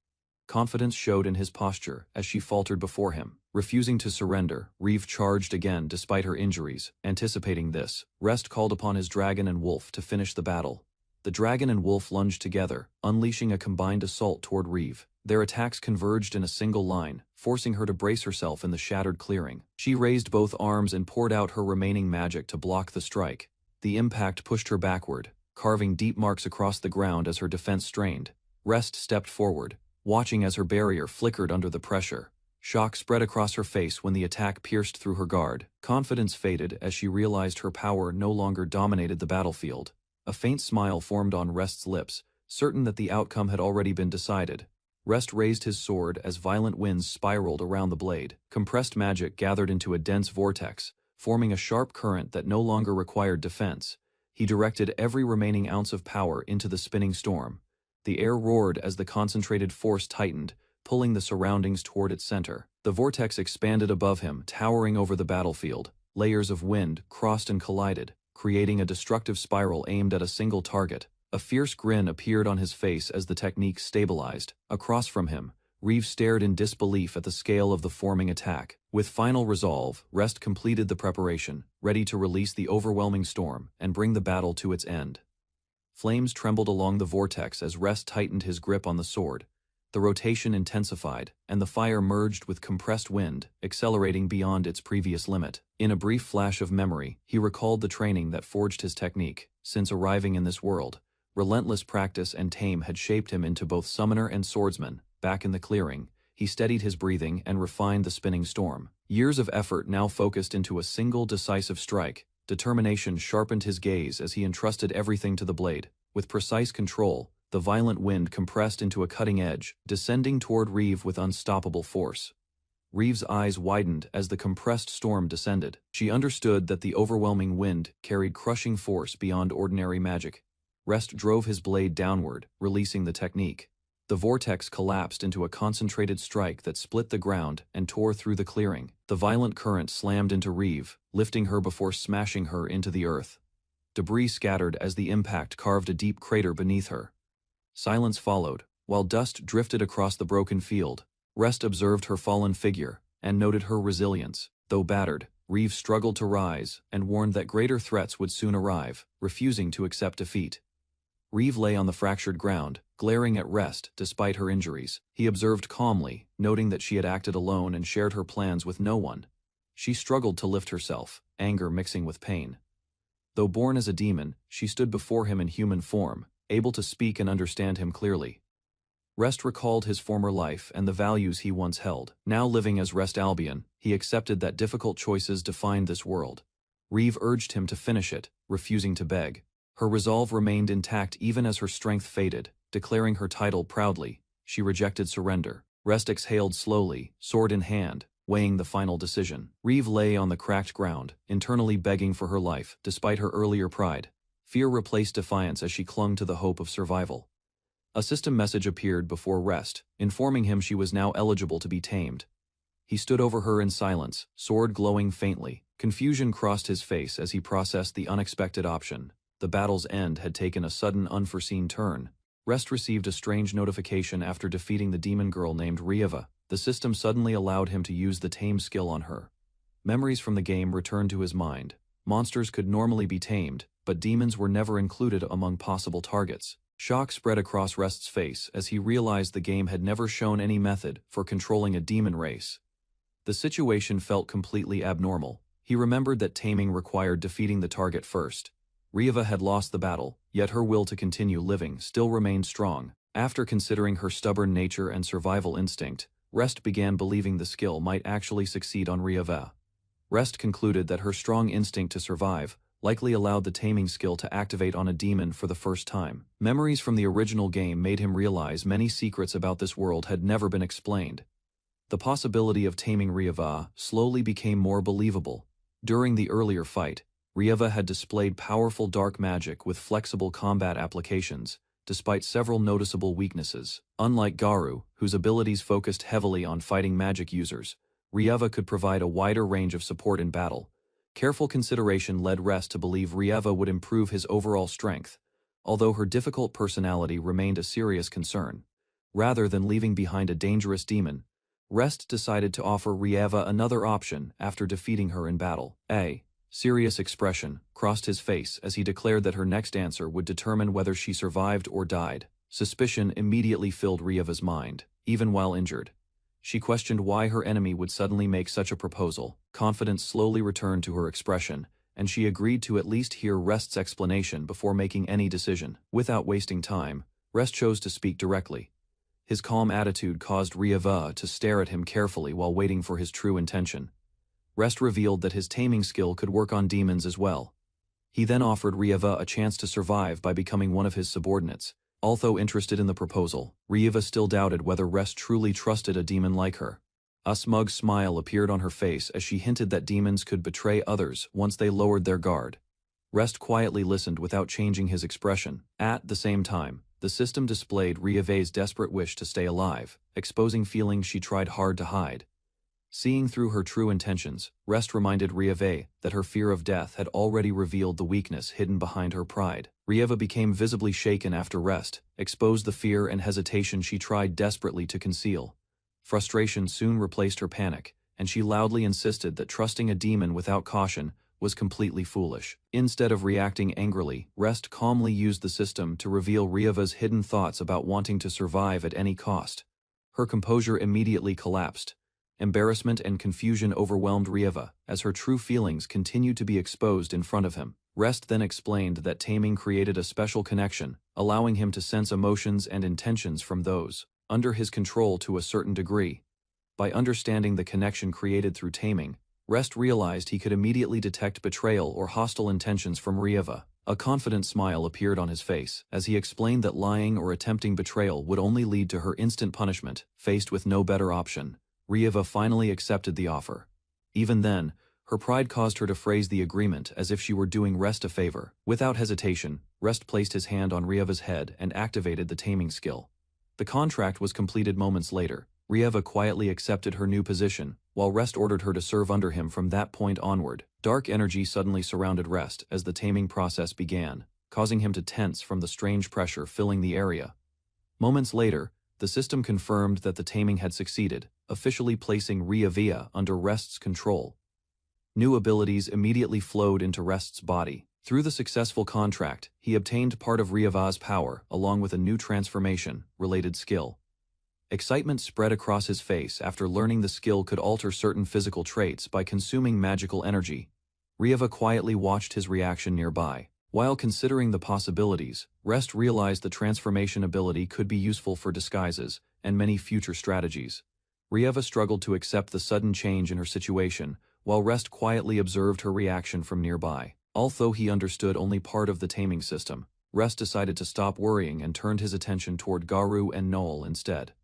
Confidence showed in his posture as she faltered before him. Refusing to surrender, Reeve charged again despite her injuries. Anticipating this, Rest called upon his dragon and wolf to finish the battle. The dragon and wolf lunged together, unleashing a combined assault toward Reeve. Their attacks converged in a single line, forcing her to brace herself in the shattered clearing. She raised both arms and poured out her remaining magic to block the strike. The impact pushed her backward, carving deep marks across the ground as her defense strained. Rest stepped forward, watching as her barrier flickered under the pressure. Shock spread across her face when the attack pierced through her guard. Confidence faded as she realized her power no longer dominated the battlefield. A faint smile formed on Rest's lips, certain that the outcome had already been decided. Rest raised his sword as violent winds spiraled around the blade. Compressed magic gathered into a dense vortex, forming a sharp current that no longer required defense. He directed every remaining ounce of power into the spinning storm. The air roared as the concentrated force tightened, pulling the surroundings toward its center. The vortex expanded above him, towering over the battlefield. Layers of wind crossed and collided, creating a destructive spiral aimed at a single target. A fierce grin appeared on his face as the technique stabilized. Across from him, Reeve stared in disbelief at the scale of the forming attack. With final resolve, Rest completed the preparation, ready to release the overwhelming storm and bring the battle to its end. Flames trembled along the vortex as Rest tightened his grip on the sword. The rotation intensified, and the fire merged with compressed wind, accelerating beyond its previous limit. In a brief flash of memory, he recalled the training that forged his technique. Since arriving in this world, relentless practice and Tame had shaped him into both summoner and swordsman. Back in the clearing, he steadied his breathing and refined the spinning storm. Years of effort now focused into a single decisive strike. Determination sharpened his gaze as he entrusted everything to the blade. With precise control, the violent wind compressed into a cutting edge, descending toward Reeve with unstoppable force. Reeve's eyes widened as the compressed storm descended. She understood that the overwhelming wind carried crushing force beyond ordinary magic. Rest drove his blade downward, releasing the technique. The vortex collapsed into a concentrated strike that split the ground and tore through the clearing. The violent current slammed into Reeve, lifting her before smashing her into the earth. Debris scattered as the impact carved a deep crater beneath her. Silence followed, while dust drifted across the broken field. Rest observed her fallen figure and noted her resilience. Though battered, Reeve struggled to rise and warned that greater threats would soon arrive, refusing to accept defeat. Reeve lay on the fractured ground, glaring at Rest despite her injuries. He observed calmly, noting that she had acted alone and shared her plans with no one. She struggled to lift herself, anger mixing with pain. Though born as a demon, she stood before him in human form, able to speak and understand him clearly. Rest recalled his former life and the values he once held. Now living as Rest Albion, he accepted that difficult choices defined this world. Reeve urged him to finish it, refusing to beg. Her resolve remained intact even as her strength faded, declaring her title proudly. She rejected surrender. Rest exhaled slowly, sword in hand, weighing the final decision. Reeve lay on the cracked ground, internally begging for her life, despite her earlier pride. Fear replaced defiance as she clung to the hope of survival. A system message appeared before Rest, informing him she was now eligible to be tamed. He stood over her in silence, sword glowing faintly. Confusion crossed his face as he processed the unexpected option. The battle's end had taken a sudden, unforeseen turn. Rest received a strange notification after defeating the demon girl named Rieva. The system suddenly allowed him to use the tame skill on her. Memories from the game returned to his mind. Monsters could normally be tamed, but demons were never included among possible targets. Shock spread across Rest's face as he realized the game had never shown any method for controlling a demon race. The situation felt completely abnormal. He remembered that taming required defeating the target first. Rieva had lost the battle, yet her will to continue living still remained strong. After considering her stubborn nature and survival instinct, Rest began believing the skill might actually succeed on Rieva. Rest concluded that her strong instinct to survive likely allowed the taming skill to activate on a demon for the first time. Memories from the original game made him realize many secrets about this world had never been explained. The possibility of taming Rieva slowly became more believable. During the earlier fight, Rieva had displayed powerful dark magic with flexible combat applications, despite several noticeable weaknesses. Unlike Garu, whose abilities focused heavily on fighting magic users, Rieva could provide a wider range of support in battle. Careful consideration led Rest to believe Rieva would improve his overall strength, although her difficult personality remained a serious concern. Rather than leaving behind a dangerous demon, Rest decided to offer Rieva another option after defeating her in battle. A serious expression crossed his face as he declared that her next answer would determine whether she survived or died. Suspicion immediately filled Rieva's mind, even while injured. She questioned why her enemy would suddenly make such a proposal. Confidence slowly returned to her expression, and she agreed to at least hear Rest's explanation before making any decision. Without wasting time, Rest chose to speak directly. His calm attitude caused Rieva to stare at him carefully while waiting for his true intention. Rest revealed that his taming skill could work on demons as well. He then offered Rieva a chance to survive by becoming one of his subordinates. Although interested in the proposal, Rieva still doubted whether Rest truly trusted a demon like her. A smug smile appeared on her face as she hinted that demons could betray others once they lowered their guard. Rest quietly listened without changing his expression. At the same time, the system displayed Rieva's desperate wish to stay alive, exposing feelings she tried hard to hide. Seeing through her true intentions, Rest reminded Rieva that her fear of death had already revealed the weakness hidden behind her pride. Rieva became visibly shaken after Rest exposed the fear and hesitation she tried desperately to conceal. Frustration soon replaced her panic, and she loudly insisted that trusting a demon without caution was completely foolish. Instead of reacting angrily, Rest calmly used the system to reveal Rieva's hidden thoughts about wanting to survive at any cost. Her composure immediately collapsed. Embarrassment and confusion overwhelmed Rieva as her true feelings continued to be exposed in front of him. Rest then explained that taming created a special connection, allowing him to sense emotions and intentions from those under his control to a certain degree. By understanding the connection created through taming, Rest realized he could immediately detect betrayal or hostile intentions from Rieva. A confident smile appeared on his face as he explained that lying or attempting betrayal would only lead to her instant punishment. Faced with no better option, Rieva finally accepted the offer. Even then, her pride caused her to phrase the agreement as if she were doing Rest a favor. Without hesitation, Rest placed his hand on Rieva's head and activated the taming skill. The contract was completed moments later. Rieva quietly accepted her new position, while Rest ordered her to serve under him from that point onward. Dark energy suddenly surrounded Rest as the taming process began, causing him to tense from the strange pressure filling the area. Moments later, the system confirmed that the taming had succeeded, officially placing Rieva under Rest's control. New abilities immediately flowed into Rest's body. Through the successful contract, he obtained part of Ryava's power along with a new transformation-related skill. Excitement spread across his face after learning the skill could alter certain physical traits by consuming magical energy. Ryava quietly watched his reaction nearby. While considering the possibilities, Rest realized the transformation ability could be useful for disguises and many future strategies. Ryava struggled to accept the sudden change in her situation, while Rest quietly observed her reaction from nearby. Although he understood only part of the taming system, Rest decided to stop worrying and turned his attention toward Garu and Noel instead.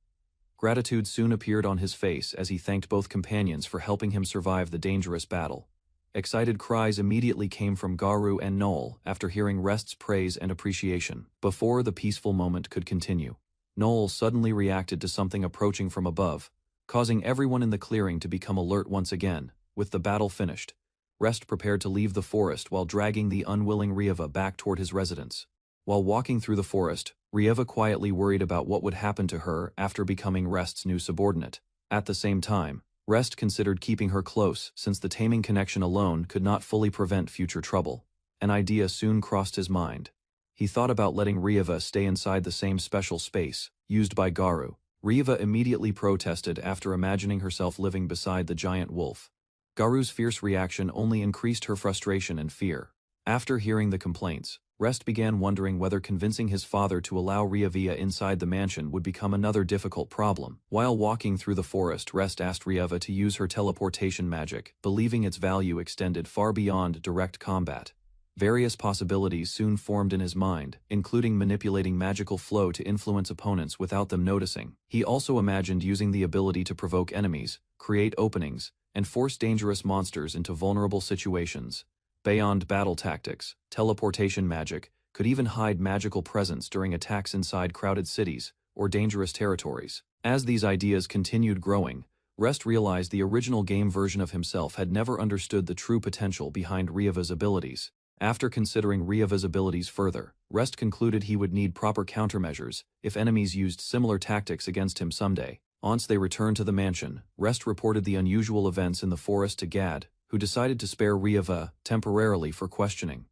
Gratitude soon appeared on his face as he thanked both companions for helping him survive the dangerous battle. Excited cries immediately came from Garu and Noel after hearing Rest's praise and appreciation. Before the peaceful moment could continue, Noel suddenly reacted to something approaching from above, causing everyone in the clearing to become alert once again. With the battle finished, Rest prepared to leave the forest while dragging the unwilling Ryava back toward his residence. While walking through the forest, Ryava quietly worried about what would happen to her after becoming Rest's new subordinate. At the same time, Rest considered keeping her close since the taming connection alone could not fully prevent future trouble. An idea soon crossed his mind. He thought about letting Ryava stay inside the same special space, used by Garu. Ryava immediately protested after imagining herself living beside the giant wolf. Garu's fierce reaction only increased her frustration and fear. After hearing the complaints, Rest began wondering whether convincing his father to allow Ryava inside the mansion would become another difficult problem. While walking through the forest, Rest asked Ryava to use her teleportation magic, believing its value extended far beyond direct combat. Various possibilities soon formed in his mind, including manipulating magical flow to influence opponents without them noticing. He also imagined using the ability to provoke enemies, create openings, and force dangerous monsters into vulnerable situations. Beyond battle tactics, teleportation magic could even hide magical presence during attacks inside crowded cities or dangerous territories. As these ideas continued growing, Rest realized the original game version of himself had never understood the true potential behind Ryava's abilities. After considering Ryava's abilities further, Rest concluded he would need proper countermeasures if enemies used similar tactics against him someday. Once they returned to the mansion, Rest reported the unusual events in the forest to Gad, who decided to spare Ryava temporarily for questioning.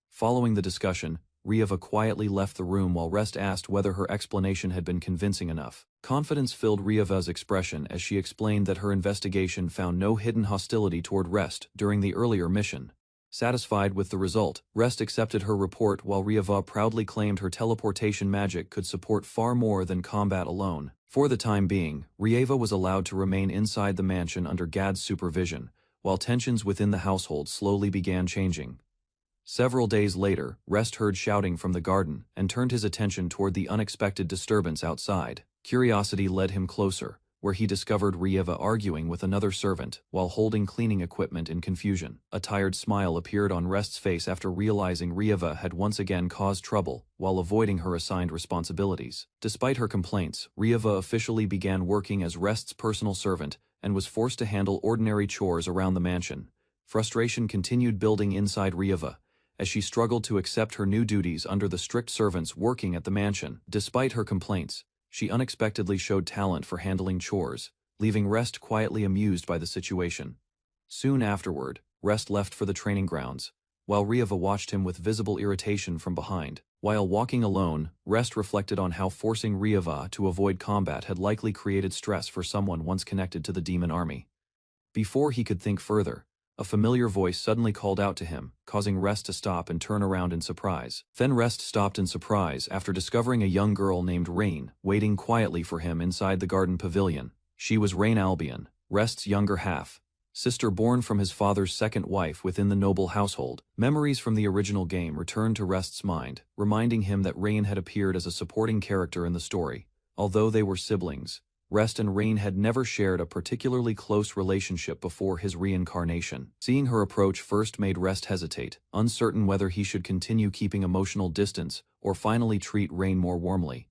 Following the discussion, Ryava quietly left the room while Rest asked whether her explanation had been convincing enough. Confidence filled Ryava's expression as she explained that her investigation found no hidden hostility toward Rest during the earlier mission. Satisfied with the result, Rest accepted her report while Ryava proudly claimed her teleportation magic could support far more than combat alone. For the time being, Ryava was allowed to remain inside the mansion under Gad's supervision, while tensions within the household slowly began changing. Several days later, Rest heard shouting from the garden and turned his attention toward the unexpected disturbance outside. Curiosity led him closer, where he discovered Ryava arguing with another servant while holding cleaning equipment in confusion. A tired smile appeared on Rest's face after realizing Ryava had once again caused trouble while avoiding her assigned responsibilities. Despite her complaints, Ryava officially began working as Rest's personal servant and was forced to handle ordinary chores around the mansion. Frustration continued building inside Ryava as she struggled to accept her new duties under the strict servants working at the mansion. Despite her complaints, she unexpectedly showed talent for handling chores, leaving Rest quietly amused by the situation. Soon afterward, Rest left for the training grounds, while Ryava watched him with visible irritation from behind. While walking alone, Rest reflected on how forcing Ryava to avoid combat had likely created stress for someone once connected to the demon army. Before he could think further, a familiar voice suddenly called out to him, causing Rest to stop and turn around in surprise. Then Rest stopped in surprise after discovering a young girl named Rain waiting quietly for him inside the garden pavilion. She was Rain Albion, Rest's younger half, sister born from his father's second wife within the noble household. Memories from the original game returned to Rest's mind, reminding him that Rain had appeared as a supporting character in the story. Although they were siblings, Rest and Rain had never shared a particularly close relationship before his reincarnation. Seeing her approach first made Rest hesitate, uncertain whether he should continue keeping emotional distance or finally treat Rain more warmly.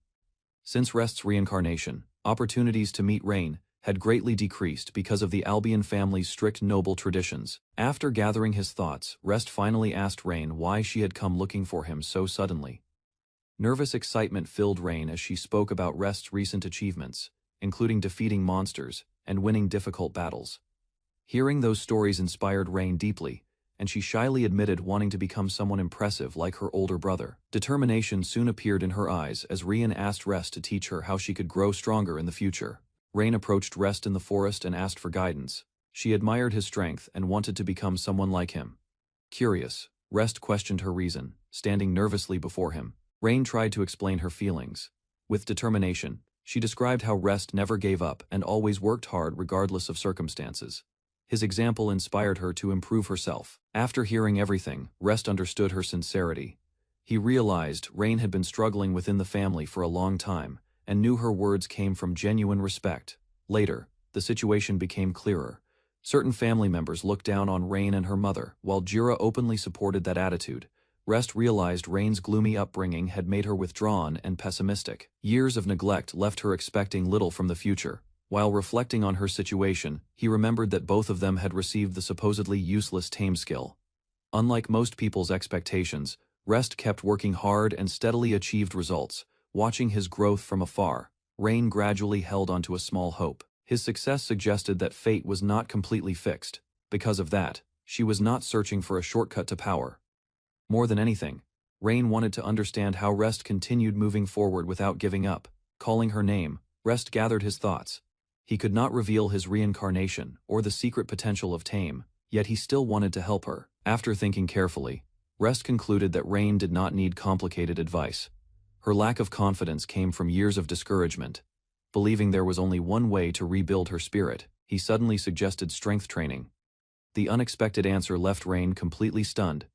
Since Rest's reincarnation, opportunities to meet Rain had greatly decreased because of the Albion family's strict noble traditions. After gathering his thoughts, Rest finally asked Rain why she had come looking for him so suddenly. Nervous excitement filled Rain as she spoke about Rest's recent achievements, including defeating monsters and winning difficult battles. Hearing those stories inspired Rain deeply, and she shyly admitted wanting to become someone impressive like her older brother. Determination soon appeared in her eyes as Rian asked Rest to teach her how she could grow stronger in the future. Rain approached Rest in the forest and asked for guidance. She admired his strength and wanted to become someone like him. Curious, Rest questioned her reason, standing nervously before him. Rain tried to explain her feelings. With determination, she described how Rest never gave up and always worked hard regardless of circumstances. His example inspired her to improve herself. After hearing everything, Rest understood her sincerity. He realized Rain had been struggling within the family for a long time, and knew her words came from genuine respect. Later, the situation became clearer. Certain family members looked down on Rain and her mother, while Jira openly supported that attitude. Rest realized Rain's gloomy upbringing had made her withdrawn and pessimistic. Years of neglect left her expecting little from the future. While reflecting on her situation, he remembered that both of them had received the supposedly useless tame skill. Unlike most people's expectations, Rest kept working hard and steadily achieved results. Watching his growth from afar, Rain gradually held onto a small hope. His success suggested that fate was not completely fixed. Because of that, she was not searching for a shortcut to power. More than anything, Rain wanted to understand how Rest continued moving forward without giving up. Calling her name, Rest gathered his thoughts. He could not reveal his reincarnation or the secret potential of Tame, yet he still wanted to help her. After thinking carefully, Rest concluded that Rain did not need complicated advice. Her lack of confidence came from years of discouragement. Believing there was only one way to rebuild her spirit, he suddenly suggested strength training. The unexpected answer left Rain completely stunned.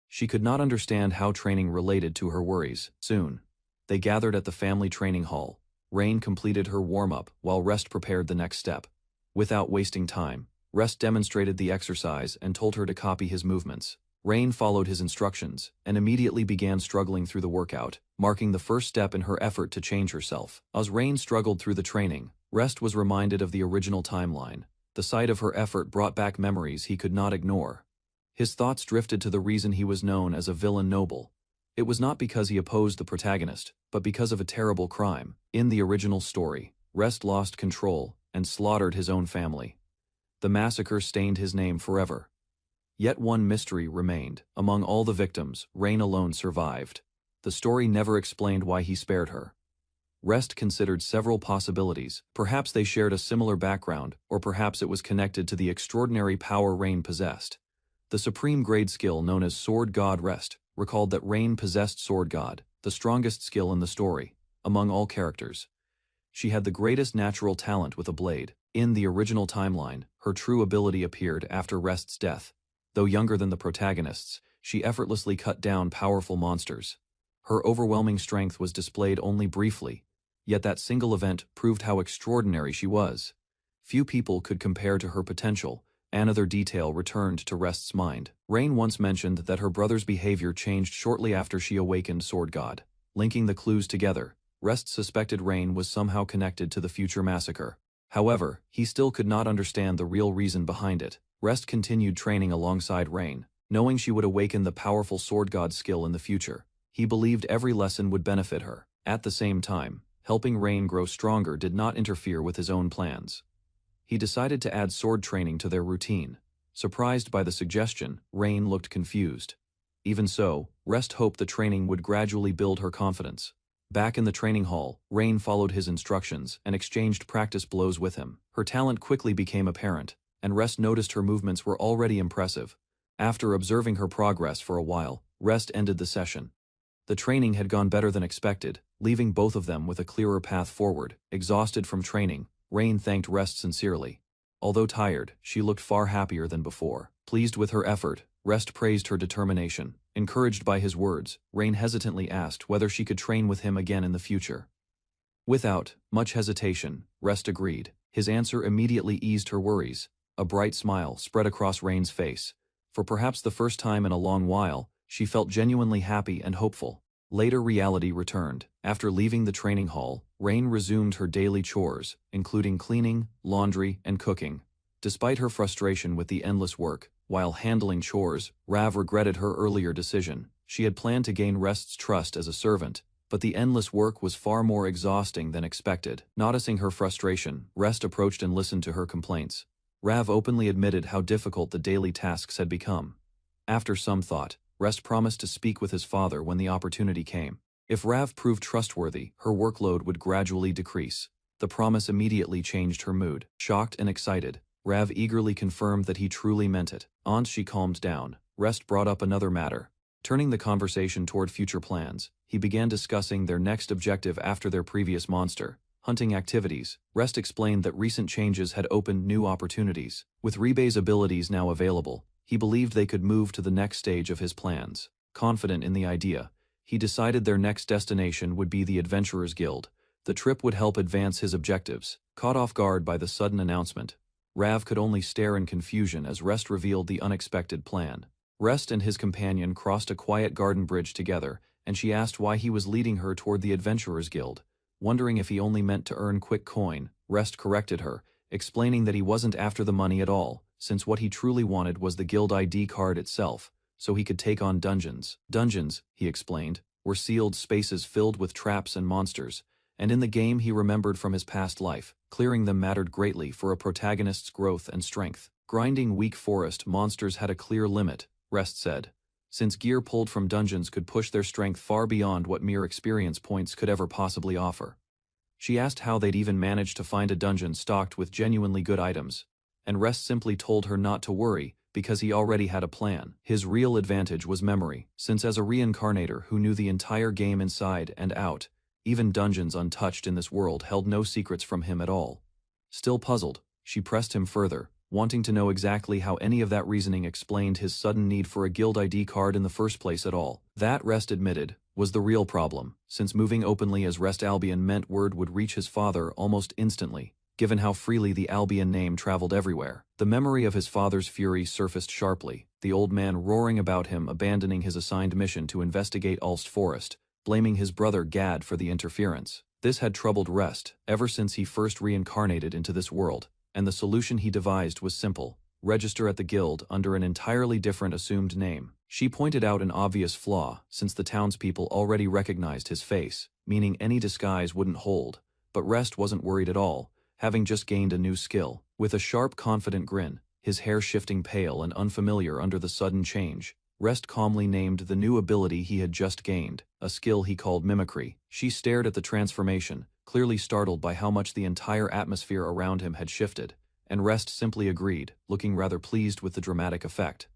She could not understand how training related to her worries. Soon, they gathered at the family training hall. Rain completed her warm-up while Rest prepared the next step. Without wasting time, Rest demonstrated the exercise and told her to copy his movements. Rain followed his instructions and immediately began struggling through the workout, marking the first step in her effort to change herself. As Rain struggled through the training, Rest was reminded of the original timeline. The sight of her effort brought back memories he could not ignore. His thoughts drifted to the reason he was known as a villain noble. It was not because he opposed the protagonist, but because of a terrible crime. In the original story, Rest lost control and slaughtered his own family. The massacre stained his name forever. Yet one mystery remained. Among all the victims, Rain alone survived. The story never explained why he spared her. Rest considered several possibilities. Perhaps they shared a similar background, or perhaps it was connected to the extraordinary power Rain possessed. The supreme grade skill known as Sword God Rest recalled that Rain possessed Sword God, the strongest skill in the story, among all characters. She had the greatest natural talent with a blade. In the original timeline, her true ability appeared after Rest's death. Though younger than the protagonists, she effortlessly cut down powerful monsters. Her overwhelming strength was displayed only briefly, yet that single event proved how extraordinary she was. Few people could compare to her potential. Another detail returned to Rest's mind. Rain once mentioned that her brother's behavior changed shortly after she awakened Sword God. Linking the clues together, Rest suspected Rain was somehow connected to the future massacre. However, he still could not understand the real reason behind it. Rest continued training alongside Rain, knowing she would awaken the powerful Sword God skill in the future. He believed every lesson would benefit her. At the same time, helping Rain grow stronger did not interfere with his own plans. He decided to add sword training to their routine. Surprised by the suggestion, Rain looked confused. Even so, Rest hoped the training would gradually build her confidence. Back in the training hall, Rain followed his instructions and exchanged practice blows with him. Her talent quickly became apparent, and Rest noticed her movements were already impressive. After observing her progress for a while, Rest ended the session. The training had gone better than expected, leaving both of them with a clearer path forward. Exhausted from training, Rain thanked Rest sincerely. Although tired, she looked far happier than before. Pleased with her effort, Rest praised her determination. Encouraged by his words, Rain hesitantly asked whether she could train with him again in the future. Without much hesitation, Rest agreed. His answer immediately eased her worries. A bright smile spread across Rain's face. For perhaps the first time in a long while, she felt genuinely happy and hopeful. Later reality returned. After leaving the training hall, Rain resumed her daily chores, including cleaning, laundry, and cooking. Despite her frustration with the endless work, while handling chores, Rav regretted her earlier decision. She had planned to gain Rest's trust as a servant, but the endless work was far more exhausting than expected. Noticing her frustration, Rest approached and listened to her complaints. Rav openly admitted how difficult the daily tasks had become. After some thought, Rest promised to speak with his father when the opportunity came. If Rav proved trustworthy, her workload would gradually decrease. The promise immediately changed her mood. Shocked and excited, Rav eagerly confirmed that he truly meant it. Once she calmed down, Rest brought up another matter. Turning the conversation toward future plans, he began discussing their next objective after their previous monster hunting activities. Rest explained that recent changes had opened new opportunities. With Ribe's abilities now available, he believed they could move to the next stage of his plans. Confident in the idea, he decided their next destination would be the Adventurers Guild. The trip would help advance his objectives. Caught off guard by the sudden announcement, Rav could only stare in confusion as Rest revealed the unexpected plan. Rest and his companion crossed a quiet garden bridge together, and she asked why he was leading her toward the Adventurers Guild. Wondering if he only meant to earn quick coin, Rest corrected her, explaining that he wasn't after the money at all, since what he truly wanted was the guild ID card itself, so he could take on dungeons. Dungeons, he explained, were sealed spaces filled with traps and monsters, and in the game he remembered from his past life, clearing them mattered greatly for a protagonist's growth and strength. Grinding weak forest monsters had a clear limit, Rest said, since gear pulled from dungeons could push their strength far beyond what mere experience points could ever possibly offer. She asked how they'd even managed to find a dungeon stocked with genuinely good items, and Rest simply told her not to worry, because he already had a plan. His real advantage was memory, since as a reincarnator who knew the entire game inside and out, even dungeons untouched in this world held no secrets from him at all. Still puzzled, she pressed him further, wanting to know exactly how any of that reasoning explained his sudden need for a guild ID card in the first place at all. That, Rest admitted, was the real problem, since moving openly as Rest Albion meant word would reach his father almost instantly, given how freely the Albion name traveled everywhere. The memory of his father's fury surfaced sharply, the old man roaring about him abandoning his assigned mission to investigate Ulst Forest, blaming his brother Gad for the interference. This had troubled Rest ever since he first reincarnated into this world, and the solution he devised was simple: register at the guild under an entirely different assumed name. She pointed out an obvious flaw, since the townspeople already recognized his face, meaning any disguise wouldn't hold, but Rest wasn't worried at all, having just gained a new skill. With a sharp, confident grin, his hair shifting pale and unfamiliar under the sudden change, Rest calmly named the new ability he had just gained, a skill he called mimicry. She stared at the transformation, clearly startled by how much the entire atmosphere around him had shifted, and Rest simply agreed, looking rather pleased with the dramatic effect.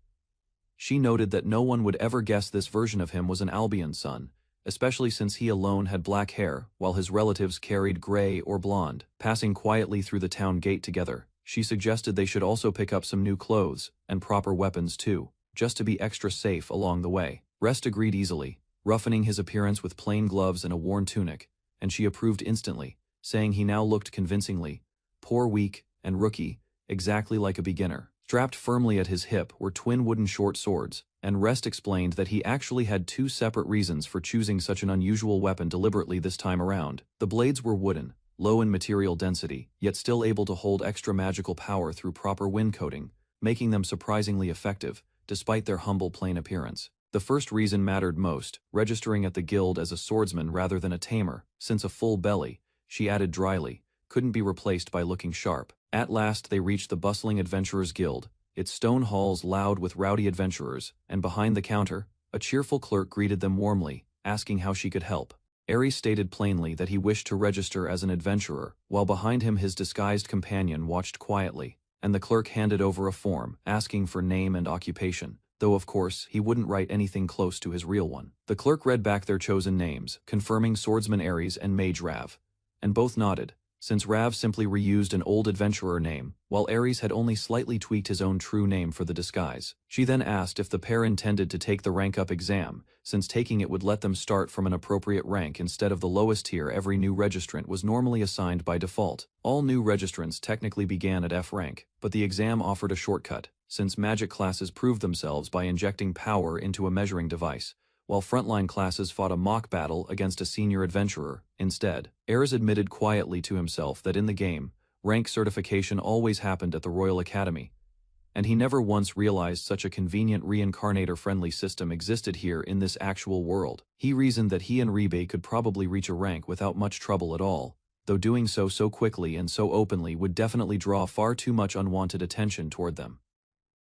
She noted that no one would ever guess this version of him was an Albion son, especially since he alone had black hair, while his relatives carried gray or blonde. Passing quietly through the town gate together, she suggested they should also pick up some new clothes, and proper weapons too, just to be extra safe along the way. Rest agreed easily, roughening his appearance with plain gloves and a worn tunic, and she approved instantly, saying he now looked convincingly poor, weak, and rookie, exactly like a beginner. Strapped firmly at his hip were twin wooden short swords, and Rest explained that he actually had two separate reasons for choosing such an unusual weapon deliberately this time around. The blades were wooden, low in material density, yet still able to hold extra magical power through proper wind coating, making them surprisingly effective, despite their humble plain appearance. The first reason mattered most, registering at the guild as a swordsman rather than a tamer, since a full belly, she added dryly, couldn't be replaced by looking sharp. At last they reached the bustling Adventurers Guild, its stone halls loud with rowdy adventurers, and behind the counter, a cheerful clerk greeted them warmly, asking how she could help. Ares stated plainly that he wished to register as an adventurer, while behind him his disguised companion watched quietly, and the clerk handed over a form, asking for name and occupation, though of course he wouldn't write anything close to his real one. The clerk read back their chosen names, confirming Swordsman Ares and Mage Rav, and both nodded, since Rav simply reused an old adventurer name, while Ares had only slightly tweaked his own true name for the disguise. She then asked if the pair intended to take the rank-up exam, since taking it would let them start from an appropriate rank instead of the lowest tier every new registrant was normally assigned by default. All new registrants technically began at F rank, but the exam offered a shortcut, since magic classes proved themselves by injecting power into a measuring device, while frontline classes fought a mock battle against a senior adventurer. Instead, Ares admitted quietly to himself that in the game, rank certification always happened at the Royal Academy, and he never once realized such a convenient reincarnator-friendly system existed here in this actual world. He reasoned that he and Ribe could probably reach a rank without much trouble at all, though doing so quickly and so openly would definitely draw far too much unwanted attention toward them.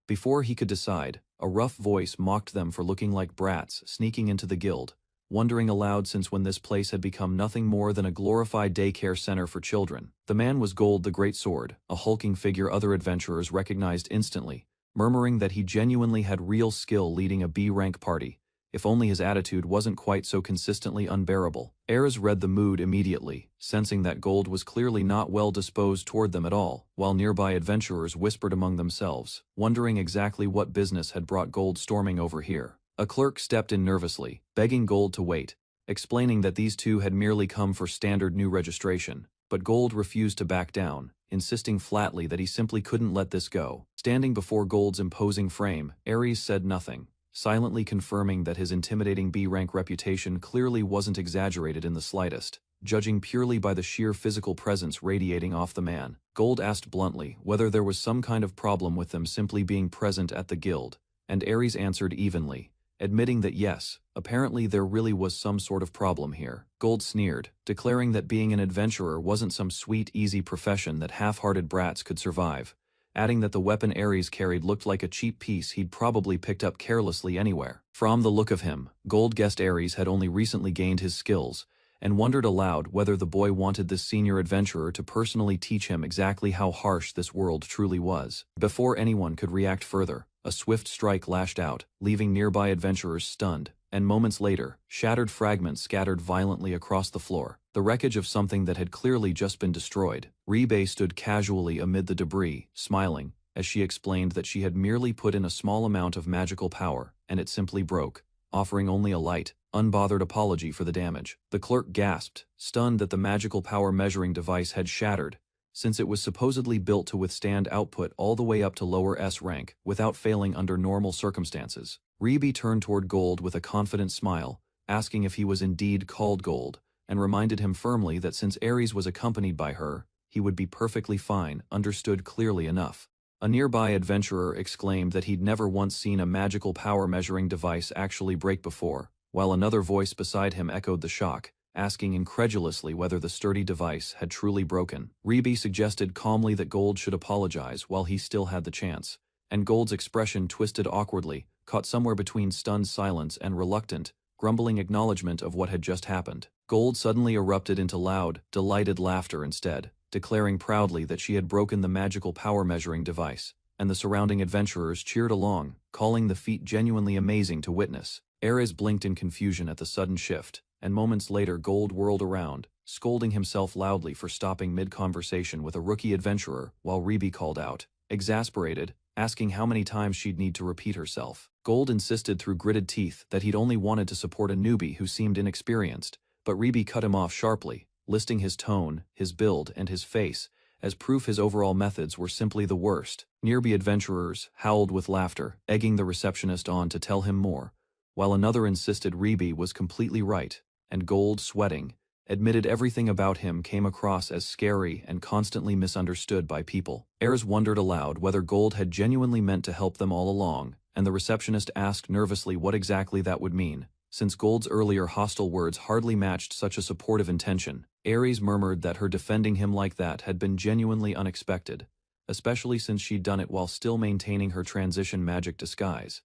Before he could decide, a rough voice mocked them for looking like brats sneaking into the guild, wondering aloud since when this place had become nothing more than a glorified daycare center for children. The man was Gold the Great Sword, a hulking figure other adventurers recognized instantly, murmuring that he genuinely had real skill leading a B-rank party, if only his attitude wasn't quite so consistently unbearable. Ares read the mood immediately, sensing that Gold was clearly not well disposed toward them at all, while nearby adventurers whispered among themselves, wondering exactly what business had brought Gold storming over here. A clerk stepped in nervously, begging Gold to wait, explaining that these two had merely come for standard new registration, but Gold refused to back down, insisting flatly that he simply couldn't let this go. Standing before Gold's imposing frame, Ares said nothing, silently confirming that his intimidating B-rank reputation clearly wasn't exaggerated in the slightest, judging purely by the sheer physical presence radiating off the man. Gold asked bluntly whether there was some kind of problem with them simply being present at the guild, and Ares answered evenly, admitting that yes, apparently there really was some sort of problem here. Gold sneered, declaring that being an adventurer wasn't some sweet, easy profession that half-hearted brats could survive, adding that the weapon Ares carried looked like a cheap piece he'd probably picked up carelessly anywhere. From the look of him, Gold guessed Ares had only recently gained his skills, and wondered aloud whether the boy wanted this senior adventurer to personally teach him exactly how harsh this world truly was. Before anyone could react further, a swift strike lashed out, leaving nearby adventurers stunned, and moments later, shattered fragments scattered violently across the floor, the wreckage of something that had clearly just been destroyed. Ribe stood casually amid the debris, smiling, as she explained that she had merely put in a small amount of magical power, and it simply broke, offering only a light, unbothered apology for the damage. The clerk gasped, stunned that the magical power measuring device had shattered, since it was supposedly built to withstand output all the way up to lower S rank, without failing under normal circumstances. Ribe turned toward Gold with a confident smile, asking if he was indeed called Gold, and reminded him firmly that since Ares was accompanied by her, he would be perfectly fine, understood clearly enough. A nearby adventurer exclaimed that he'd never once seen a magical power measuring device actually break before, while another voice beside him echoed the shock, asking incredulously whether the sturdy device had truly broken. Ribe suggested calmly that Gold should apologize while he still had the chance, and Gold's expression twisted awkwardly, caught somewhere between stunned silence and reluctant, grumbling acknowledgement of what had just happened. Gold suddenly erupted into loud, delighted laughter instead, declaring proudly that she had broken the magical power measuring device, and the surrounding adventurers cheered along, calling the feat genuinely amazing to witness. Ares blinked in confusion at the sudden shift, and moments later Gold whirled around, scolding himself loudly for stopping mid-conversation with a rookie adventurer while Ribe called out, exasperated, asking how many times she'd need to repeat herself. Gold insisted through gritted teeth that he'd only wanted to support a newbie who seemed inexperienced, but Ribe cut him off sharply, listing his tone, his build, and his face as proof his overall methods were simply the worst. Nearby adventurers howled with laughter, egging the receptionist on to tell him more, while another insisted Ribe was completely right, and Gold, sweating, admitted everything about him came across as scary and constantly misunderstood by people. Ares wondered aloud whether Gold had genuinely meant to help them all along, and the receptionist asked nervously what exactly that would mean, since Gold's earlier hostile words hardly matched such a supportive intention. Ares murmured that her defending him like that had been genuinely unexpected, especially since she'd done it while still maintaining her transition magic disguise.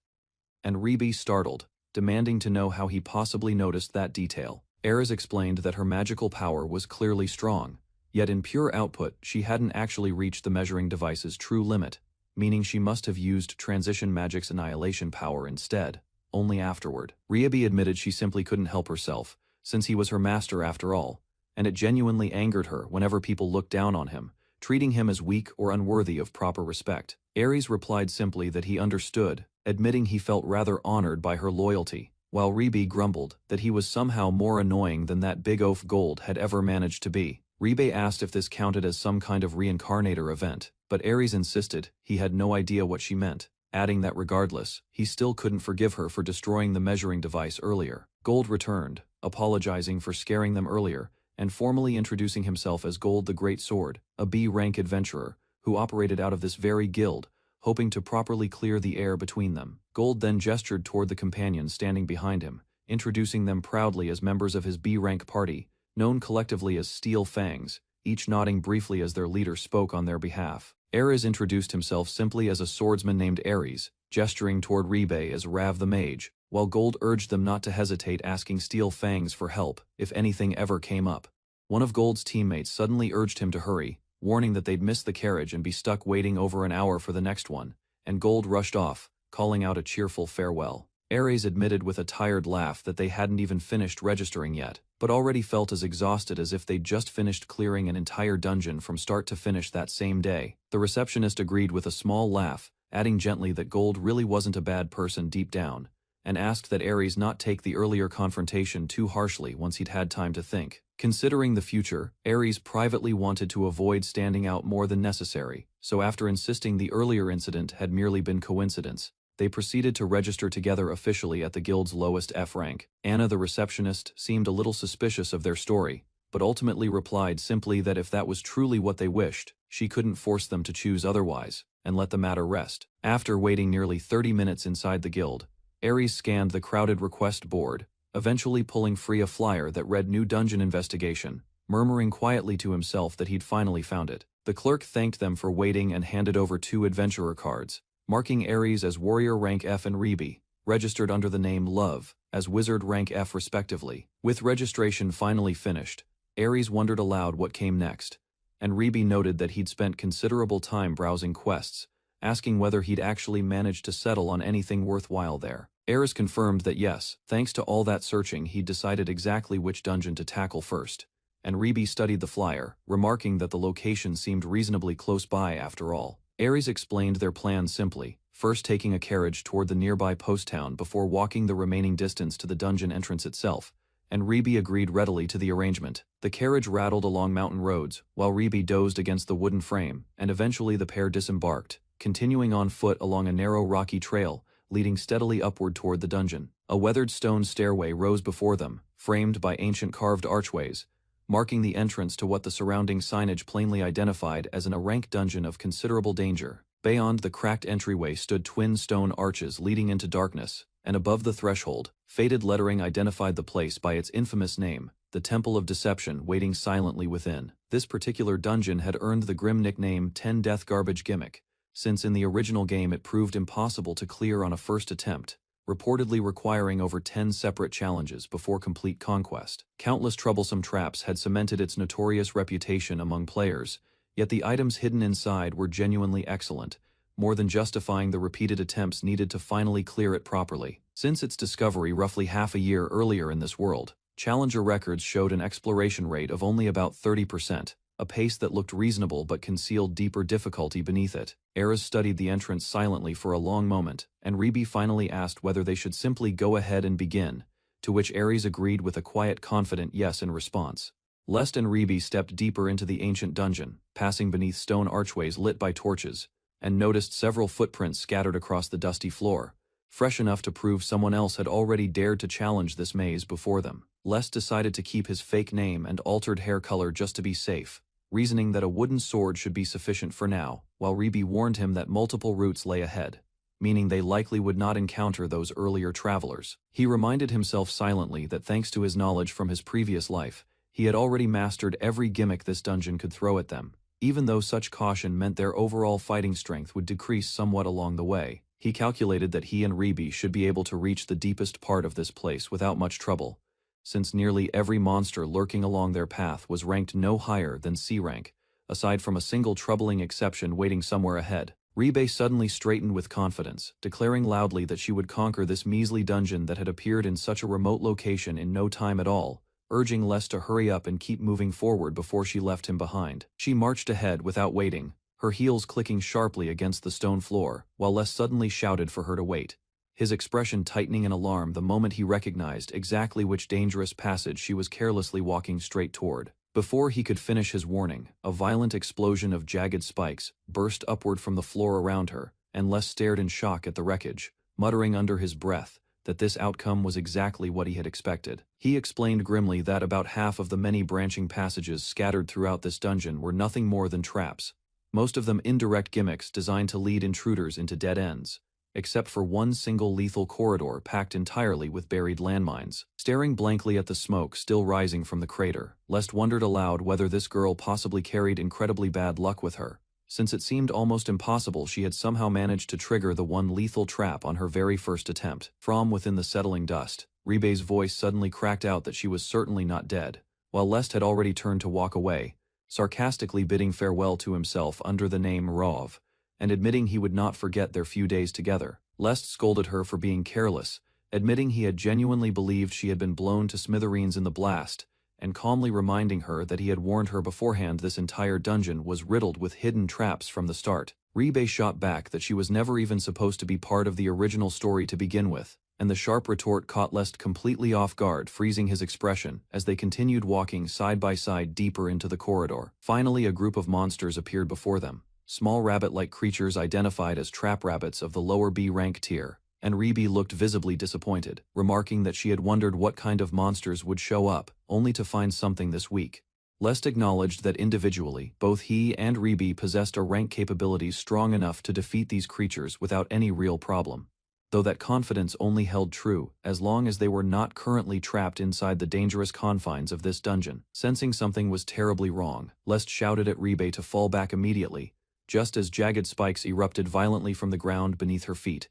And Ribe startled, demanding to know how he possibly noticed that detail. Ares explained that her magical power was clearly strong, yet in pure output she hadn't actually reached the measuring device's true limit, meaning she must have used transition magic's annihilation power instead, only afterward. Ribe admitted she simply couldn't help herself, since he was her master after all, and it genuinely angered her whenever people looked down on him, treating him as weak or unworthy of proper respect. Ares replied simply that he understood, admitting he felt rather honored by her loyalty, while Ribe grumbled that he was somehow more annoying than that big oaf Gold had ever managed to be. Ribe asked if this counted as some kind of reincarnator event, but Ares insisted he had no idea what she meant, adding that regardless, he still couldn't forgive her for destroying the measuring device earlier. Gold returned, apologizing for scaring them earlier, and formally introducing himself as Gold the Great Sword, a B-rank adventurer, who operated out of this very guild, hoping to properly clear the air between them. Gold then gestured toward the companions standing behind him, introducing them proudly as members of his B-rank party, known collectively as Steel Fangs, each nodding briefly as their leader spoke on their behalf. Ares introduced himself simply as a swordsman named Ares, gesturing toward Ribe as Rav the Mage, while Gold urged them not to hesitate asking Steel Fangs for help if anything ever came up. One of Gold's teammates suddenly urged him to hurry, warning that they'd miss the carriage and be stuck waiting over an hour for the next one, and Gold rushed off, calling out a cheerful farewell. Ares admitted with a tired laugh that they hadn't even finished registering yet, but already felt as exhausted as if they'd just finished clearing an entire dungeon from start to finish that same day. The receptionist agreed with a small laugh, adding gently that Gold really wasn't a bad person deep down, and asked that Ares not take the earlier confrontation too harshly once he'd had time to think. Considering the future, Ares privately wanted to avoid standing out more than necessary, so after insisting the earlier incident had merely been coincidence, they proceeded to register together officially at the guild's lowest F rank. Anna the receptionist seemed a little suspicious of their story, but ultimately replied simply that if that was truly what they wished, she couldn't force them to choose otherwise, and let the matter rest. After waiting nearly 30 minutes inside the guild, Ares scanned the crowded request board, eventually pulling free a flyer that read New Dungeon Investigation, murmuring quietly to himself that he'd finally found it. The clerk thanked them for waiting and handed over 2 adventurer cards, marking Ares as Warrior Rank F and Ribe, registered under the name Love, as Wizard Rank F respectively. With registration finally finished, Ares wondered aloud what came next, and Ribe noted that he'd spent considerable time browsing quests, asking whether he'd actually managed to settle on anything worthwhile there. Ares confirmed that yes, thanks to all that searching he'd decided exactly which dungeon to tackle first, and Ribe studied the flyer, remarking that the location seemed reasonably close by after all. Ares explained their plan simply, first taking a carriage toward the nearby post town before walking the remaining distance to the dungeon entrance itself, and Ribe agreed readily to the arrangement. The carriage rattled along mountain roads, while Ribe dozed against the wooden frame, and eventually the pair disembarked, continuing on foot along a narrow rocky trail, leading steadily upward toward the dungeon. A weathered stone stairway rose before them, framed by ancient carved archways, marking the entrance to what the surrounding signage plainly identified as an A-rank dungeon of considerable danger. Beyond the cracked entryway stood twin stone arches leading into darkness, and above the threshold, faded lettering identified the place by its infamous name, the Temple of Deception waiting silently within. This particular dungeon had earned the grim nickname 10 Death Garbage Gimmick, since in the original game it proved impossible to clear on a first attempt, reportedly requiring over 10 separate challenges before complete conquest. Countless troublesome traps had cemented its notorious reputation among players, yet the items hidden inside were genuinely excellent, more than justifying the repeated attempts needed to finally clear it properly. Since its discovery roughly half a year earlier in this world, Challenger records showed an exploration rate of only about 30%, a pace that looked reasonable but concealed deeper difficulty beneath it. Ares studied the entrance silently for a long moment, and Ribe finally asked whether they should simply go ahead and begin, to which Ares agreed with a quiet, confident yes in response. Lest and Ribe stepped deeper into the ancient dungeon, passing beneath stone archways lit by torches, and noticed several footprints scattered across the dusty floor, fresh enough to prove someone else had already dared to challenge this maze before them. Lest decided to keep his fake name and altered hair color just to be safe, reasoning that a wooden sword should be sufficient for now, while Ribe warned him that multiple routes lay ahead, meaning they likely would not encounter those earlier travelers. He reminded himself silently that thanks to his knowledge from his previous life, he had already mastered every gimmick this dungeon could throw at them, even though such caution meant their overall fighting strength would decrease somewhat along the way. He calculated that he and Ribe should be able to reach the deepest part of this place without much trouble, since nearly every monster lurking along their path was ranked no higher than C rank, aside from a single troubling exception waiting somewhere ahead. Ribe suddenly straightened with confidence, declaring loudly that she would conquer this measly dungeon that had appeared in such a remote location in no time at all, urging Les to hurry up and keep moving forward before she left him behind. She marched ahead without waiting, her heels clicking sharply against the stone floor, while Les suddenly shouted for her to wait, his expression tightening in alarm the moment he recognized exactly which dangerous passage she was carelessly walking straight toward. Before he could finish his warning, a violent explosion of jagged spikes burst upward from the floor around her, and Les stared in shock at the wreckage, muttering under his breath that this outcome was exactly what he had expected. He explained grimly that about half of the many branching passages scattered throughout this dungeon were nothing more than traps, most of them indirect gimmicks designed to lead intruders into dead ends, except for one single lethal corridor packed entirely with buried landmines. Staring blankly at the smoke still rising from the crater, Lest wondered aloud whether this girl possibly carried incredibly bad luck with her, since it seemed almost impossible she had somehow managed to trigger the one lethal trap on her very first attempt. From within the settling dust, Ribe's voice suddenly cracked out that she was certainly not dead, while Lest had already turned to walk away, sarcastically bidding farewell to himself under the name Rov, and admitting he would not forget their few days together. Lest scolded her for being careless, admitting he had genuinely believed she had been blown to smithereens in the blast, and calmly reminding her that he had warned her beforehand this entire dungeon was riddled with hidden traps from the start. Ribe shot back that she was never even supposed to be part of the original story to begin with, and the sharp retort caught Lest completely off guard, freezing his expression as they continued walking side by side deeper into the corridor. Finally, a group of monsters appeared before them, small rabbit-like creatures identified as trap rabbits of the lower B rank tier, and Ribe looked visibly disappointed, remarking that she had wondered what kind of monsters would show up, only to find something this weak. Lest acknowledged that individually, both he and Ribe possessed a rank capabilities strong enough to defeat these creatures without any real problem, though that confidence only held true as long as they were not currently trapped inside the dangerous confines of this dungeon. Sensing something was terribly wrong, Lest shouted at Ribe to fall back immediately, just as jagged spikes erupted violently from the ground beneath her feet,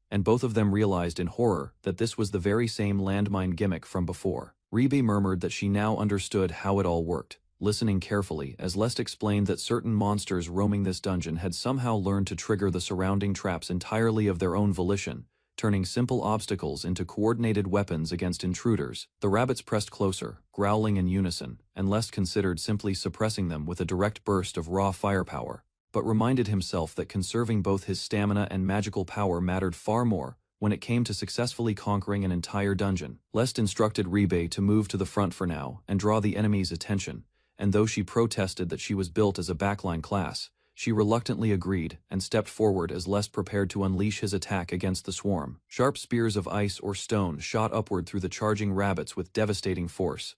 and both of them realized in horror that this was the very same landmine gimmick from before. Ribe murmured that she now understood how it all worked, listening carefully as Lest explained that certain monsters roaming this dungeon had somehow learned to trigger the surrounding traps entirely of their own volition, turning simple obstacles into coordinated weapons against intruders. The rabbits pressed closer, growling in unison, and Lest considered simply suppressing them with a direct burst of raw firepower, but reminded himself that conserving both his stamina and magical power mattered far more when it came to successfully conquering an entire dungeon. Lest instructed Ribe to move to the front for now and draw the enemy's attention, and though she protested that she was built as a backline class, she reluctantly agreed and stepped forward as Lest prepared to unleash his attack against the swarm. Sharp spears of ice or stone shot upward through the charging rabbits with devastating force,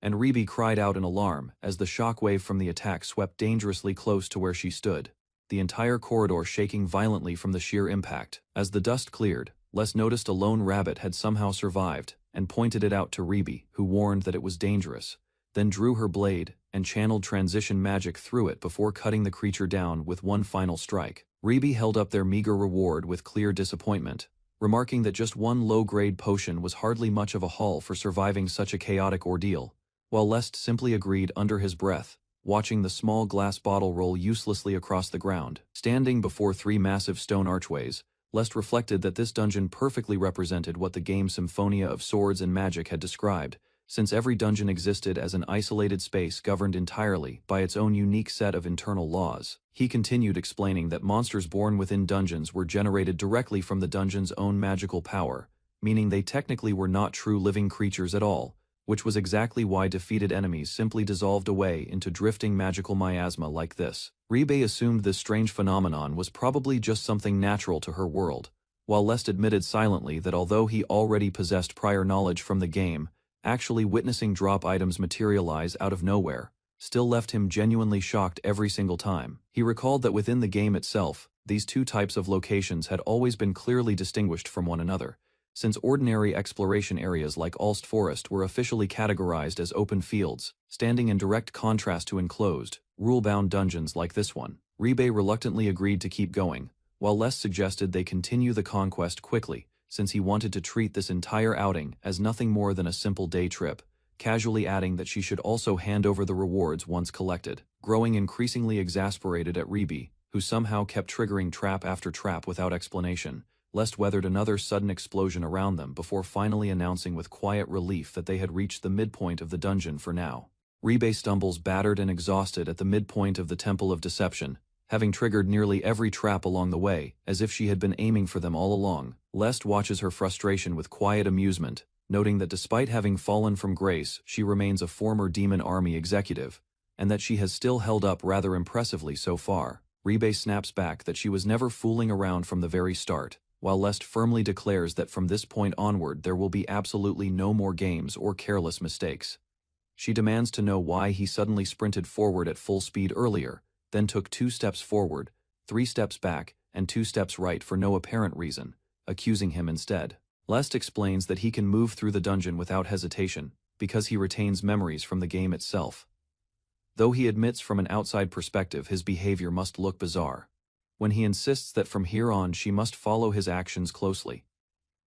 and Ribe cried out in alarm as the shockwave from the attack swept dangerously close to where she stood, the entire corridor shaking violently from the sheer impact. As the dust cleared, Lest noticed a lone rabbit had somehow survived and pointed it out to Ribe, who warned that it was dangerous, then drew her blade and channeled transition magic through it before cutting the creature down with one final strike. Ribe held up their meager reward with clear disappointment, remarking that just one low-grade potion was hardly much of a haul for surviving such a chaotic ordeal, while Lest simply agreed under his breath, watching the small glass bottle roll uselessly across the ground. Standing before three massive stone archways, Lest reflected that this dungeon perfectly represented what the game Symphonia of Swords and Magic had described, since every dungeon existed as an isolated space governed entirely by its own unique set of internal laws. He continued explaining that monsters born within dungeons were generated directly from the dungeon's own magical power, meaning they technically were not true living creatures at all, which was exactly why defeated enemies simply dissolved away into drifting magical miasma like this. Ribe assumed this strange phenomenon was probably just something natural to her world, while Lest admitted silently that although he already possessed prior knowledge from the game, actually witnessing drop items materialize out of nowhere still left him genuinely shocked every single time. He recalled that within the game itself, these two types of locations had always been clearly distinguished from one another, since ordinary exploration areas like Alst Forest were officially categorized as open fields, standing in direct contrast to enclosed, rule-bound dungeons like this one. Ribe reluctantly agreed to keep going, while Lest suggested they continue the conquest quickly, since he wanted to treat this entire outing as nothing more than a simple day trip, casually adding that she should also hand over the rewards once collected. Growing increasingly exasperated at Ribe, who somehow kept triggering trap after trap without explanation, Lest weathered another sudden explosion around them before finally announcing with quiet relief that they had reached the midpoint of the dungeon for now. Ribe stumbles battered and exhausted at the midpoint of the Temple of Deception, having triggered nearly every trap along the way, as if she had been aiming for them all along. Lest watches her frustration with quiet amusement, noting that despite having fallen from grace, she remains a former Demon Army executive, and that she has still held up rather impressively so far. Ribe snaps back that she was never fooling around from the very start, while Lest firmly declares that from this point onward there will be absolutely no more games or careless mistakes. She demands to know why he suddenly sprinted forward at full speed earlier, then took 2 steps forward, 3 steps back, and 2 steps right for no apparent reason, accusing him instead. Lest explains that he can move through the dungeon without hesitation, because he retains memories from the game itself. Though he admits from an outside perspective his behavior must look bizarre. When he insists that from here on she must follow his actions closely,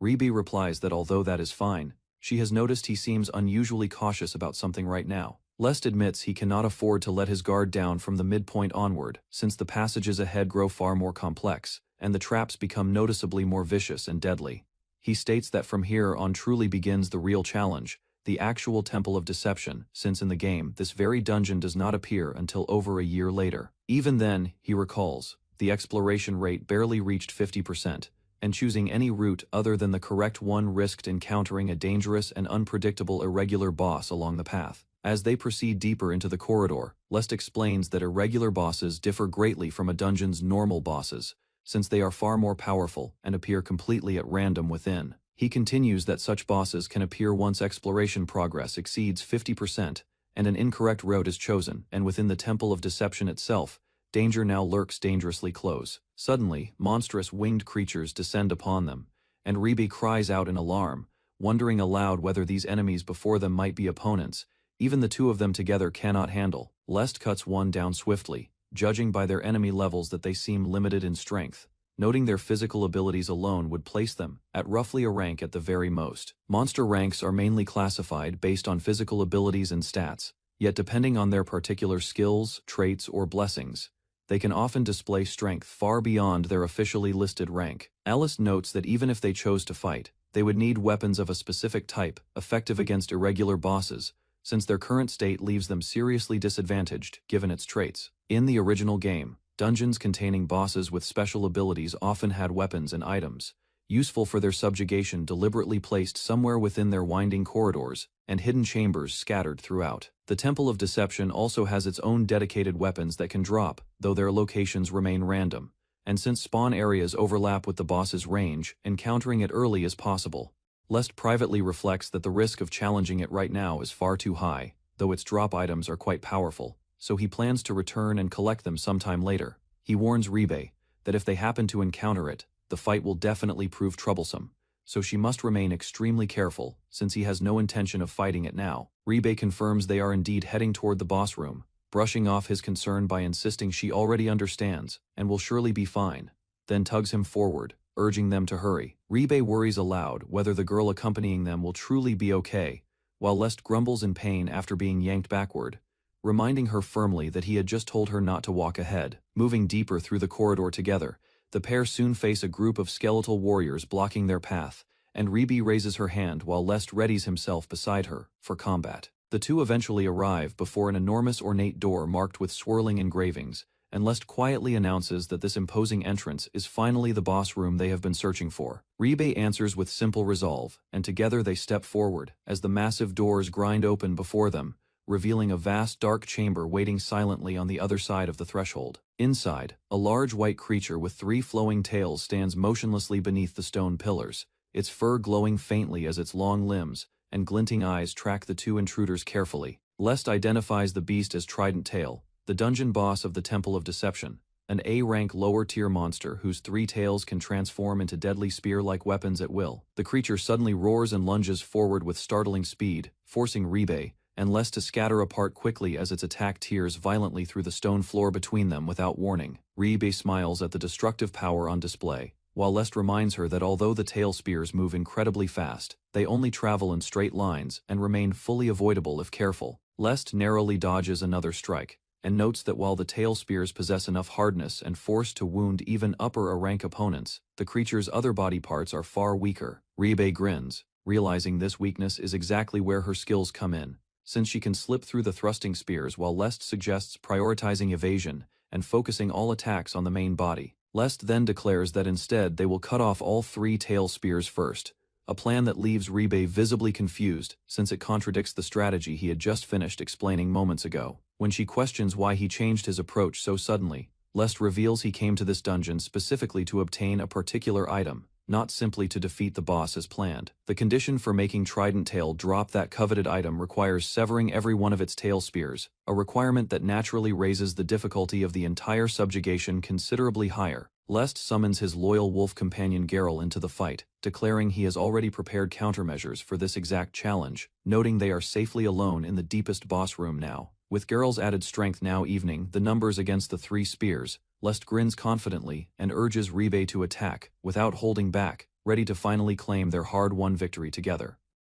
Ribe replies that although that is fine, she has noticed he seems unusually cautious about something right now. Lest admits he cannot afford to let his guard down from the midpoint onward, since the passages ahead grow far more complex, and the traps become noticeably more vicious and deadly. He states that from here on truly begins the real challenge, the actual Temple of Deception, since in the game this very dungeon does not appear until over a year later. Even then, he recalls, the exploration rate barely reached 50%, and choosing any route other than the correct one risked encountering a dangerous and unpredictable irregular boss along the path. As they proceed deeper into the corridor, Lest explains that irregular bosses differ greatly from a dungeon's normal bosses, since they are far more powerful and appear completely at random within. He continues that such bosses can appear once exploration progress exceeds 50%, and an incorrect route is chosen, and within the Temple of Deception itself, danger now lurks dangerously close. Suddenly, monstrous winged creatures descend upon them, and Ribe cries out in alarm, wondering aloud whether these enemies before them might be opponents. Even the 2 of them together cannot handle. Lest cuts one down swiftly, judging by their enemy levels that they seem limited in strength, noting their physical abilities alone would place them at roughly a rank at the very most. Monster ranks are mainly classified based on physical abilities and stats, yet depending on their particular skills, traits, or blessings, they can often display strength far beyond their officially listed rank. Alice notes that even if they chose to fight, they would need weapons of a specific type, effective against irregular bosses, since their current state leaves them seriously disadvantaged given its traits. In the original game, dungeons containing bosses with special abilities often had weapons and items, useful for their subjugation, deliberately placed somewhere within their winding corridors, and hidden chambers scattered throughout. The Temple of Deception also has its own dedicated weapons that can drop, though their locations remain random, and since spawn areas overlap with the boss's range, encountering it early is possible. Lest privately reflects that the risk of challenging it right now is far too high, though its drop items are quite powerful, so he plans to return and collect them sometime later. He warns Ribe that if they happen to encounter it, the fight will definitely prove troublesome, so she must remain extremely careful, since he has no intention of fighting it now. Ribe confirms they are indeed heading toward the boss room, brushing off his concern by insisting she already understands, and will surely be fine, then tugs him forward, urging them to hurry. Ribe worries aloud whether the girl accompanying them will truly be okay, while Lest grumbles in pain after being yanked backward, reminding her firmly that he had just told her not to walk ahead. Moving deeper through the corridor together, the pair soon face a group of skeletal warriors blocking their path, and Ribe raises her hand while Lest readies himself beside her for combat. The 2 eventually arrive before an enormous ornate door marked with swirling engravings, and Lest quietly announces that this imposing entrance is finally the boss room they have been searching for. Ribe answers with simple resolve, and together they step forward as the massive doors grind open before them, revealing a vast dark chamber waiting silently on the other side of the threshold. Inside, a large white creature with 3 flowing tails stands motionlessly beneath the stone pillars, its fur glowing faintly as its long limbs and glinting eyes track the 2 intruders carefully. Lest identifies the beast as Trident Tail, the dungeon boss of the Temple of Deception, an A-rank lower-tier monster whose 3 tails can transform into deadly spear-like weapons at will. The creature suddenly roars and lunges forward with startling speed, forcing Ribe and Lest to scatter apart quickly as its attack tears violently through the stone floor between them without warning. Ribe smiles at the destructive power on display, while Lest reminds her that although the tail spears move incredibly fast, they only travel in straight lines and remain fully avoidable if careful. Lest narrowly dodges another strike, and notes that while the tail spears possess enough hardness and force to wound even upper-rank opponents, the creature's other body parts are far weaker. Ribe grins, realizing this weakness is exactly where her skills come in, since she can slip through the thrusting spears, while Lest suggests prioritizing evasion and focusing all attacks on the main body. Lest then declares that instead they will cut off all 3 tail spears first, a plan that leaves Ribe visibly confused since it contradicts the strategy he had just finished explaining moments ago. When she questions why he changed his approach so suddenly, Lest reveals he came to this dungeon specifically to obtain a particular item, not simply to defeat the boss as planned. The condition for making Trident Tail drop that coveted item requires severing every one of its tail spears, a requirement that naturally raises the difficulty of the entire subjugation considerably higher. Lest summons his loyal wolf companion Geralt into the fight, declaring he has already prepared countermeasures for this exact challenge, noting they are safely alone in the deepest boss room now. With Geralt's added strength now evening the numbers against the 3 spears, Lest grins confidently and urges Ribe to attack, without holding back, ready to finally claim their hard-won victory together.